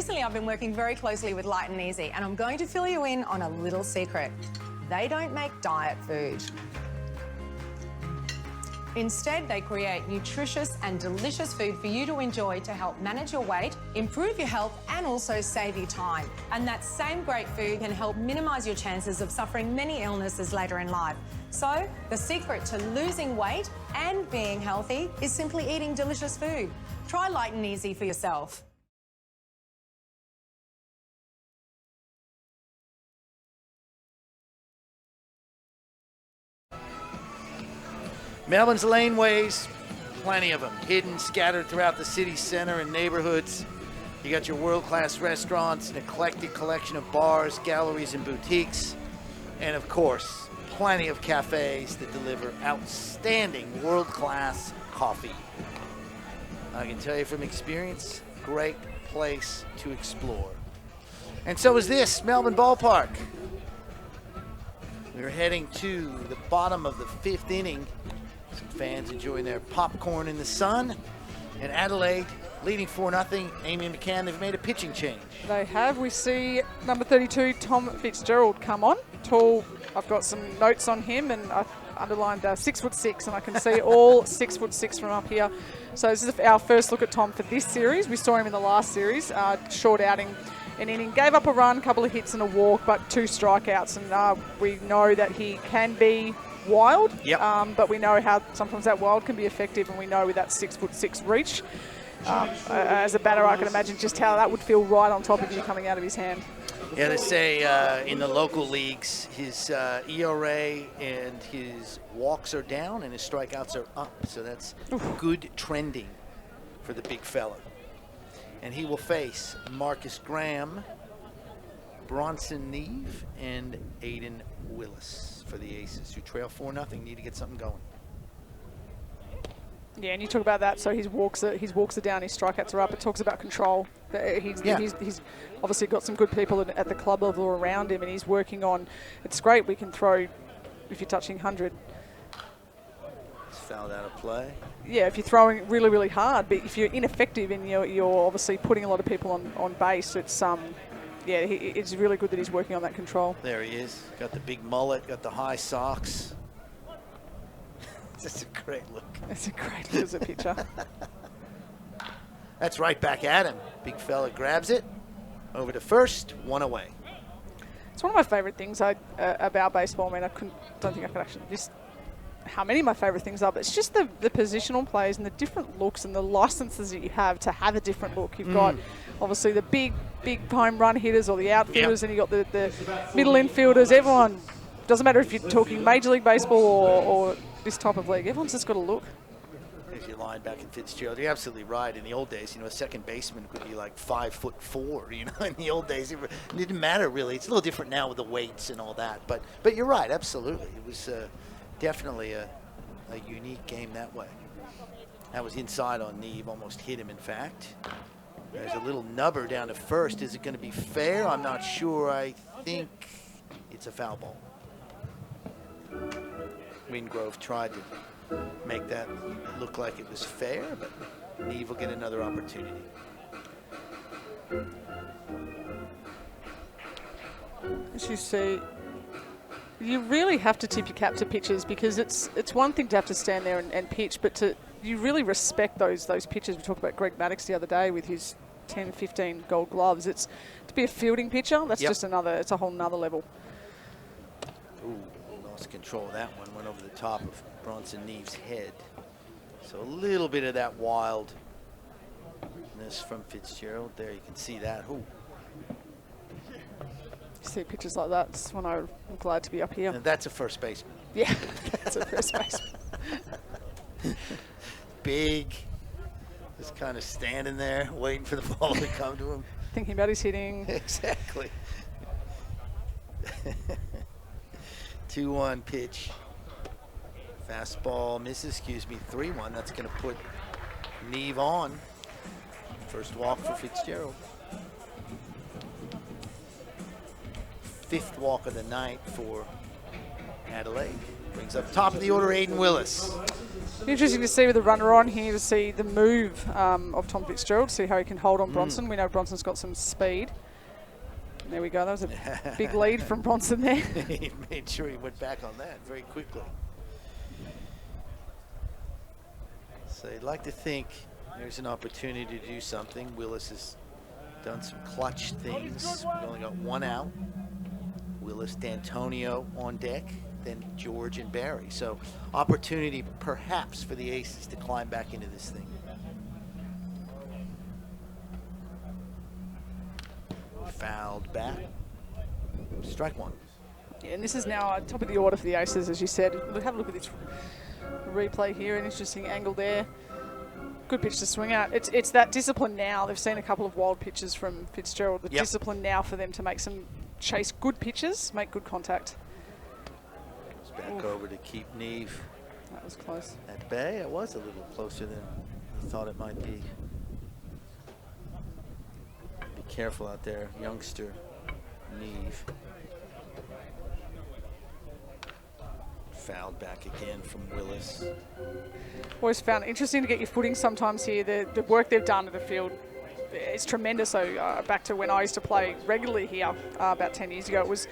Recently, I've been working very closely with Light and Easy, and I'm going to fill you in on a little secret. They don't make diet food. Instead, they create nutritious and delicious food for you to enjoy to help manage your weight, improve your health, and also save you time. And that same great food can help minimise your chances of suffering many illnesses later in life. So, the secret to losing weight and being healthy is simply eating delicious food. Try Light and Easy for yourself. Melbourne's laneways, plenty of them, hidden, scattered throughout the city centre and neighbourhoods. You got your world-class restaurants, an eclectic collection of bars, galleries, and boutiques. And of course, plenty of cafes that deliver outstanding world-class coffee. I can tell you from experience, great place to explore. And so is this, Melbourne Ballpark. We're heading to the bottom of the 5th inning. Some fans enjoying their popcorn in the sun. And Adelaide leading 4-0. Amy McCann, they've made a pitching change. They have. We see number 32, Tom Fitzgerald, come on. Tall. I've got some notes on him, and I underlined 6'6", and I can see all 6'6" from up here. So this is our first look at Tom for this series. We saw him in the last series, short outing. An inning, gave up a run, couple of hits and a walk, but 2 strikeouts. And we know that he can be wild, but we know how sometimes that wild can be effective, and we know with that 6'6" reach. As a batter, I can imagine just how that would feel right on top of you coming out of his hand. Yeah, they say in the local leagues, his ERA and his walks are down and his strikeouts are up. So that's good trending for the big fella. And he will face Marcus Graham, Bronson Neve, and Aiden Willis for the Aces, who trail 4-0, need to get something going. Yeah, and you talk about that. So his walks are down, his strikeouts are up. It talks about control. He's obviously got some good people at the club level around him, and he's working on. It's great. We can throw if you're touching 100. It's fouled out of play. Yeah, if you're throwing really, really hard, but if you're ineffective and you're obviously putting a lot of people on base, it's it's really good that he's working on that control. There he is. Got the big mullet, got the high socks. That's a great look. It's a great look as a pitcher. That's right back at him. Big fella grabs it. Over to first, 1 away. It's one of my favorite things about baseball. I mean, don't think I could actually list how many of my favorite things are, but it's just the positional plays and the different looks and the licenses that you have to have a different look. You've got obviously the big home run hitters or the outfielders, and you've got the middle infielders. Everyone, doesn't matter if you're talking Major League Baseball or this type of league, everyone's just got a look. There's your line back in Fitzgerald. You're absolutely right. In the old days, a second baseman could be like 5'4". In the old days, it didn't matter really. It's a little different now with the weights and all that. But you're right, absolutely. It was definitely a unique game that way. That was inside on Neve, almost hit him. In fact, there's a little nubber down to first. Is it going to be fair? I'm not sure. I think it's a foul ball. Wingrove tried to make that look like it was fair, but Neve will get another opportunity. As you see, you really have to tip your cap to pitchers, because it's one thing to have to stand there and pitch, but you really respect those pitchers. We talked about Greg Maddux the other day with his 10, 15 gold gloves. It's to be a fielding pitcher, that's just it's a whole nother level. Ooh, lost control of that one. Went over the top of Bronson Neve's head. So a little bit of that wildness from Fitzgerald there. You can see that. Ooh. You see pictures like that, it's when I'm glad to be up here. And that's a first baseman. Yeah, that's a first baseman. Big, just kind of standing there, waiting for the ball to come to him. Thinking about his hitting. Exactly. 2-1 pitch. Fastball misses, 3-1. That's going to put Neve on. First walk for Fitzgerald. 5th walk of the night for Adelaide. Brings up top of the order Aiden Willis. Interesting to see with the runner on here, to see the move of Tom Fitzgerald, see how he can hold on Bronson. We know Bronson's got some speed. There we go. That was a big lead from Bronson there. He made sure he went back on that very quickly. So you'd like to think there's an opportunity to do something. Willis has done some clutch things. We've only got one out. Willis, D'Antonio on deck, then George and Barry. So opportunity perhaps for the Aces to climb back into this thing. Fouled back. Strike one. Yeah, and this is now top of the order for the Aces, as you said. Have a look at this replay here, an interesting angle there. Good pitch to swing at. It's that discipline now. They've seen a couple of wild pitches from Fitzgerald. The discipline now for them to make some chase good pitches, make good contact. Goes back over to keep Neve. That was close. At bay, it was a little closer than I thought it might be. Be careful out there, youngster Neve. Fouled back again from Willis. Always found it interesting to get your footing sometimes here. The work they've done at the field is tremendous. So back to when I used to play regularly here about 10 years ago, it was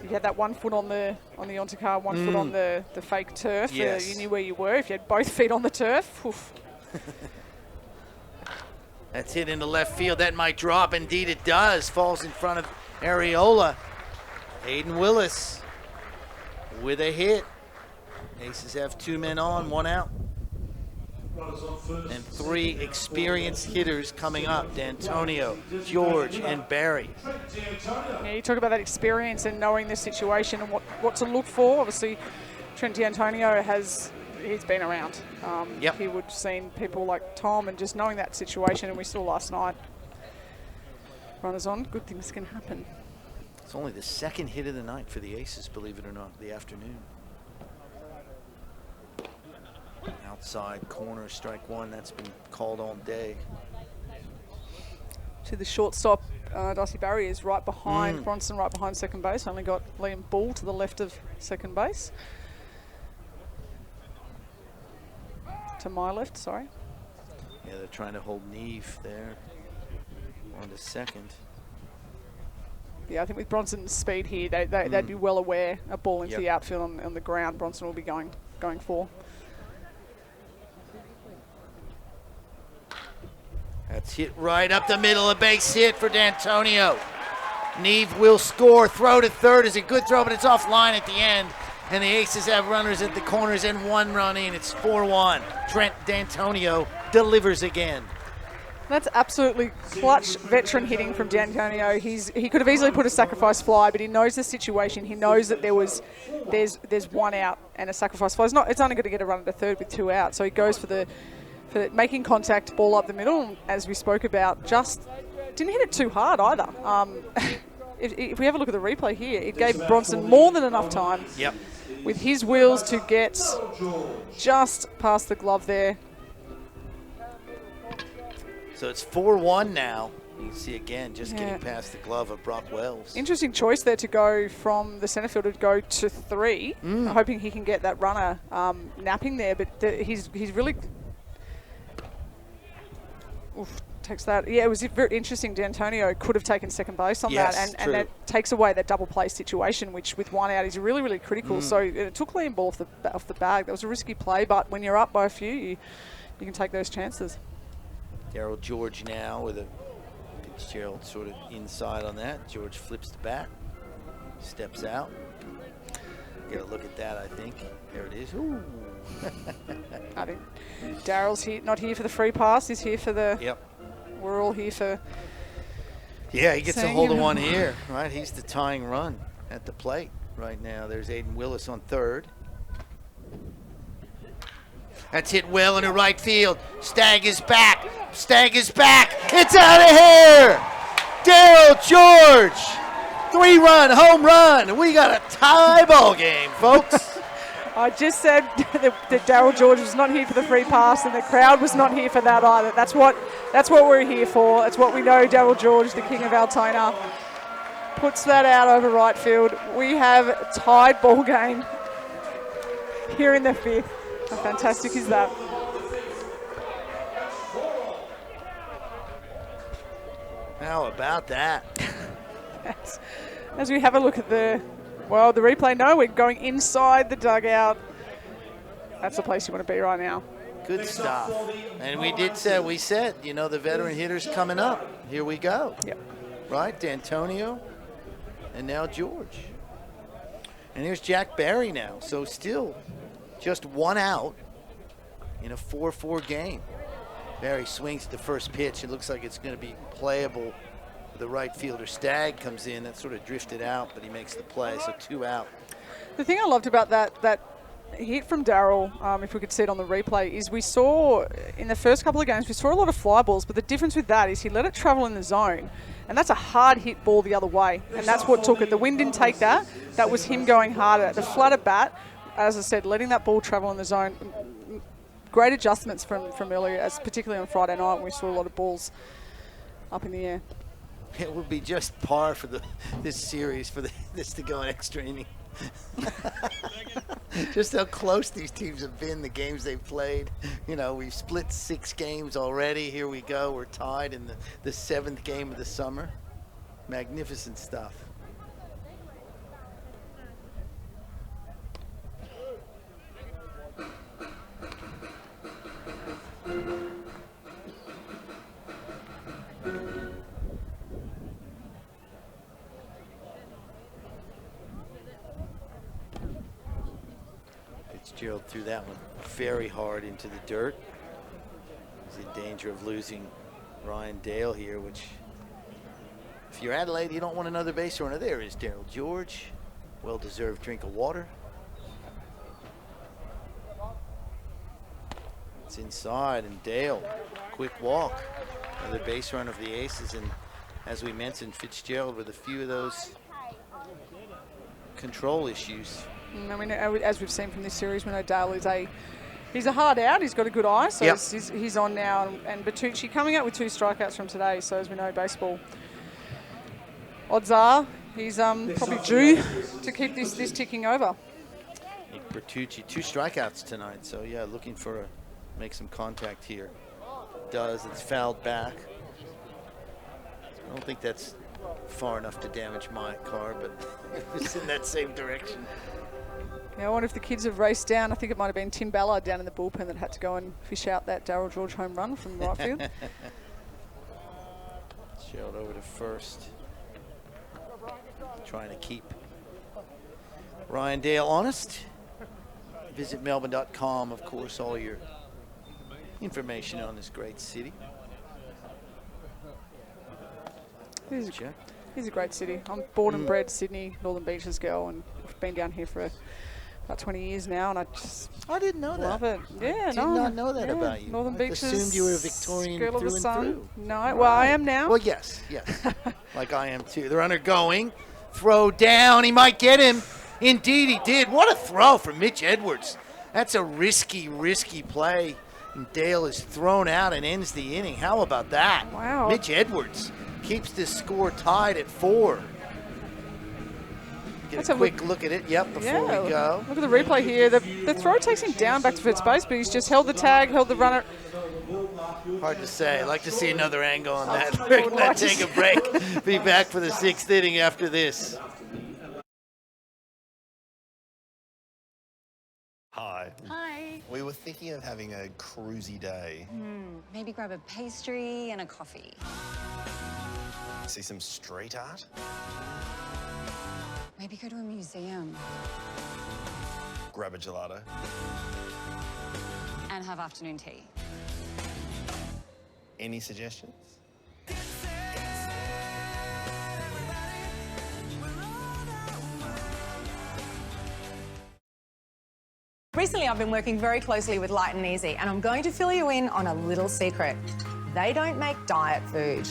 you had that 1 foot on the Ontakar, 1 foot on the fake turf. Yes. You knew where you were. If you had both feet on the turf, oof. That's hit into left field. That might drop. Indeed it does. Falls in front of Areola. Aiden Willis with a hit. Aces have 2 men on, 1 out. And 3 experienced hitters coming up. D'Antonio, George, and Barry. Yeah, you talk about that experience and knowing the situation and what to look for. Obviously, Trent D'Antonio he's been around. He would have seen people like Tom and just knowing that situation, and we saw last night. Runners on, good things can happen. It's only the 2nd hit of the night for the Aces, believe it or not, the afternoon. Outside corner, strike one. That's been called all day. To the shortstop, Darcy Barry is right behind Bronson, right behind second base. Only got Liam Bull to the left of second base. To my left, sorry. Yeah, they're trying to hold Neve there on to second. Yeah, I think with Bronson's speed here, they'd be well aware a ball into the outfield on the ground. Bronson will be going for. That's hit right up the middle, a base hit for D'Antonio. Neve will score. Throw to third is a good throw, but it's offline at the end. And the Aces have runners at the corners and 1 run in. It's 4-1. Trent D'Antonio delivers again. That's absolutely clutch veteran hitting from D'Antonio. He could have easily put a sacrifice fly, but he knows the situation. He knows that there's 1 out and a sacrifice fly. It's only going to get a run at a third with 2 out. So he goes for making contact, ball up the middle, as we spoke about. Just didn't hit it too hard either. If we have a look at the replay here, it gave Bronson more than enough time with his wheels to get just past the glove there. So it's 4-1 now. You can see again, just getting past the glove of Brock Wells. Interesting choice there to go from the centre fielder to go to 3, hoping he can get that runner napping there. But he's really takes that. Yeah, it was very interesting. D'Antonio could have taken second base on that, and that takes away that double play situation, which with 1 out is really, really critical. So it took Liam Ball off the bag. That was a risky play, but when you're up by a few, you can take those chances. Darryl George now with a Fitzgerald sort of inside on that. George flips the bat, steps out. Get a look at that, I think. There it is. Ooh. I think Darryl's not here for the free pass. He's here for the... Yep. We're all here for... Yeah, he gets a hold of one here, right? He's the tying run at the plate right now. There's Aiden Willis on third. That's hit well into right field. Stagg is back. Stagg is back. It's out of here. Darryl George. 3-run home run. We got a tie ball game, folks. I just said that Darryl George was not here for the free pass, and the crowd was not here for that either. That's what we're here for. That's what we know. Darryl George, the king of Altona, puts that out over right field. We have tied ball game here in the 5th. How fantastic is that? How about that? As we have a look at the replay, no, we're going inside the dugout. That's the place you want to be right now. Good stuff. And we said, you know, the veteran hitter's coming up. Here we go. Yep. Right, D'Antonio, and now George. And here's Jack Barry now. So still just one out in a 4-4 game. Barry swings at the first pitch. It looks like it's going to be playable. The right fielder Stagg comes in. That sort of drifted out, but he makes the play, so 2 out. The thing I loved about that hit from Darryl, if we could see it on the replay, is we saw in the first couple of games, we saw a lot of fly balls, but the difference with that is he let it travel in the zone, and that's a hard hit ball the other way, and that's what took it. The wind didn't take that. That was him going harder. The flatter bat, as I said, letting that ball travel in the zone. Great adjustments from earlier, as particularly on Friday night when we saw a lot of balls up in the air. It would be just par for this series for this to go an extra inning. Just how close these teams have been, the games they've played. You know, we've split 6 games already. Here we go. We're tied in the 7th game of the summer. Magnificent stuff. Fitzgerald threw that one very hard into the dirt. He's in danger of losing Ryan Dale here, which, if you're Adelaide, you don't want another base runner. There is Daryl George. Well-deserved drink of water. It's inside, and Dale, quick walk. Another base runner of the Aces, and as we mentioned, Fitzgerald with a few of those control issues. I mean, as we've seen from this series, we know Dale is he's a hard out. He's got a good eye, so yep. he's on now. And Bertucci coming out with 2 strikeouts from today. So as we know, baseball odds are he's probably due to keep this ticking over. Nick Bertucci, 2 strikeouts tonight. So yeah, looking for make some contact here. Does. It's fouled back. I don't think that's far enough to damage my car, but it's in that same direction. Yeah, I wonder if the kids have raced down. I think it might have been Tim Ballard down in the bullpen that had to go and fish out that Darryl George home run from right field. Shelled over to first. Trying to keep Ryan Dale honest. Visit Melbourne.com, of course, all your information on this great city. He's a great city. I'm born and bred Sydney, Northern Beaches girl, and I've been down here for about 20 years now, and I didn't know love that. it. Yeah, I did not know that about you. Northern Beaches. Assumed you were a Victorian girl of through the and sun. through. No, well, I am now. Well, yes, like I am too. The runner going, throw down. He might get him. Indeed, he did. What a throw from Mitch Edwards. That's a risky play. And Dale is thrown out and ends the inning. How about that? Wow. Mitch Edwards keeps this score tied at 4. Get a quick look at it, before we go. Look at the replay here. The throw takes him down back to first base, but he's just held the tag, held the runner. Hard to say. I'd like to see another angle on that. We're going to take a break. Be back for the 6th inning after this. Hi. Hi. We were thinking of having a cruisy day. Maybe grab a pastry and a coffee. See some street art. Maybe go to a museum. Grab a gelato. And have afternoon tea. Any suggestions? Recently, I've been working very closely with Light and Easy, and I'm going to fill you in on a little secret. They don't make diet food.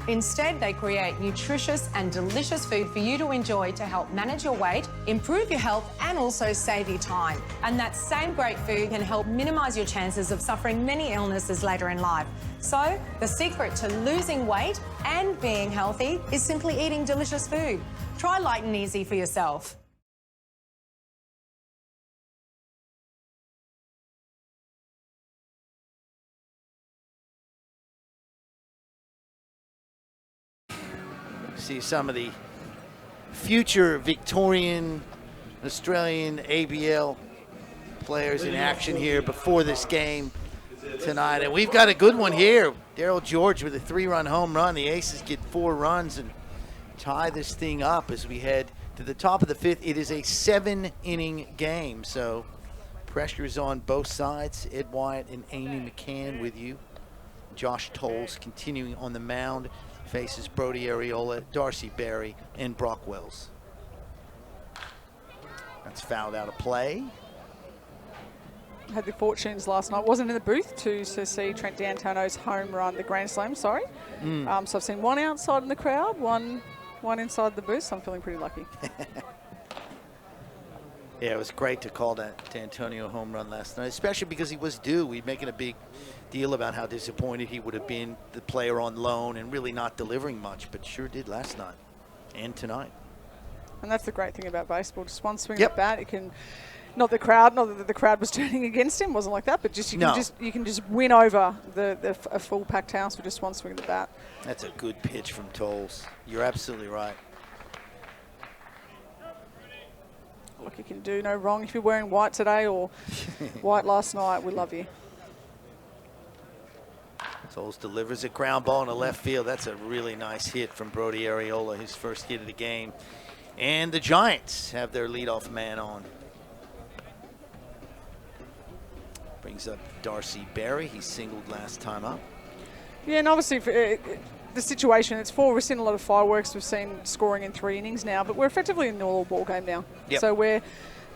Instead, they create nutritious and delicious food for you to enjoy to help manage your weight, improve your health, and also save you time. And that same great food can help minimise your chances of suffering many illnesses later in life. So, the secret to losing weight and being healthy is simply eating delicious food. Try Light and Easy for yourself. See some of the future Victorian, Australian ABL players in action here before this game tonight. And we've got a good one here. Daryl George with a 3-run home run. The Aces get 4 runs and tie this thing up as we head to the top of the 5th. It is a 7-inning game, so pressure is on both sides. Ed Wyatt and Amy McCann with you. Josh Tolles continuing on the mound, faces Brody Areola, Darcy Berry, and Brock Wells. That's fouled out of play. Had the fortunes last night. Wasn't in the booth to see Trent D'Antoni's home run, the Grand Slam, sorry. So I've seen one outside in the crowd, one inside the booth, so I'm feeling pretty lucky. Yeah, it was great to call that D'Antonio home run last night, especially because he was due. We're making a big deal about how disappointed he would have been, the player on loan, and really not delivering much, but sure did last night and tonight. And that's the great thing about baseball. Just one swing of the bat, it can, not that the crowd was turning against him, wasn't like that, but just you can just win over a full packed house with just one swing of the bat. That's a good pitch from Tolles. You're absolutely right. Look, you can do no wrong. If you're wearing white today or white last night, we love you. Tolles delivers a ground ball in the left field. That's a really nice hit from Brody Areola, his first hit of the game. And the Giants have their leadoff man on. Brings up Darcy Berry. He singled last time up. Yeah, and obviously the situation, we've seen a lot of fireworks. We've seen scoring in 3 innings now, but we're effectively in the all ball game now. Yep. So we're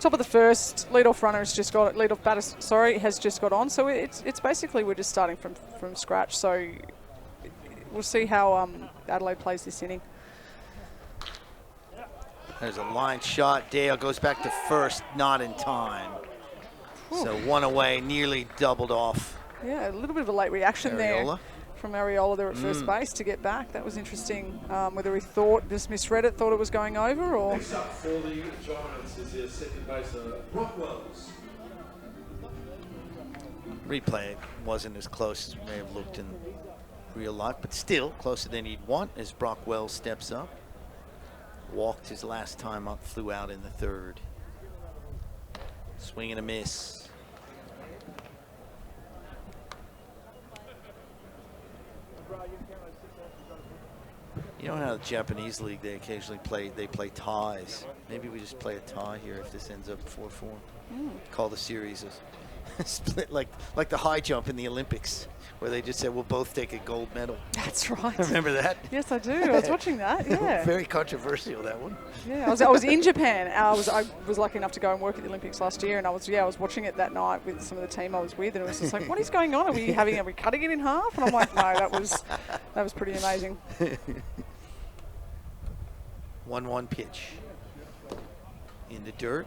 top of the first. Leadoff runner has just got leadoff batter. Sorry, has just got on. So it's basically we're just starting from scratch. So we'll see how Adelaide plays this inning. There's a line shot. Dale goes back to first, not in time. Ooh. So one away, nearly doubled off. Yeah, a little bit of a late reaction Areola. There from Areola there at first base to get back. That was interesting. Whether he just misread it, thought it was going over, or... Next up for the Giants is their second baser, Brock Wells. Replay wasn't as close as it may have looked in real life, but still closer than he'd want as Brock Wells steps up. Walked his last time up, flew out in the 3rd. Swing and a miss. You know how the Japanese league, they occasionally play ties. Maybe we just play a tie here if this ends up 4-4. Call the series a split, like the high jump in the Olympics, where they just said we'll both take a gold medal. That's right. Remember that? Yes, I do. I was watching that. Yeah. Very controversial, that one. Yeah, I was in Japan. I was lucky enough to go and work at the Olympics last year, and I was watching it that night with some of the team I was with, and it was just like, what is going on? Are we cutting it in half? And I'm like, no, that was pretty amazing. 1-1 pitch in the dirt.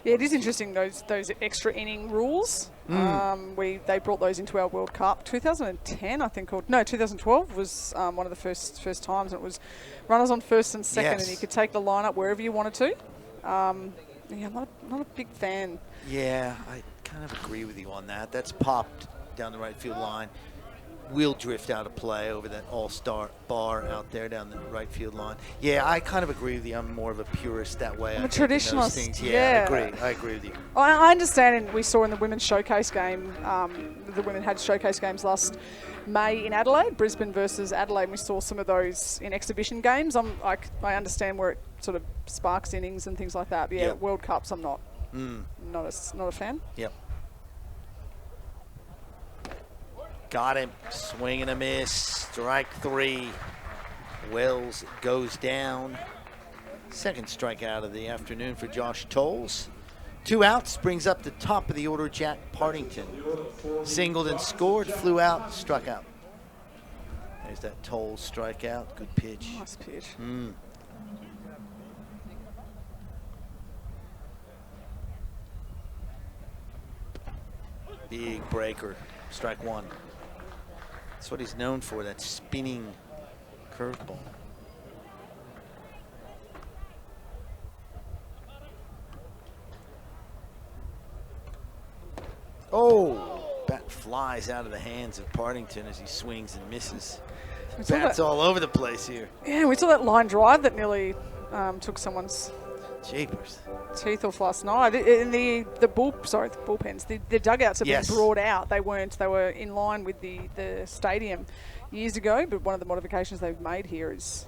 Yeah, it is interesting, those extra inning rules. They brought those into our World Cup 2010, I think, 2012 was one of the first times. And it was runners on first and second, and you could take the lineup wherever you wanted to. I'm not a big fan. Yeah, I kind of agree with you on that. That's popped down the right field line. Will drift out of play over that all-star bar out there down the right field line. Yeah, I kind of agree with you. I'm more of a purist that way. I'm a traditionalist. Yeah, I agree with you. I understand, and we saw in the women's showcase game, the women had showcase games last May in Adelaide, Brisbane versus Adelaide, and we saw some of those in exhibition games. I understand where it sort of sparks innings and things like that. But yeah, World Cups, I'm not a fan. Yep. Got him. Swing and a miss. Strike 3. Wells goes down. Second strikeout of the afternoon for Josh Tolles. 2 outs, brings up the top of the order Jack Partington. Singled and scored, flew out, struck out. There's that Tolles strikeout. Good pitch. Nice pitch. Big breaker. Strike 1. That's what he's known for, that spinning curveball. Oh, bat flies out of the hands of Partington as he swings and misses. Bats all over the place here. Yeah, we saw that line drive that nearly took someone's Jeepers. teeth off last night. In the bullpens, the dugouts have been brought out. They weren't. They were in line with the stadium years ago, but one of the modifications they've made here is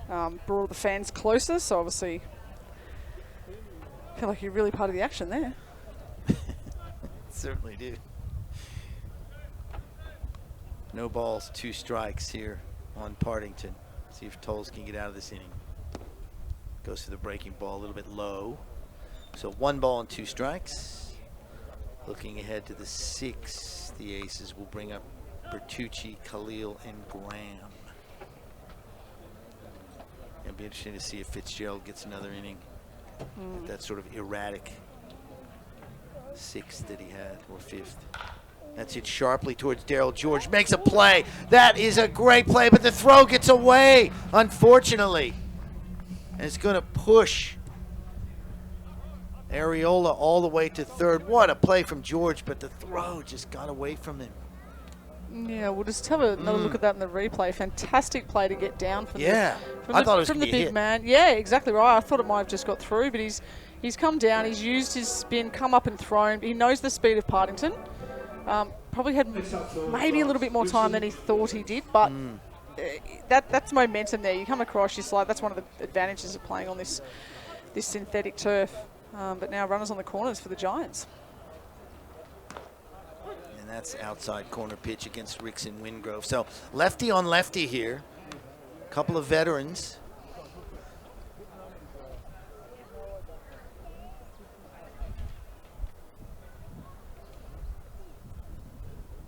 brought the fans closer. So obviously, I feel like you're really part of the action there. Certainly do. No balls, 2 strikes here on Partington. See if Tolles can get out of this inning. Goes to the breaking ball a little bit low. So 1 ball and 2 strikes. Looking ahead to the 6th, the Aces will bring up Bertucci, Khalil, and Graham. It'll be interesting to see if Fitzgerald gets another inning. That sort of erratic 6th that he had, or 5th. That's hit sharply towards Darryl George. Makes a play. That is a great play, but the throw gets away, unfortunately. And it's going to push Arriola all the way to 3rd. What a play from George, but the throw just got away from him. Yeah, we'll just have another look at that in the replay. Fantastic play to get down from I thought it was from the gonna be a big hit. man. Yeah, exactly right. I thought it might have just got through, but he's come down. He's used his spin, come up and thrown. He knows the speed of Partington. Probably had maybe a little bit more time than he thought he did, but that's momentum there. You come across, you slide. That's one of the advantages of playing on this synthetic turf. But now runners on the corners for the Giants. And that's outside corner pitch against Rickson Wingrove. So lefty on lefty here. Couple of veterans.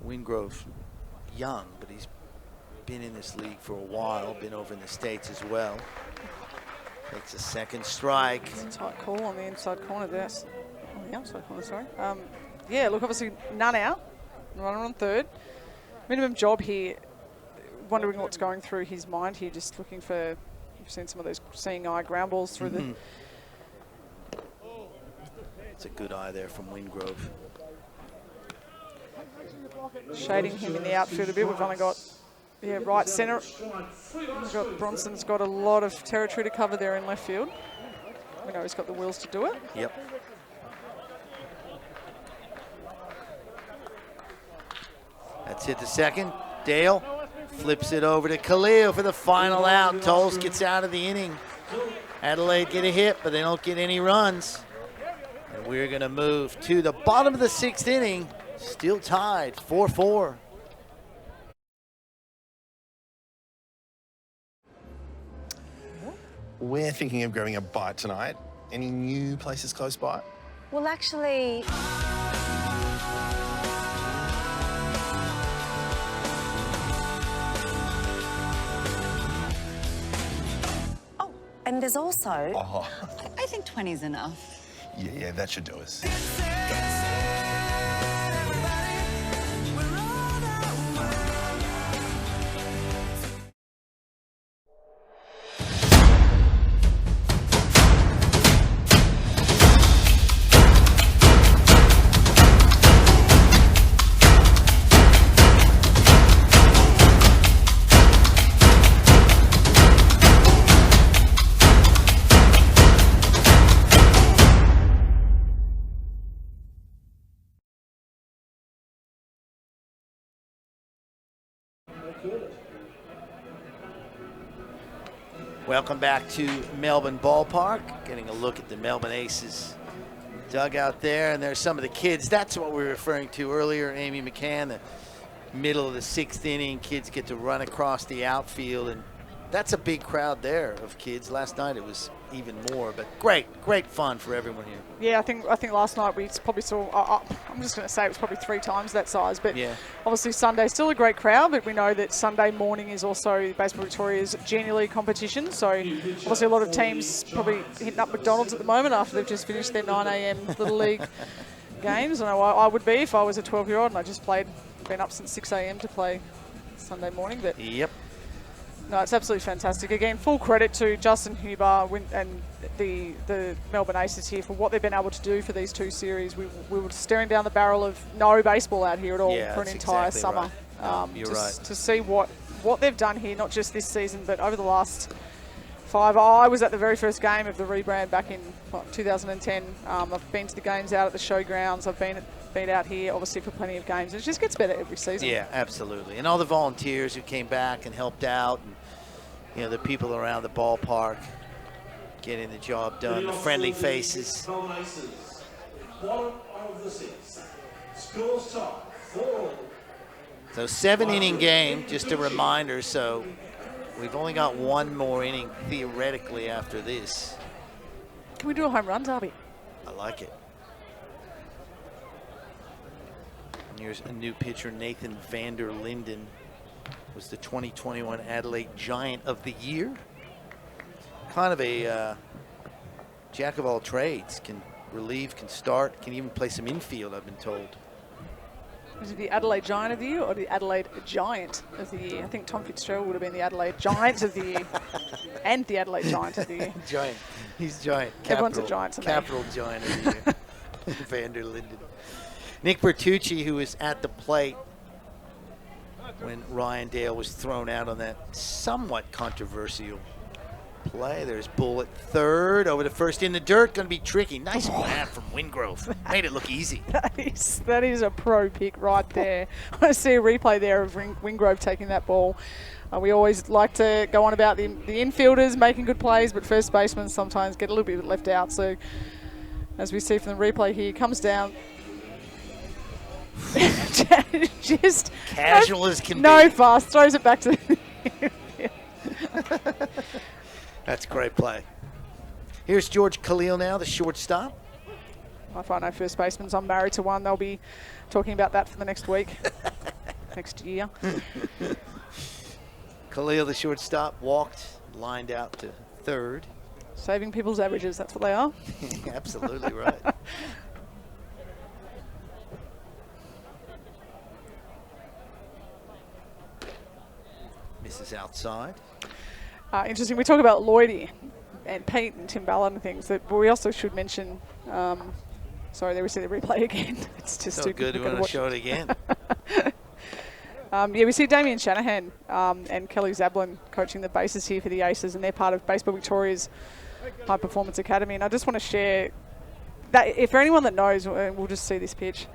Wingrove young, but he's been in this league for a while, been over in the States as well. Takes a 2nd strike. It's a tight call on the inside corner there. On the outside corner, sorry. Yeah, look, obviously none out. Runner on 3rd. Minimum job here. Wondering what's going through his mind here, just looking for, you've seen some of those seeing eye ground balls through the... It's a good eye there from Wingrove. Shading him in the outfield a bit. We've only got, right centre. Bronson's got a lot of territory to cover there in left field. We know he's got the wheels to do it. Yep. That's hit the 2nd. Dale flips it over to Khalil for the final out. Tolles gets out of the inning. Adelaide get a hit, but they don't get any runs. And we're going to move to the bottom of the 6th inning. Still tied, 4-4. We're thinking of grabbing a bite tonight. Any new places close by? Well, actually... Oh, and there's also... Oh, I think 20's enough. yeah, that should do us. Welcome back to Melbourne Ballpark. Getting a look at the Melbourne Aces dugout there, and there's some of the kids. That's what we were referring to earlier, Amy McCann, the middle of the 6th inning. Kids get to run across the outfield, and that's a big crowd there of kids. Last night it was even more, but great fun for everyone here. Yeah, I think last night we probably saw, I'm just going to say it was probably 3 times that size, but obviously Sunday still a great crowd, but we know that Sunday morning is also Baseball Victoria's Junior League competition, so obviously a lot of teams probably hitting up McDonald's at the moment after they've just finished their 9 a.m. Little League games. I know I would be if I was a 12-year-old and I just been up since 6 a.m. to play Sunday morning. But yep. No, it's absolutely fantastic. Again, full credit to Justin Huber and the Melbourne Aces here for what they've been able to do for these 2 series. We were staring down the barrel of no baseball out here at all for an entire exactly summer. Right. You're right. To see what what they've done here, not just this season, but over the last 5. I was at the very first game of the rebrand back in 2010. I've been to the games out at the showgrounds. I've been out here, obviously, for plenty of games. It just gets better every season. Yeah, absolutely. And all the volunteers who came back and helped out, and the people around the ballpark getting the job done, the friendly faces. Melbourne Aces, bottom of the 6th. Scores top 4. So 7-inning game, just a reminder. So we've only got one more inning theoretically after this. Can we do a home run derby? I like it. And here's a new pitcher, Nathan van der Linden. Was the 2021 Adelaide Giant of the Year. Kind of a jack of all trades. Can relieve, can start, can even play some infield, I've been told. Was it the Adelaide Giant of the Year or the Adelaide Giant of the Year? I think Tom Fitzgerald would have been the Adelaide Giant of the Year and the Adelaide Giant of the Year. Giant. He's giant. Everyone's a giant to me. Capital Giant of the Year. van der Linden. Nick Bertucci, who was at the plate when Ryan Dale was thrown out on that somewhat controversial play. There's Bull at third, over to first in the dirt, going to be tricky. Nice grab from Wingrove. Made it look easy. That is a pro pick right there. I want to see a replay there of Wingrove taking that ball. We always like to go on about the infielders making good plays, but first basemen sometimes get a little bit left out. So as we see from the replay here, comes down. Just casual as can be. No fast, throws it back to the That's a great play. Here's George Khalil now, the shortstop. If I know first basemen, I'm married to one. They'll be talking about that for the next week, next year. Khalil, the shortstop, walked, lined out to third. Saving people's averages, that's what they are. Absolutely right. Misses outside. Interesting. We talk about Lloydie and Pete and Tim Ballard and things, but we also should mention. Sorry, there we see the replay again. It's just so too good. We want to show it again. Yeah, we see Damien Shanahan and Kelly Zablin coaching the bases here for the Aces, and they're part of Baseball Victoria's High Performance Academy. And I just want to share that if for anyone that knows, we'll just see this pitch.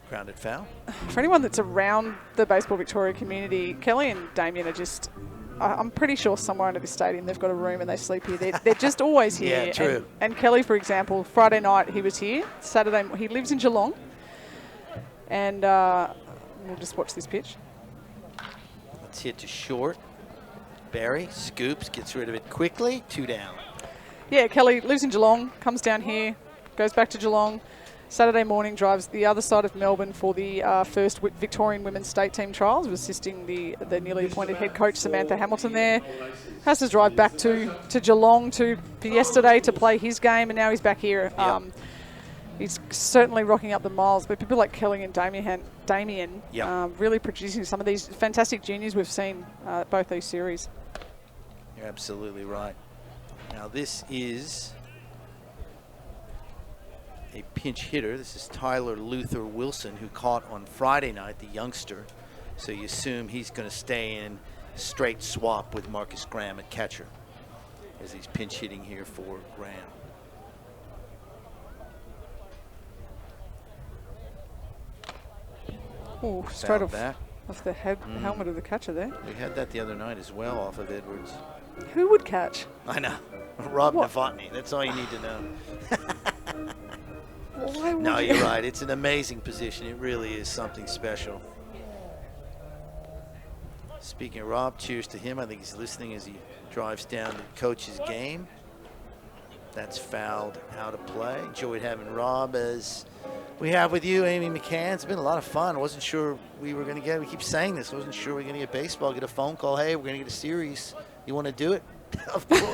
Grounded foul. For anyone that's around the Baseball Victoria community, Kelly and Damien are just, I'm pretty sure somewhere under this stadium they've got a room and they sleep here. They're just always here. Yeah, true. And Kelly, for example, Friday night he was here. Saturday, he lives in Geelong. And we'll just watch this pitch. Let's hit to short. Barry scoops, gets rid of it quickly. 2 down. Yeah, Kelly lives in Geelong, comes down here, goes back to Geelong. Saturday morning drives the other side of Melbourne for the first Victorian women's state team trials, assisting the newly appointed head coach Samantha Hamilton there. Has to drive back to Geelong for yesterday to play his game, and now he's back here. Yep. He's certainly rocking up the miles, but people like Kelly and Damien Yep. really producing some of these fantastic juniors we've seen both these series. You're absolutely right. Now this is a pinch hitter. This is Tyler Luther Wilson, who caught on Friday night, the youngster. So you assume he's going to stay in straight swap with Marcus Graham at catcher as he's pinch hitting here for Graham. Oh, straight off back. the helmet of the catcher there. We had that the other night as well off of Edwards. Who would catch? I know. Rob What? Novotny. That's all you need to know. Why would No, you? you're right. It's an amazing position. It really is something special. Speaking of Rob, cheers to him. I think he's listening as he drives down to coach's game. That's fouled out of play. Enjoyed having Rob as we have with you, Amy McCann. It's been a lot of fun. I wasn't sure we were going to get, we keep saying this, I wasn't sure we were going to get baseball, get a phone call. Hey, we're going to get a series. You want to do it?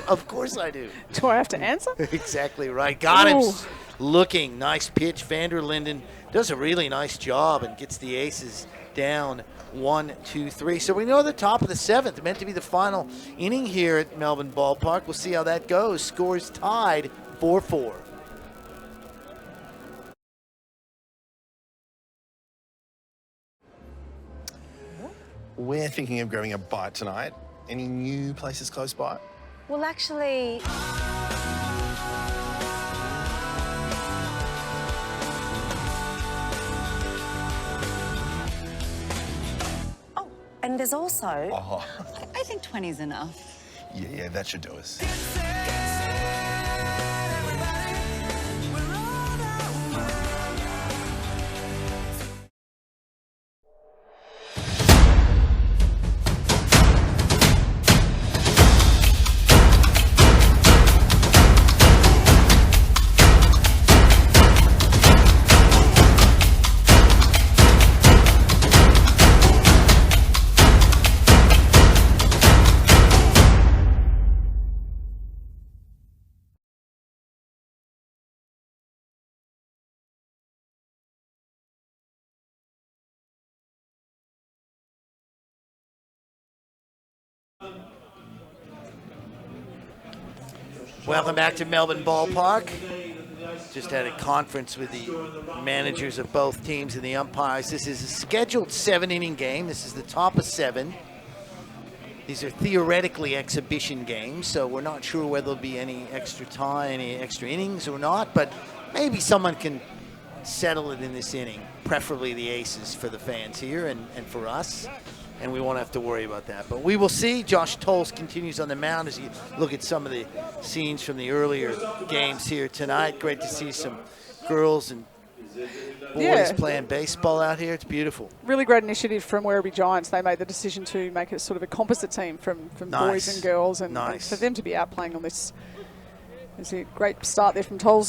Of course I do. Do I have to answer? Exactly right. Got him. Ooh. Looking. Nice pitch. Van der Linden does a really nice job and gets the Aces down 1-2-3. So we know the top of the 7th, meant to be the final inning here at Melbourne Ballpark. We'll see how that goes. Scores tied 4-4. We're thinking of grabbing a bite tonight. Any new places close by? Well, actually... Oh, and there's also... Oh, I think 20's enough. yeah, that should do us. Welcome back to Melbourne Ballpark. Just had a conference with the managers of both teams and the umpires. This is a scheduled 7-inning game. This is the top of 7. These are theoretically exhibition games, so we're not sure whether there'll be any extra time, any extra innings or not, but maybe someone can settle it in this inning, preferably the Aces for the fans here and for us. And we won't have to worry about that. But we will see. Josh Tolles continues on the mound as you look at some of the scenes from the earlier games here tonight. Great to see some girls and boys playing baseball out here. It's beautiful. Really great initiative from Werribee Giants. They made the decision to make it sort of a composite team from boys and girls. And for them to be out playing on this, it's a great start there from Tolles.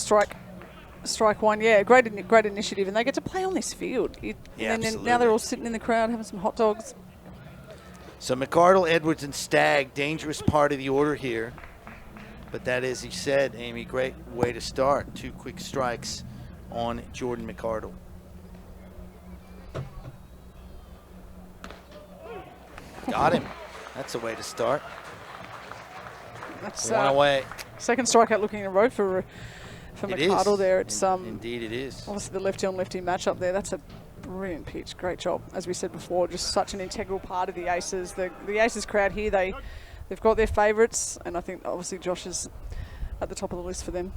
Strike one. Yeah, great initiative. And they get to play on this field. And now they're all sitting in the crowd having some hot dogs. So McArdle, Edwards, and Stagg, dangerous part of the order here. But that, as you said, Amy, great way to start. 2 quick strikes on Jordan McArdle. Got him. That's a way to start. That's one away. Second strikeout looking in a row for McArdle there. It's indeed it is. Obviously the lefty on lefty matchup there. That's a brilliant pitch. Great job. As we said before, just such an integral part of the Aces. The Aces crowd here, they've got their favourites, and I think obviously Josh is at the top of the list for them.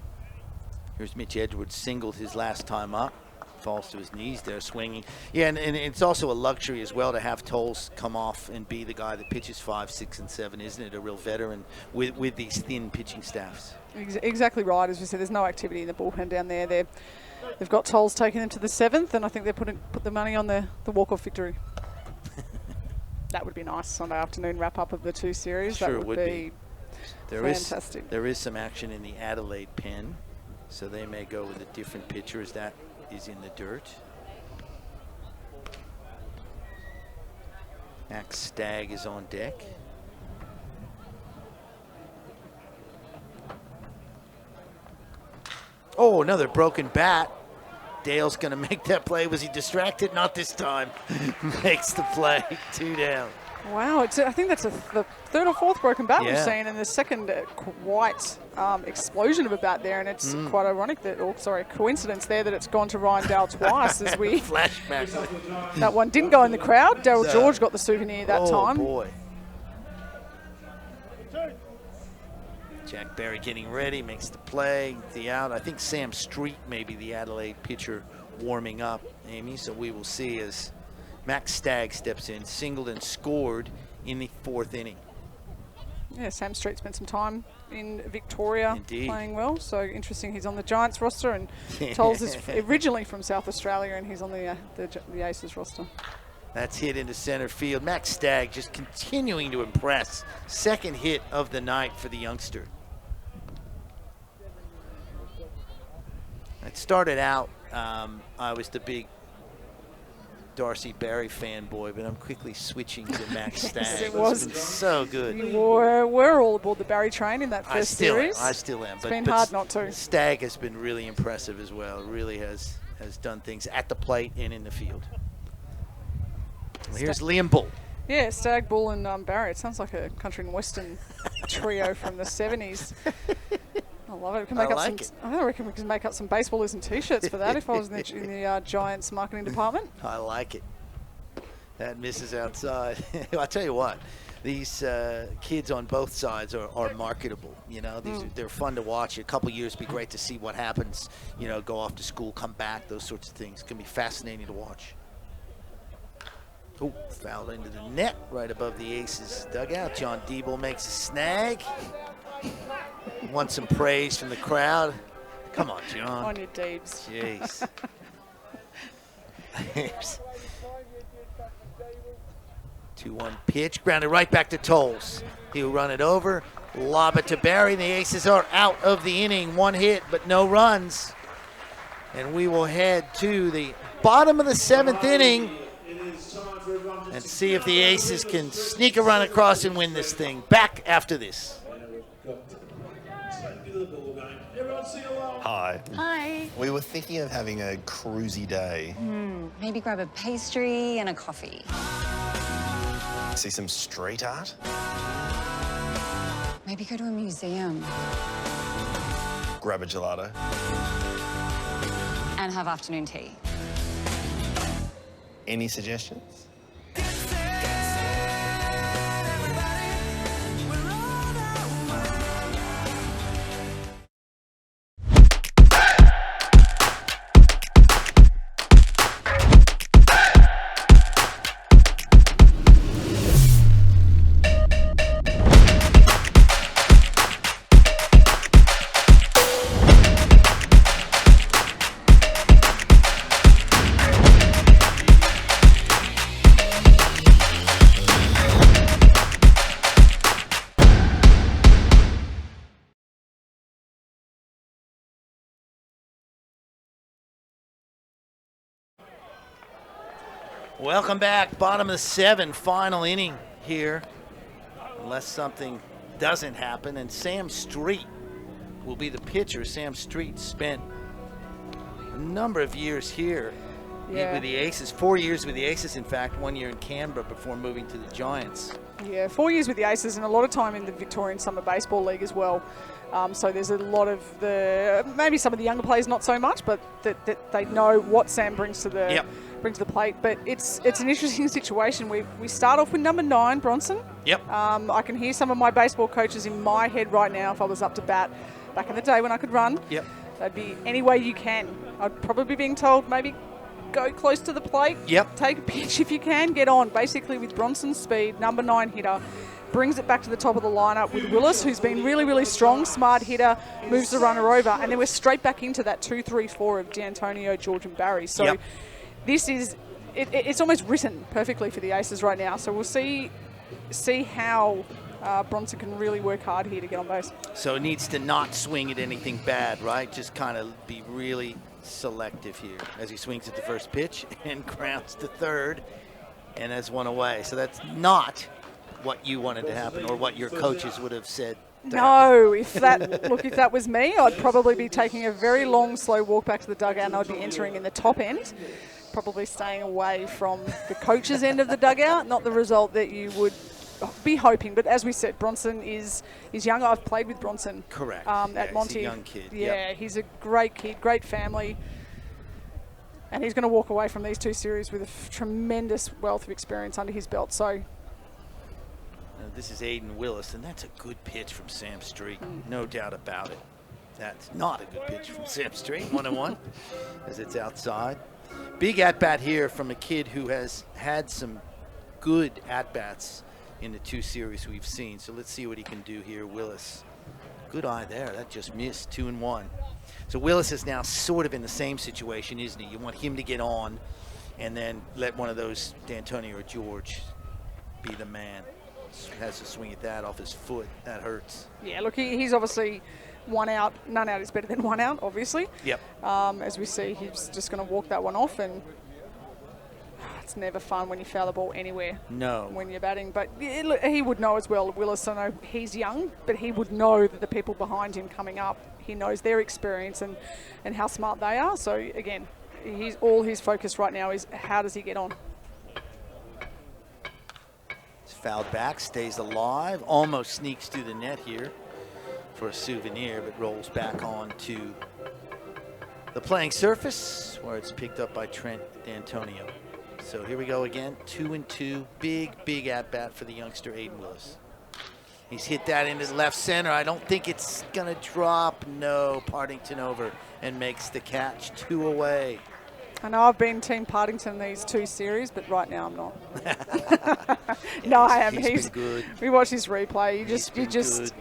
Here's Mitch Edwards, singled his last time up. Falls to his knees there, swinging. Yeah, and it's also a luxury as well to have Tolles come off and be the guy that pitches 5, 6, and 7, isn't it? A real veteran with these thin pitching staffs. Exactly right. As we said, there's no activity in the bullpen down there. They've got Tolles taking them to the 7th, and I think they're put the money on the walk-off victory. That would be nice. Sunday afternoon wrap-up of the 2 series. Sure, that would be fantastic. There is some action in the Adelaide pen, so they may go with a different pitcher as that is in the dirt. Max Stagg is on deck. Oh, another broken bat. Dale's going to make that play. Was he distracted? Not this time. Makes the play. 2 down. Wow, I think that's the 3rd or 4th broken bat we've seen, and the second quite explosion of a bat there, and it's quite ironic that, coincidence there that it's gone to Ryan Dale twice as we... Flashback. That one didn't go in the crowd. Daryl George got the souvenir that time. Oh, boy. Jack Berry getting ready, makes the play, the out. I think Sam Street may be the Adelaide pitcher warming up, Amy, so we will see as Max Stagg steps in, singled and scored in the 4th inning. Yeah, Sam Street spent some time in Victoria playing well, so interesting he's on the Giants roster, and Tolles is originally from South Australia and he's on the Aces roster. That's hit into center field. Max Stagg just continuing to impress. 2nd hit of the night for the youngster. It started out, I was the big Darcy Barry fanboy, but I'm quickly switching to Max Stagg. It was been so good. We're all aboard the Barry train in that first series. I still am. It's been hard not to. Stagg has been really impressive as well. Really has done things at the plate and in the field. Well, here's Liam Bull. Yeah, Stagg, Bull, and Barry. It sounds like a country and western trio from the 70s. I love it. We can make I reckon we can make up some baseballers and T-shirts for that if I was in the Giants marketing department. I like it. That misses outside. I'll tell you what, these kids on both sides are marketable. You know, they're fun to watch. A couple years be great to see what happens. You know, go off to school, come back, those sorts of things. Can be fascinating to watch. Oh, fouled into the net right above the Aces dugout. John Diebel makes a snag. Want some praise from the crowd. Come on, John. On your Deebs. Jeez. 2-1 pitch, grounded right back to Tolles. He'll run it over, lob it to Barry. The Aces are out of the inning. 1 hit, but no runs. And we will head to the bottom of the 7th inning and see if the Aces can sneak a run across and win this thing. Back after this. Hi. Hi. We were thinking of having a cruisy day. Maybe grab a pastry and a coffee. See some street art. Maybe go to a museum. Grab a gelato. And have afternoon tea. Any suggestions? Welcome back, bottom of the 7, final inning here, unless something doesn't happen. And Sam Street will be the pitcher. Sam Street spent a number of years here with the Aces, 4 years with the Aces, in fact, 1 year in Canberra before moving to the Giants. Yeah, 4 years with the Aces and a lot of time in the Victorian Summer Baseball League as well. So there's a lot of maybe some of the younger players not so much, but that they know what Sam brings to the brings to the plate. But it's an interesting situation. We start off with number 9, Bronson. Yep. I can hear some of my baseball coaches in my head right now. If I was up to bat back in the day when I could run, that'd be any way you can. I'd probably be being told maybe go close to the plate. Yep. Take a pitch if you can. Get on. Basically with Bronson's speed, number 9 hitter. Brings it back to the top of the lineup with Willis, who's been really, really strong, smart hitter, moves the runner over, and then we're straight back into that 2-3-4 of D'Antonio, George, and Barry. So this is it's almost written perfectly for the Aces right now. So we'll see how Bronson can really work hard here to get on base. So it needs to not swing at anything bad, right? Just kind of be really selective here as he swings at the first pitch and grounds to third and has one away. So that's not what you wanted to happen or what your coaches would have said. No, if that was me, I'd probably be taking a very long, slow walk back to the dugout and I'd be entering in the top end, probably staying away from the coach's end of the dugout, not the result that you would be hoping. But as we said, Bronson is younger. I've played with Bronson. Correct. At Monty. He's a young kid. Yeah, he's a great kid, great family. And he's going to walk away from these 2 series with a tremendous wealth of experience under his belt. So this is Aiden Willis, and that's a good pitch from Sam Street, no doubt about it. That's not a good pitch from Sam Street, 1-1, as it's outside. Big at-bat here from a kid who has had some good at-bats in the 2 series we've seen. So let's see what he can do here, Willis. Good eye there, that just missed, 2-1. So Willis is now sort of in the same situation, isn't he? You want him to get on and then let one of those, D'Antonio or George, be the man. Has to swing at that off his foot. That hurts. Yeah, look, he's obviously 1 out. None out is better than 1 out, obviously. Yep. As we see, he's just going to walk that one off, and it's never fun when you foul the ball anywhere. No. When you're batting. But he would know as well, Willis. I know he's young, but he would know that the people behind him coming up, he knows their experience and how smart they are. So, again, all his focus right now is how does he get on? Fouled back, stays alive, almost sneaks through the net here for a souvenir, but rolls back onto the playing surface where it's picked up by Trent D'Antonio. So here we go again, 2-2. Big at-bat for the youngster, Aiden Willis. He's hit that into left center. I don't think it's going to drop. No, Partington over and makes the catch. 2 away. I know I've been Team Partington these 2 series, but right now I'm not. No, I am. He's been good. We watch his replay. You just good.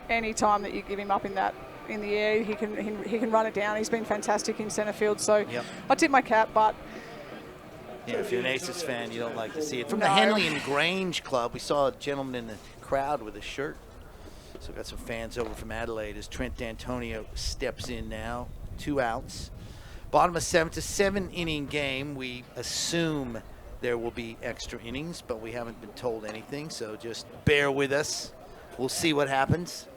any time that you give him up in the air, he can run it down. He's been fantastic in centre field. So Yep. I tip my cap, but Yeah, if you're an Aces fan, you don't like to see it. From the No. Henley and Grange Club, we saw a gentleman in the crowd with a shirt. So we've got some fans over from Adelaide as Trent D'Antonio steps in now. 2 outs. Bottom of 7th, to 7-inning game. We assume there will be extra innings, but we haven't been told anything, so just bear with us. We'll see what happens.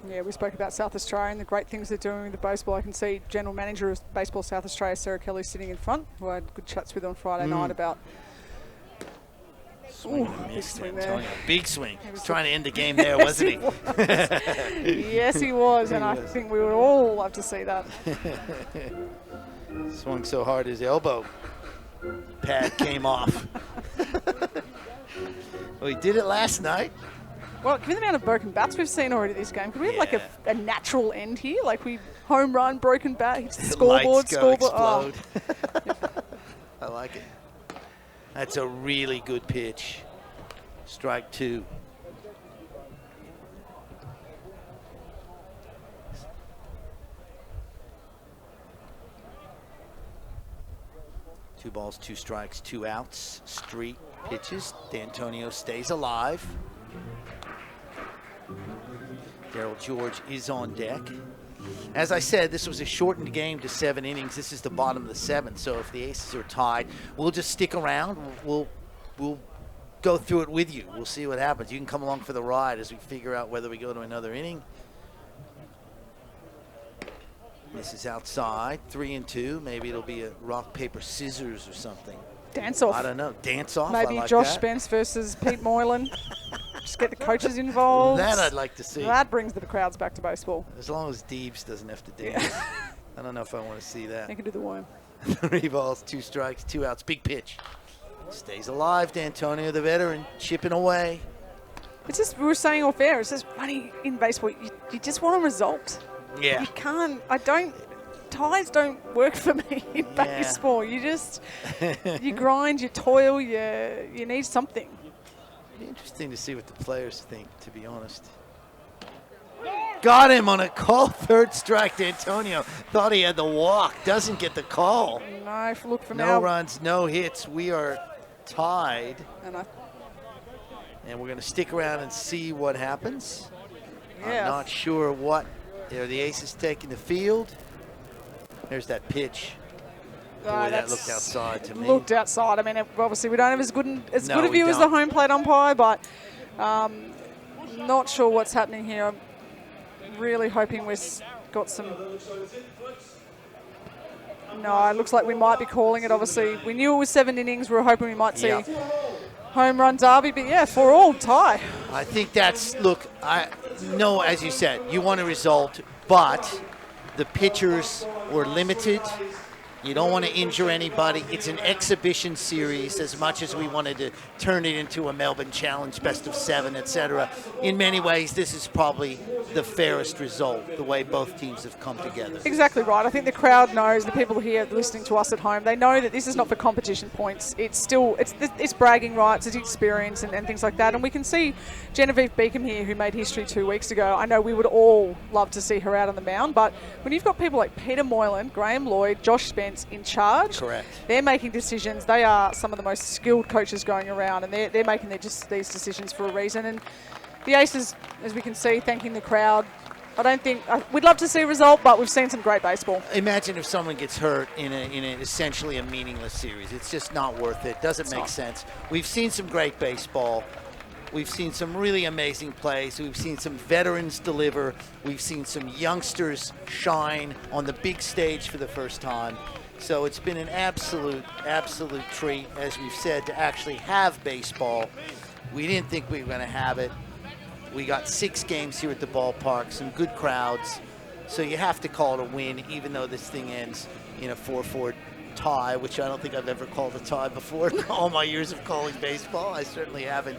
yeah, we spoke about South Australia and the great things they're doing with the baseball. I can see General Manager of Baseball South Australia, Sarah Kelly, sitting in front, who I had good chats with on Friday night about. Swing Ooh, and big miss, swing D'Antonio. there. Big swing. He was Trying to end the game there, wasn't he? Yes, he was, and I was. think we would all love to see that. Swung so hard his elbow pad came off. Well, he did it last night. Well, given the amount of broken bats we've seen already this game, could we have like a natural end here? Like we home run, broken bat, hits the scoreboard, Lights go scoreboard. explode. I like it. That's a really good pitch. Strike 2. Two balls, 2 strikes, 2 outs. Street pitches. D'Antonio stays alive. Darryl George is on deck. As I said, this was a shortened game to 7 innings. This is the bottom of the 7th, so if the Aces are tied, we'll just stick around. We'll go through it with you. We'll see what happens. You can come along for the ride as we figure out whether we go to another inning. This is outside, 3-2. Maybe it'll be a rock, paper, scissors or something. Dance off. I don't know. Dance off. Maybe I like Josh that. Spence versus Pete Moylan. Just get the coaches involved. That I'd like to see. That brings the crowds back to baseball. As long as Deebs doesn't have to dance. I don't know if I want to see that. They can do the worm. 3 balls, 2 strikes, 2 outs. Big pitch. Stays alive, D'Antonio, the veteran, chipping away. It's just, we were saying off air, it's just running in baseball. You just want a result. Yeah. You can't, ties don't work for me in Yeah. baseball. You just, you grind, you toil, you need something. Interesting to see what the players think, to be honest. Got him on a call, 3rd strike. D'Antonio thought he had the walk, doesn't get the call. No, look for No now. runs, no hits. We are tied, and we're going to stick around and see what happens. Yeah. I'm not sure what. There, the Aces taking the field. There's that pitch. Boy, that that's looked outside to me. Looked outside. I mean, obviously we don't have as good No, a we view as the don't. home plate umpire, but not sure what's happening here. I'm really hoping we've got some. No, it looks like we might be calling it. Obviously, we knew it was 7 innings. We were hoping we might see Yeah. home run derby, but yeah, 4-4 tie. I think that's, look, I know, as you said, you want a result, but the pitchers were limited. You don't want to injure anybody. It's an exhibition series as much as we wanted to turn it into a Melbourne Challenge, best of 7, etc. In many ways, this is probably the fairest result, the way both teams have come together. Exactly right. I think the crowd knows, the people here listening to us at home, they know that this is not for competition points. It's still, it's bragging rights, it's experience and things like that. And we can see Genevieve Beacom here, who made history 2 weeks ago. I know we would all love to see her out on the mound, but when you've got people like Peter Moylan, Graham Lloyd, Josh Spence in charge, Correct. They're making decisions. They are some of the most skilled coaches going around, and they're making these decisions for a reason. And the Aces, as we can see, thanking the crowd. I don't think we'd love to see a result, but we've seen some great baseball. Imagine if someone gets hurt in essentially a meaningless series. It's just not worth it. Doesn't make sense. We've seen some great baseball. We've seen some really amazing plays. We've seen some veterans deliver. We've seen some youngsters shine on the big stage for the first time. So it's been an absolute treat, as we've said, to actually have baseball. We didn't think we were going to have it. We got 6 games here at the ballpark, some good crowds. So you have to call it a win, even though this thing ends in a 4-4 tie, which I don't think I've ever called a tie before in all my years of calling baseball. I certainly haven't.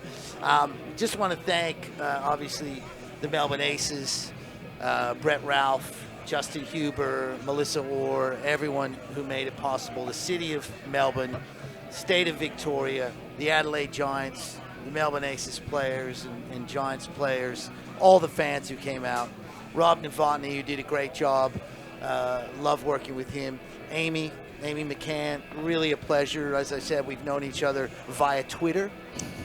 Just want to thank, obviously, the Melbourne Aces, Brett Ralph, Justin Huber, Melissa Orr, everyone who made it possible, the city of Melbourne, state of Victoria, the Adelaide Giants, the Melbourne Aces players and Giants players, all the fans who came out. Rob Novotny, who did a great job. Love working with him. Amy McCann, really a pleasure. As I said, we've known each other via Twitter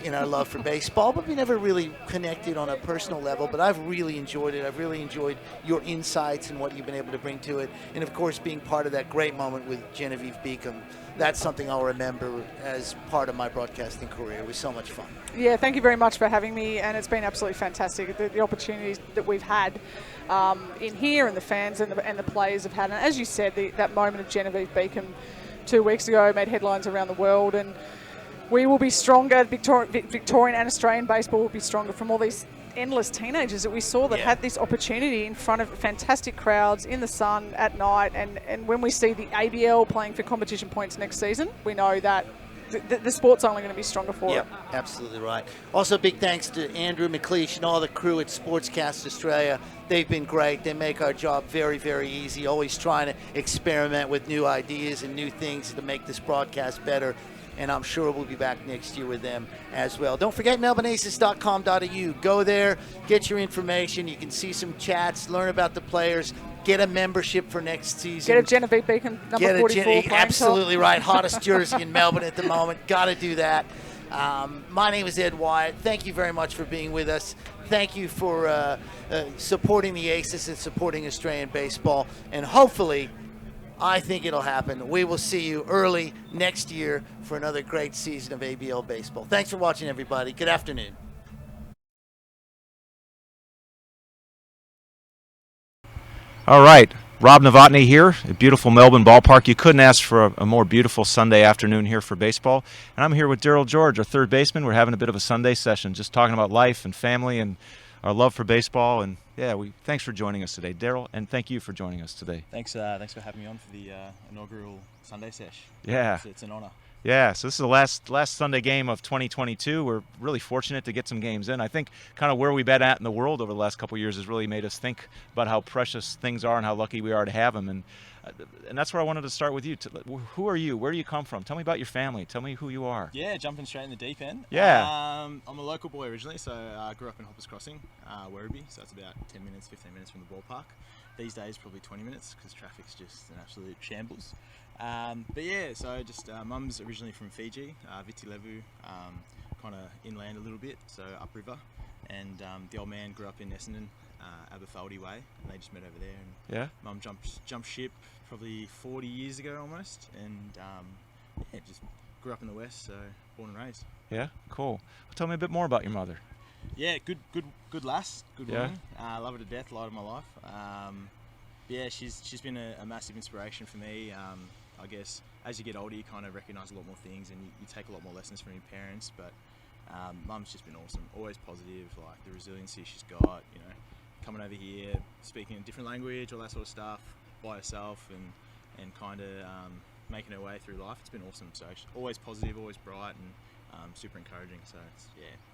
in our love for baseball, but we never really connected on a personal level. But I've really enjoyed it. I've really enjoyed your insights and what you've been able to bring to it. And, of course, being part of that great moment with Genevieve Beacom. That's something I'll remember as part of my broadcasting career. It was so much fun. Yeah, thank you very much for having me, and it's been absolutely fantastic. The opportunities that we've had in here, and the fans and the players have had. And as you said, that moment of Genevieve Beacom 2 weeks ago made headlines around the world, and we will be stronger. Victorian and Australian baseball will be stronger from all these endless teenagers that we saw that had this opportunity in front of fantastic crowds in the sun at night. And when we see the ABL playing for competition points next season, we know that the sport's only going to be stronger for it. Absolutely right. Also, big thanks to Andrew McLeish and all the crew at Sportscast Australia. They've been great. They make our job very, very easy, always trying to experiment with new ideas and new things to make this broadcast better. And I'm sure we'll be back next year with them as well. Don't forget melbourneaces.com.au. Go there, get your information. You can see some chats, learn about the players, get a membership for next season. Get a Genevieve Beacom number 44. Absolutely right. Hottest jersey in Melbourne at the moment. Got to do that. My name is Ed Wyatt. Thank you very much for being with us. Thank you for supporting the Aces and supporting Australian baseball. And hopefully, I think it'll happen. We will see you early next year for another great season of ABL baseball. Thanks for watching, everybody. Good afternoon. All right, Rob Novotny here at beautiful Melbourne Ballpark. You couldn't ask for a more beautiful Sunday afternoon here for baseball. And I'm here with Daryl George, our third baseman. We're having a bit of a Sunday session, just talking about life and family and our love for baseball. And yeah, thanks for joining us today, Daryl, and thank you for joining us today. Thanks for having me on for the inaugural Sunday sesh. Yeah, It's an honour. Yeah, so this is the last Sunday game of 2022. We're really fortunate to get some games in. I think kind of where we've been at in the world over the last couple of years has really made us think about how precious things are and how lucky we are to have them. And that's where I wanted to start with you. Who are you? Where do you come from? Tell me about your family. Tell me who you are. Yeah, jumping straight in the deep end. Yeah. I'm a local boy originally, so I grew up in Hoppers Crossing, Werribee, so that's about 10 minutes, 15 minutes from the ballpark. These days, probably 20 minutes because traffic's just an absolute shambles. But yeah, so just mum's originally from Fiji, Viti Levu, kind of inland a little bit, so upriver. And the old man grew up in Essendon, Aberfeldy way, and they just met over there. And yeah. Mum jumped ship probably 40 years ago almost, and yeah, just grew up in the West, so born and raised. Yeah, cool. Well, tell me a bit more about your mother. Yeah, good lass, good Yeah. woman. Love her to death, light of my life. Yeah, she's been a massive inspiration for me. I guess as you get older, you kind of recognise a lot more things, and you take a lot more lessons from your parents. But mum's just been awesome, always positive, like the resiliency she's got. You know, coming over here, speaking a different language, all that sort of stuff, by herself, and kind of making her way through life. It's been awesome. So she's always positive, always bright, and super encouraging. So it's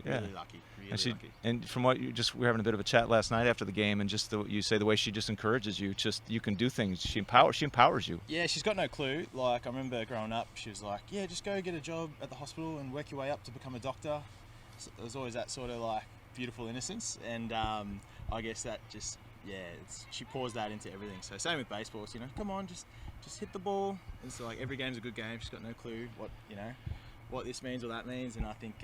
really lucky, really lucky. And from what we were having a bit of a chat last night after the game, and just you say the way she just encourages you, just you can do things. She empowers you. Yeah, she's got no clue. Like I remember growing up, she was like, "Yeah, just go get a job at the hospital and work your way up to become a doctor." So there was always that sort of like beautiful innocence, and I guess that just she pours that into everything. So same with baseball, you know, come on, just hit the ball. And so like every game's a good game. She's got no clue what this means or that means, and I think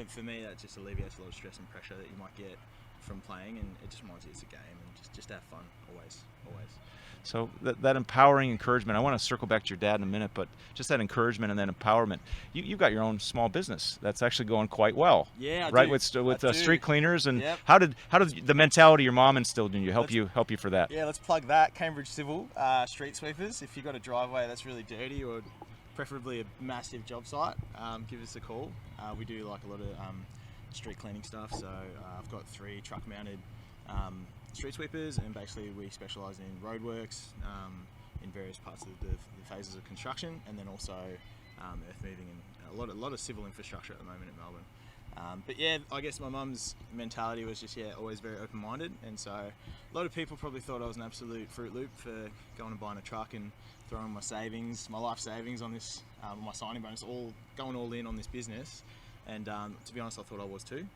for me that just alleviates a lot of stress and pressure that you might get from playing, and it just reminds you it's a game, and just have fun always. So that empowering encouragement, I want to circle back to your dad in a minute, but just that encouragement and that empowerment. You've got your own small business that's actually going quite well. Yeah, right, do. with street cleaners, and yep. How did the mentality your mom instilled in you help you for that? Yeah, let's plug that. Cambridge Civil street sweepers. If you've got a driveway that's really dirty, or preferably a massive job site, give us a call. We do like a lot of street cleaning stuff, so I've got 3 truck mounted street sweepers, and basically we specialise in roadworks, in various parts of the phases of construction, and then also earth moving and a lot of civil infrastructure at the moment in Melbourne. But yeah, I guess my mum's mentality was just always very open-minded, and so a lot of people probably thought I was an absolute Fruit Loop for going and buying a truck and throwing my savings, my life savings on this, my signing bonus, going all in on this business. And to be honest, I thought I was too,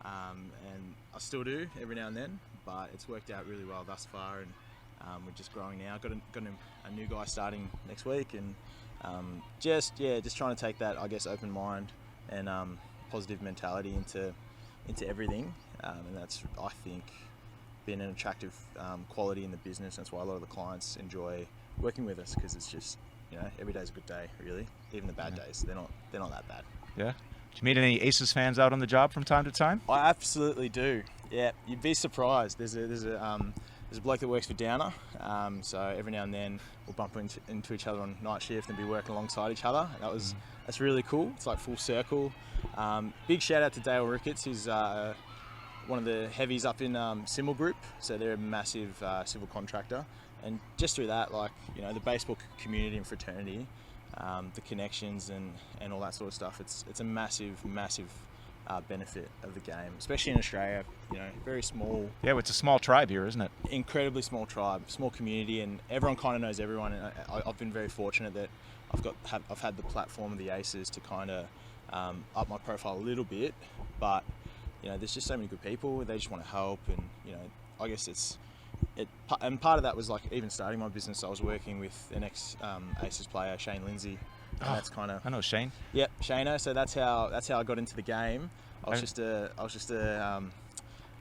and I still do every now and then. But it's worked out really well thus far, and we're just growing now. Got a new guy starting next week, and just trying to take that, I guess, open mind and positive mentality into everything, and that's, I think, been an attractive quality in the business. That's why a lot of the clients enjoy working with us, because it's just, every day's a good day, really. Even the bad days, they're not that bad. Yeah. Did you meet any Aces fans out on the job from time to time? I absolutely do. Yeah, you'd be surprised. There's a bloke that works for Downer, so every now and then we'll bump into each other on night shift and be working alongside each other. That's really cool. It's like full circle. Big shout out to Dale Ricketts, who's one of the heavies up in Symbol Group, so they're a massive civil contractor. And just through that, the baseball community and fraternity, the connections and all that sort of stuff, it's a massive benefit of the game, especially in Australia. Very small. Yeah, it's a small tribe here, isn't it? Incredibly small tribe, small community, and everyone kind of knows everyone. And I've been very fortunate that I've had the platform of the Aces to kind of up my profile a little bit. But there's just so many good people. They just want to help, and I guess and part of that was even starting my business. I was working with an ex Aces player, Shane Lindsay. And that's kind of, I know Shane. Yep, Shano. So that's how I got into the game. I was just a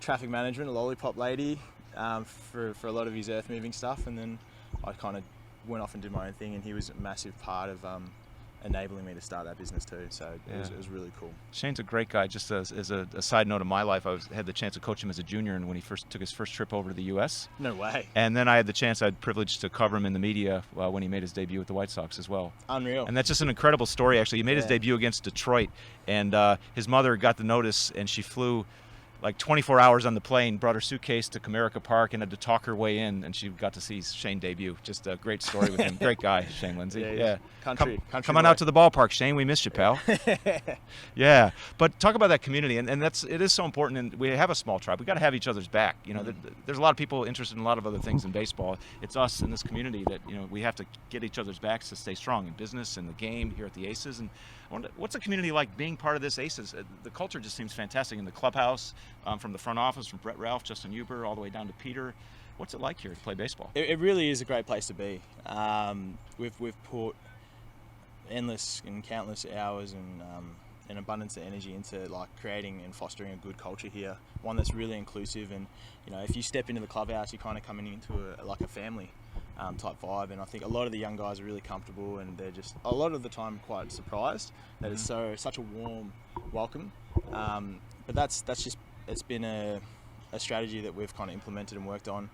traffic management, a lollipop lady for a lot of his earth moving stuff, and then I kind of went off and did my own thing. And he was a massive part of enabling me to start that business too. So it was really cool. Shane's a great guy. Just as a side note of my life, had the chance to coach him as a junior, and when he first took his first trip over to the U.S. No way. And then I had the privilege to cover him in the media when he made his debut with the White Sox as well. Unreal. And that's just an incredible story, actually. He made his debut against Detroit, and his mother got the notice, and she flew like 24 hours on the plane, brought her suitcase to Comerica Park, and had to talk her way in, and she got to see Shane debut. Just a great story with him. Great guy, Shane Lindsay. Yeah. Country come on out to the ballpark, Shane. We missed you, pal. Yeah. But talk about that community, and it is so important. And we have a small tribe. We got to have each other's back. There's a lot of people interested in a lot of other things in baseball. It's us in this community that we have to get each other's backs to stay strong in business and the game here at the Aces. And what's the community like being part of this Aces? The culture just seems fantastic in the clubhouse, from the front office, from Brett Ralph, Justin Huber, all the way down to Peter. What's it like here to play baseball? It really is a great place to be. We've put endless and countless hours and an abundance of energy into creating and fostering a good culture here, one that's really inclusive. And if you step into the clubhouse, you're kind of coming into a family type vibe, and I think a lot of the young guys are really comfortable, and they're just a lot of the time quite surprised that it's such a warm welcome. But it's been a strategy that we've kind of implemented and worked on.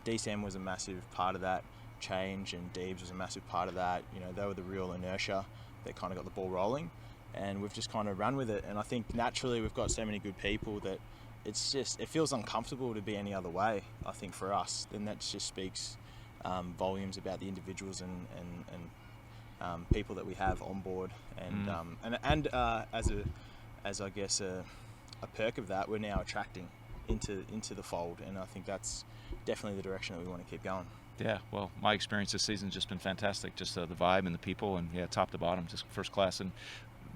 DSM was a massive part of that change, and Deebs was a massive part of that. They were the real inertia that kind of got the ball rolling, and we've just kind of run with it. And I think naturally we've got so many good people that it feels uncomfortable to be any other way. I think for us, then that just speaks volumes about the individuals and people that we have on board, and as I guess a perk of that, we're now attracting into the fold, and I think that's definitely the direction that we want to keep going. Yeah, well, my experience this season's just been fantastic. Just the vibe and the people, and top to bottom, just first class. And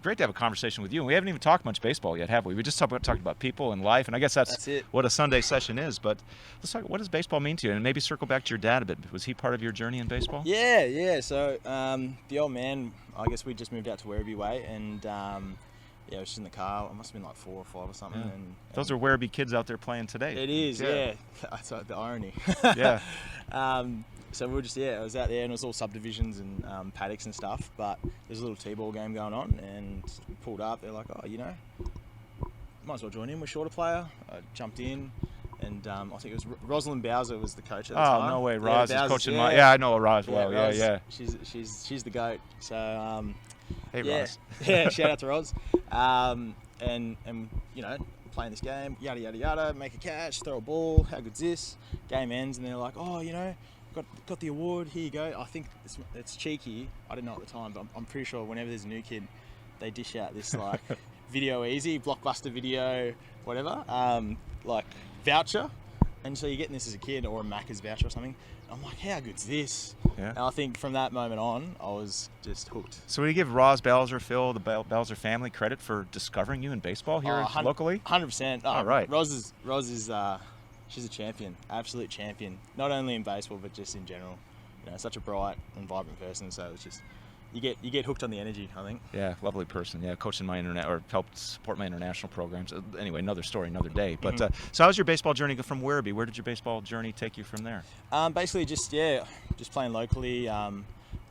great to have a conversation with you. And we haven't even talked much baseball yet, have we? We just talked about people and life, and I guess that's it. What a Sunday session is. But let's talk. What does baseball mean to you? And maybe circle back to your dad a bit. Was he part of your journey in baseball? Yeah. So the old man, I guess we just moved out to Werribee Way, and I was just in the car. I must have been like 4 or 5 or something. Yeah. And those are Werribee kids out there playing today. It is, yeah. That's the irony. Yeah. So we were just, I was out there, and it was all subdivisions and paddocks and stuff, but there's a little T-ball game going on, and we pulled up. They're like, might as well join in. We're shorter player. I jumped in, and I think it was Rosalind Bowser was the coach at the time. Oh, no way. Roz is coaching my... Yeah, I know Roz well. Roz, Yeah. She's the GOAT. So, hey, Roz. Yeah, shout out to Roz. And playing this game, yada, yada, yada, make a catch, throw a ball, how good's this? Game ends, and they're like, got the award. Here you go. I think it's cheeky. I didn't know at the time, but I'm pretty sure whenever there's a new kid, they dish out this like video easy, Blockbuster video, whatever, like voucher. And so you're getting this as a kid, or a Macca's voucher or something. I'm like, how good's this? Yeah. And I think from that moment on, I was just hooked. So, will you give Roz Belzer, Phil, the Belzer family credit for discovering you in baseball here locally? 100%. All right. Roz is she's a champion, absolute champion. Not only in baseball, but just in general. You know, such a bright and vibrant person. So it's just you get hooked on the energy, I think. Yeah, lovely person. Yeah, coached in my helped support my international programs. Anyway, another story, another day. But so, how's your baseball journey go from Werribee? Where did your baseball journey take you from there? Basically, just playing locally. I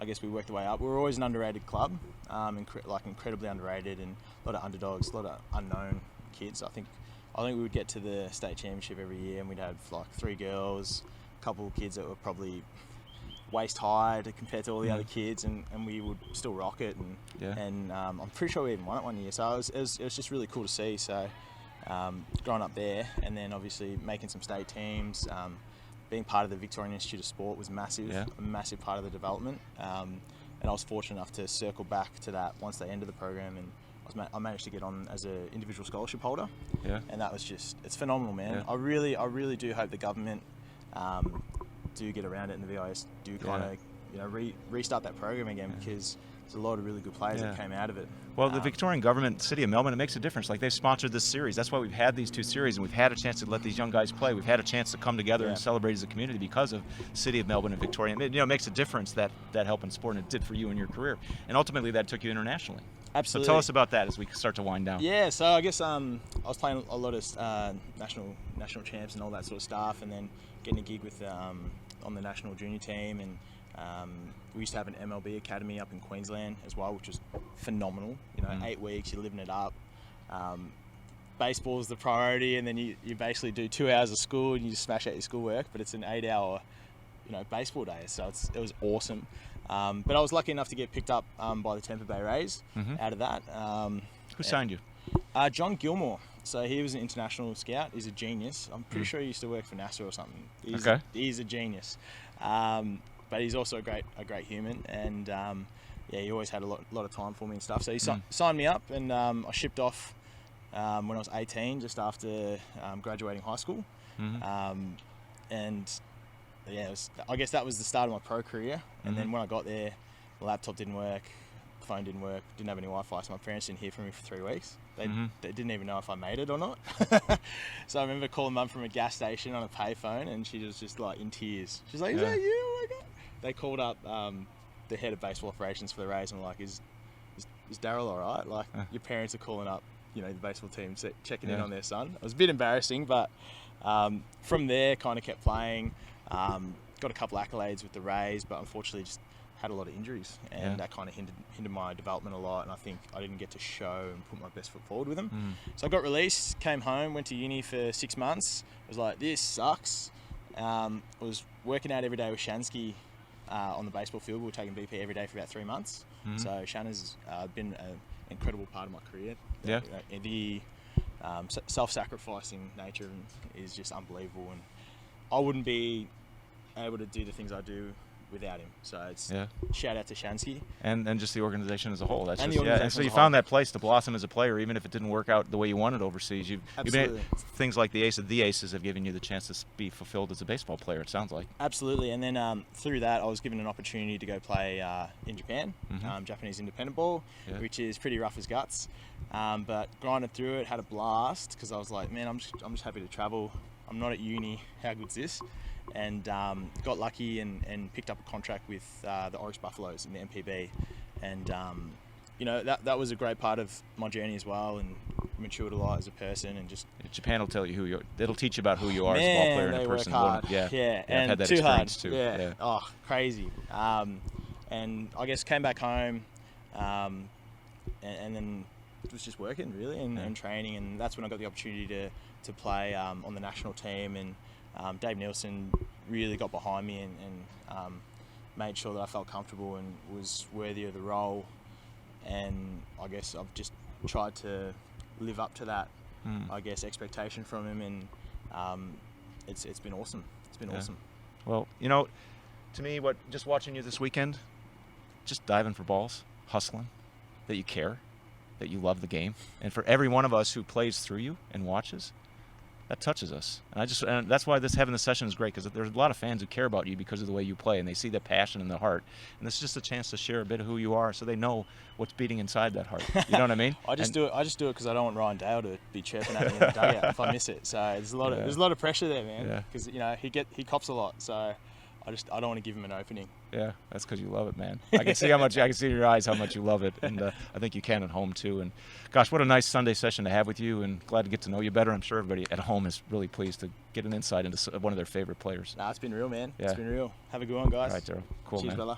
guess we worked our way up. We were always an underrated club, incredibly underrated, and a lot of underdogs, a lot of unknown kids. I think we would get to the state championship every year, and we'd have like 3 girls, a couple of kids that were probably waist high compared to all the other kids, and we would still rock it, and I'm pretty sure we even won it one year, so it was just really cool to see. So growing up there, and then obviously making some state teams, being part of the Victorian Institute of Sport was massive, a massive part of the development, and I was fortunate enough to circle back to that once they ended the program, and I managed to get on as an individual scholarship holder, and that was it's phenomenal, man. I really do hope the government do get around it, and the VIS do kind of restart that program again, because there's a lot of really good players that came out of it. Well, the Victorian government, City of Melbourne, it makes a difference. Like, they've sponsored this series. That's why we've had these 2 series, and we've had a chance to let these young guys play. We've had a chance to come together and celebrate as a community because of City of Melbourne and Victoria. It makes a difference, that help in sport, and it did for you in your career. And ultimately, that took you internationally. Absolutely. So tell us about that as we start to wind down. Yeah, so I guess I was playing a lot of national champs and all that sort of stuff, and then getting a gig with on the national junior team, and we used to have an MLB academy up in Queensland as well, which was phenomenal. 8 weeks, you're living it up. Baseball's the priority, and then you basically do 2 hours of school and you just smash out your schoolwork, but it's an 8-hour baseball day, so it was awesome. But I was lucky enough to get picked up by the Tampa Bay Rays out of that. Who signed you? John Gilmore. So he was an international scout. He's a genius. I'm pretty sure he used to work for NASA or something. He's a genius. But he's also a great human, and he always had a lot of time for me and stuff. So he signed me up, and I shipped off when I was 18, just after graduating high school. And I guess that was the start of my pro career. And then when I got there, the laptop didn't work, the phone didn't work, didn't have any Wi-Fi, so my parents didn't hear from me for 3 weeks. They didn't even know if I made it or not. So I remember calling Mum from a gas station on a payphone, and she was just like in tears. She's like, "Is that you? Oh my God." They called up the head of baseball operations for the Rays, and were like, is Daryl all right? Like, your parents are calling up, the baseball team, checking in on their son. It was a bit embarrassing, but from there, kind of kept playing. Got a couple accolades with the Rays, but unfortunately just had a lot of injuries, and that kind of hindered my development a lot, and I think I didn't get to show and put my best foot forward with them. So I got released, came home, went to uni for 6 months. I was like, this sucks. I was working out every day with Shansky on the baseball field. We were taking BP every day for about 3 months. So Shan has been an incredible part of my career. The self-sacrificing nature is just unbelievable, and I wouldn't be able to do the things I do without him. So it's shout out to Shansky and just the organization as a whole. That's and just, and so you found that place to blossom as a player, even if it didn't work out the way you wanted overseas. You've been, things like the Aces have given you the chance to be fulfilled as a baseball player, it sounds like. Absolutely. And then through that, I was given an opportunity to go play in Japan, Japanese independent ball, which is pretty rough as guts. But grinded through it, had a blast, because I was like, man, I'm just happy to travel. I'm not at uni. How good's this? And got lucky and picked up a contract with the Oryx Buffaloes in the MPB, and that was a great part of my journey as well, and matured a lot as a person, and just Japan will tell you who you are. It'll teach you about who you are as a ball player and a person. Hard. Yeah, and I've had that too experience hard. too. Yeah. Oh, crazy. And I guess came back home, and then it was just working really, and training, and that's when I got the opportunity to play on the national team, and Dave Nielsen really got behind me and made sure that I felt comfortable and was worthy of the role, and I guess I've just tried to live up to that expectation from him, and it's been awesome. It's been awesome. Well, to me, what just watching you this weekend, just diving for balls, hustling, that you care, that you love the game, and for every one of us who plays through you and watches, that touches us. And that's why having this session is great, because there's a lot of fans who care about you because of the way you play, and they see the passion and the heart. And this is just a chance to share a bit of who you are, so they know what's beating inside that heart. You know what I mean? I just do it because I don't want Ryan Dale to be chirping at me in the dugout if I miss it. So there's a lot of pressure there, man. Because he cops a lot. So I don't want to give him an opening. Yeah, that's because you love it, man. I can see I can see in your eyes how much you love it, and I think you can at home too. And gosh, what a nice Sunday session to have with you, and glad to get to know you better. I'm sure everybody at home is really pleased to get an insight into one of their favorite players. Nah, it's been real, man. Yeah. It's been real. Have a good one, guys. All right, Daryl. Cool, Cheers, man. brother.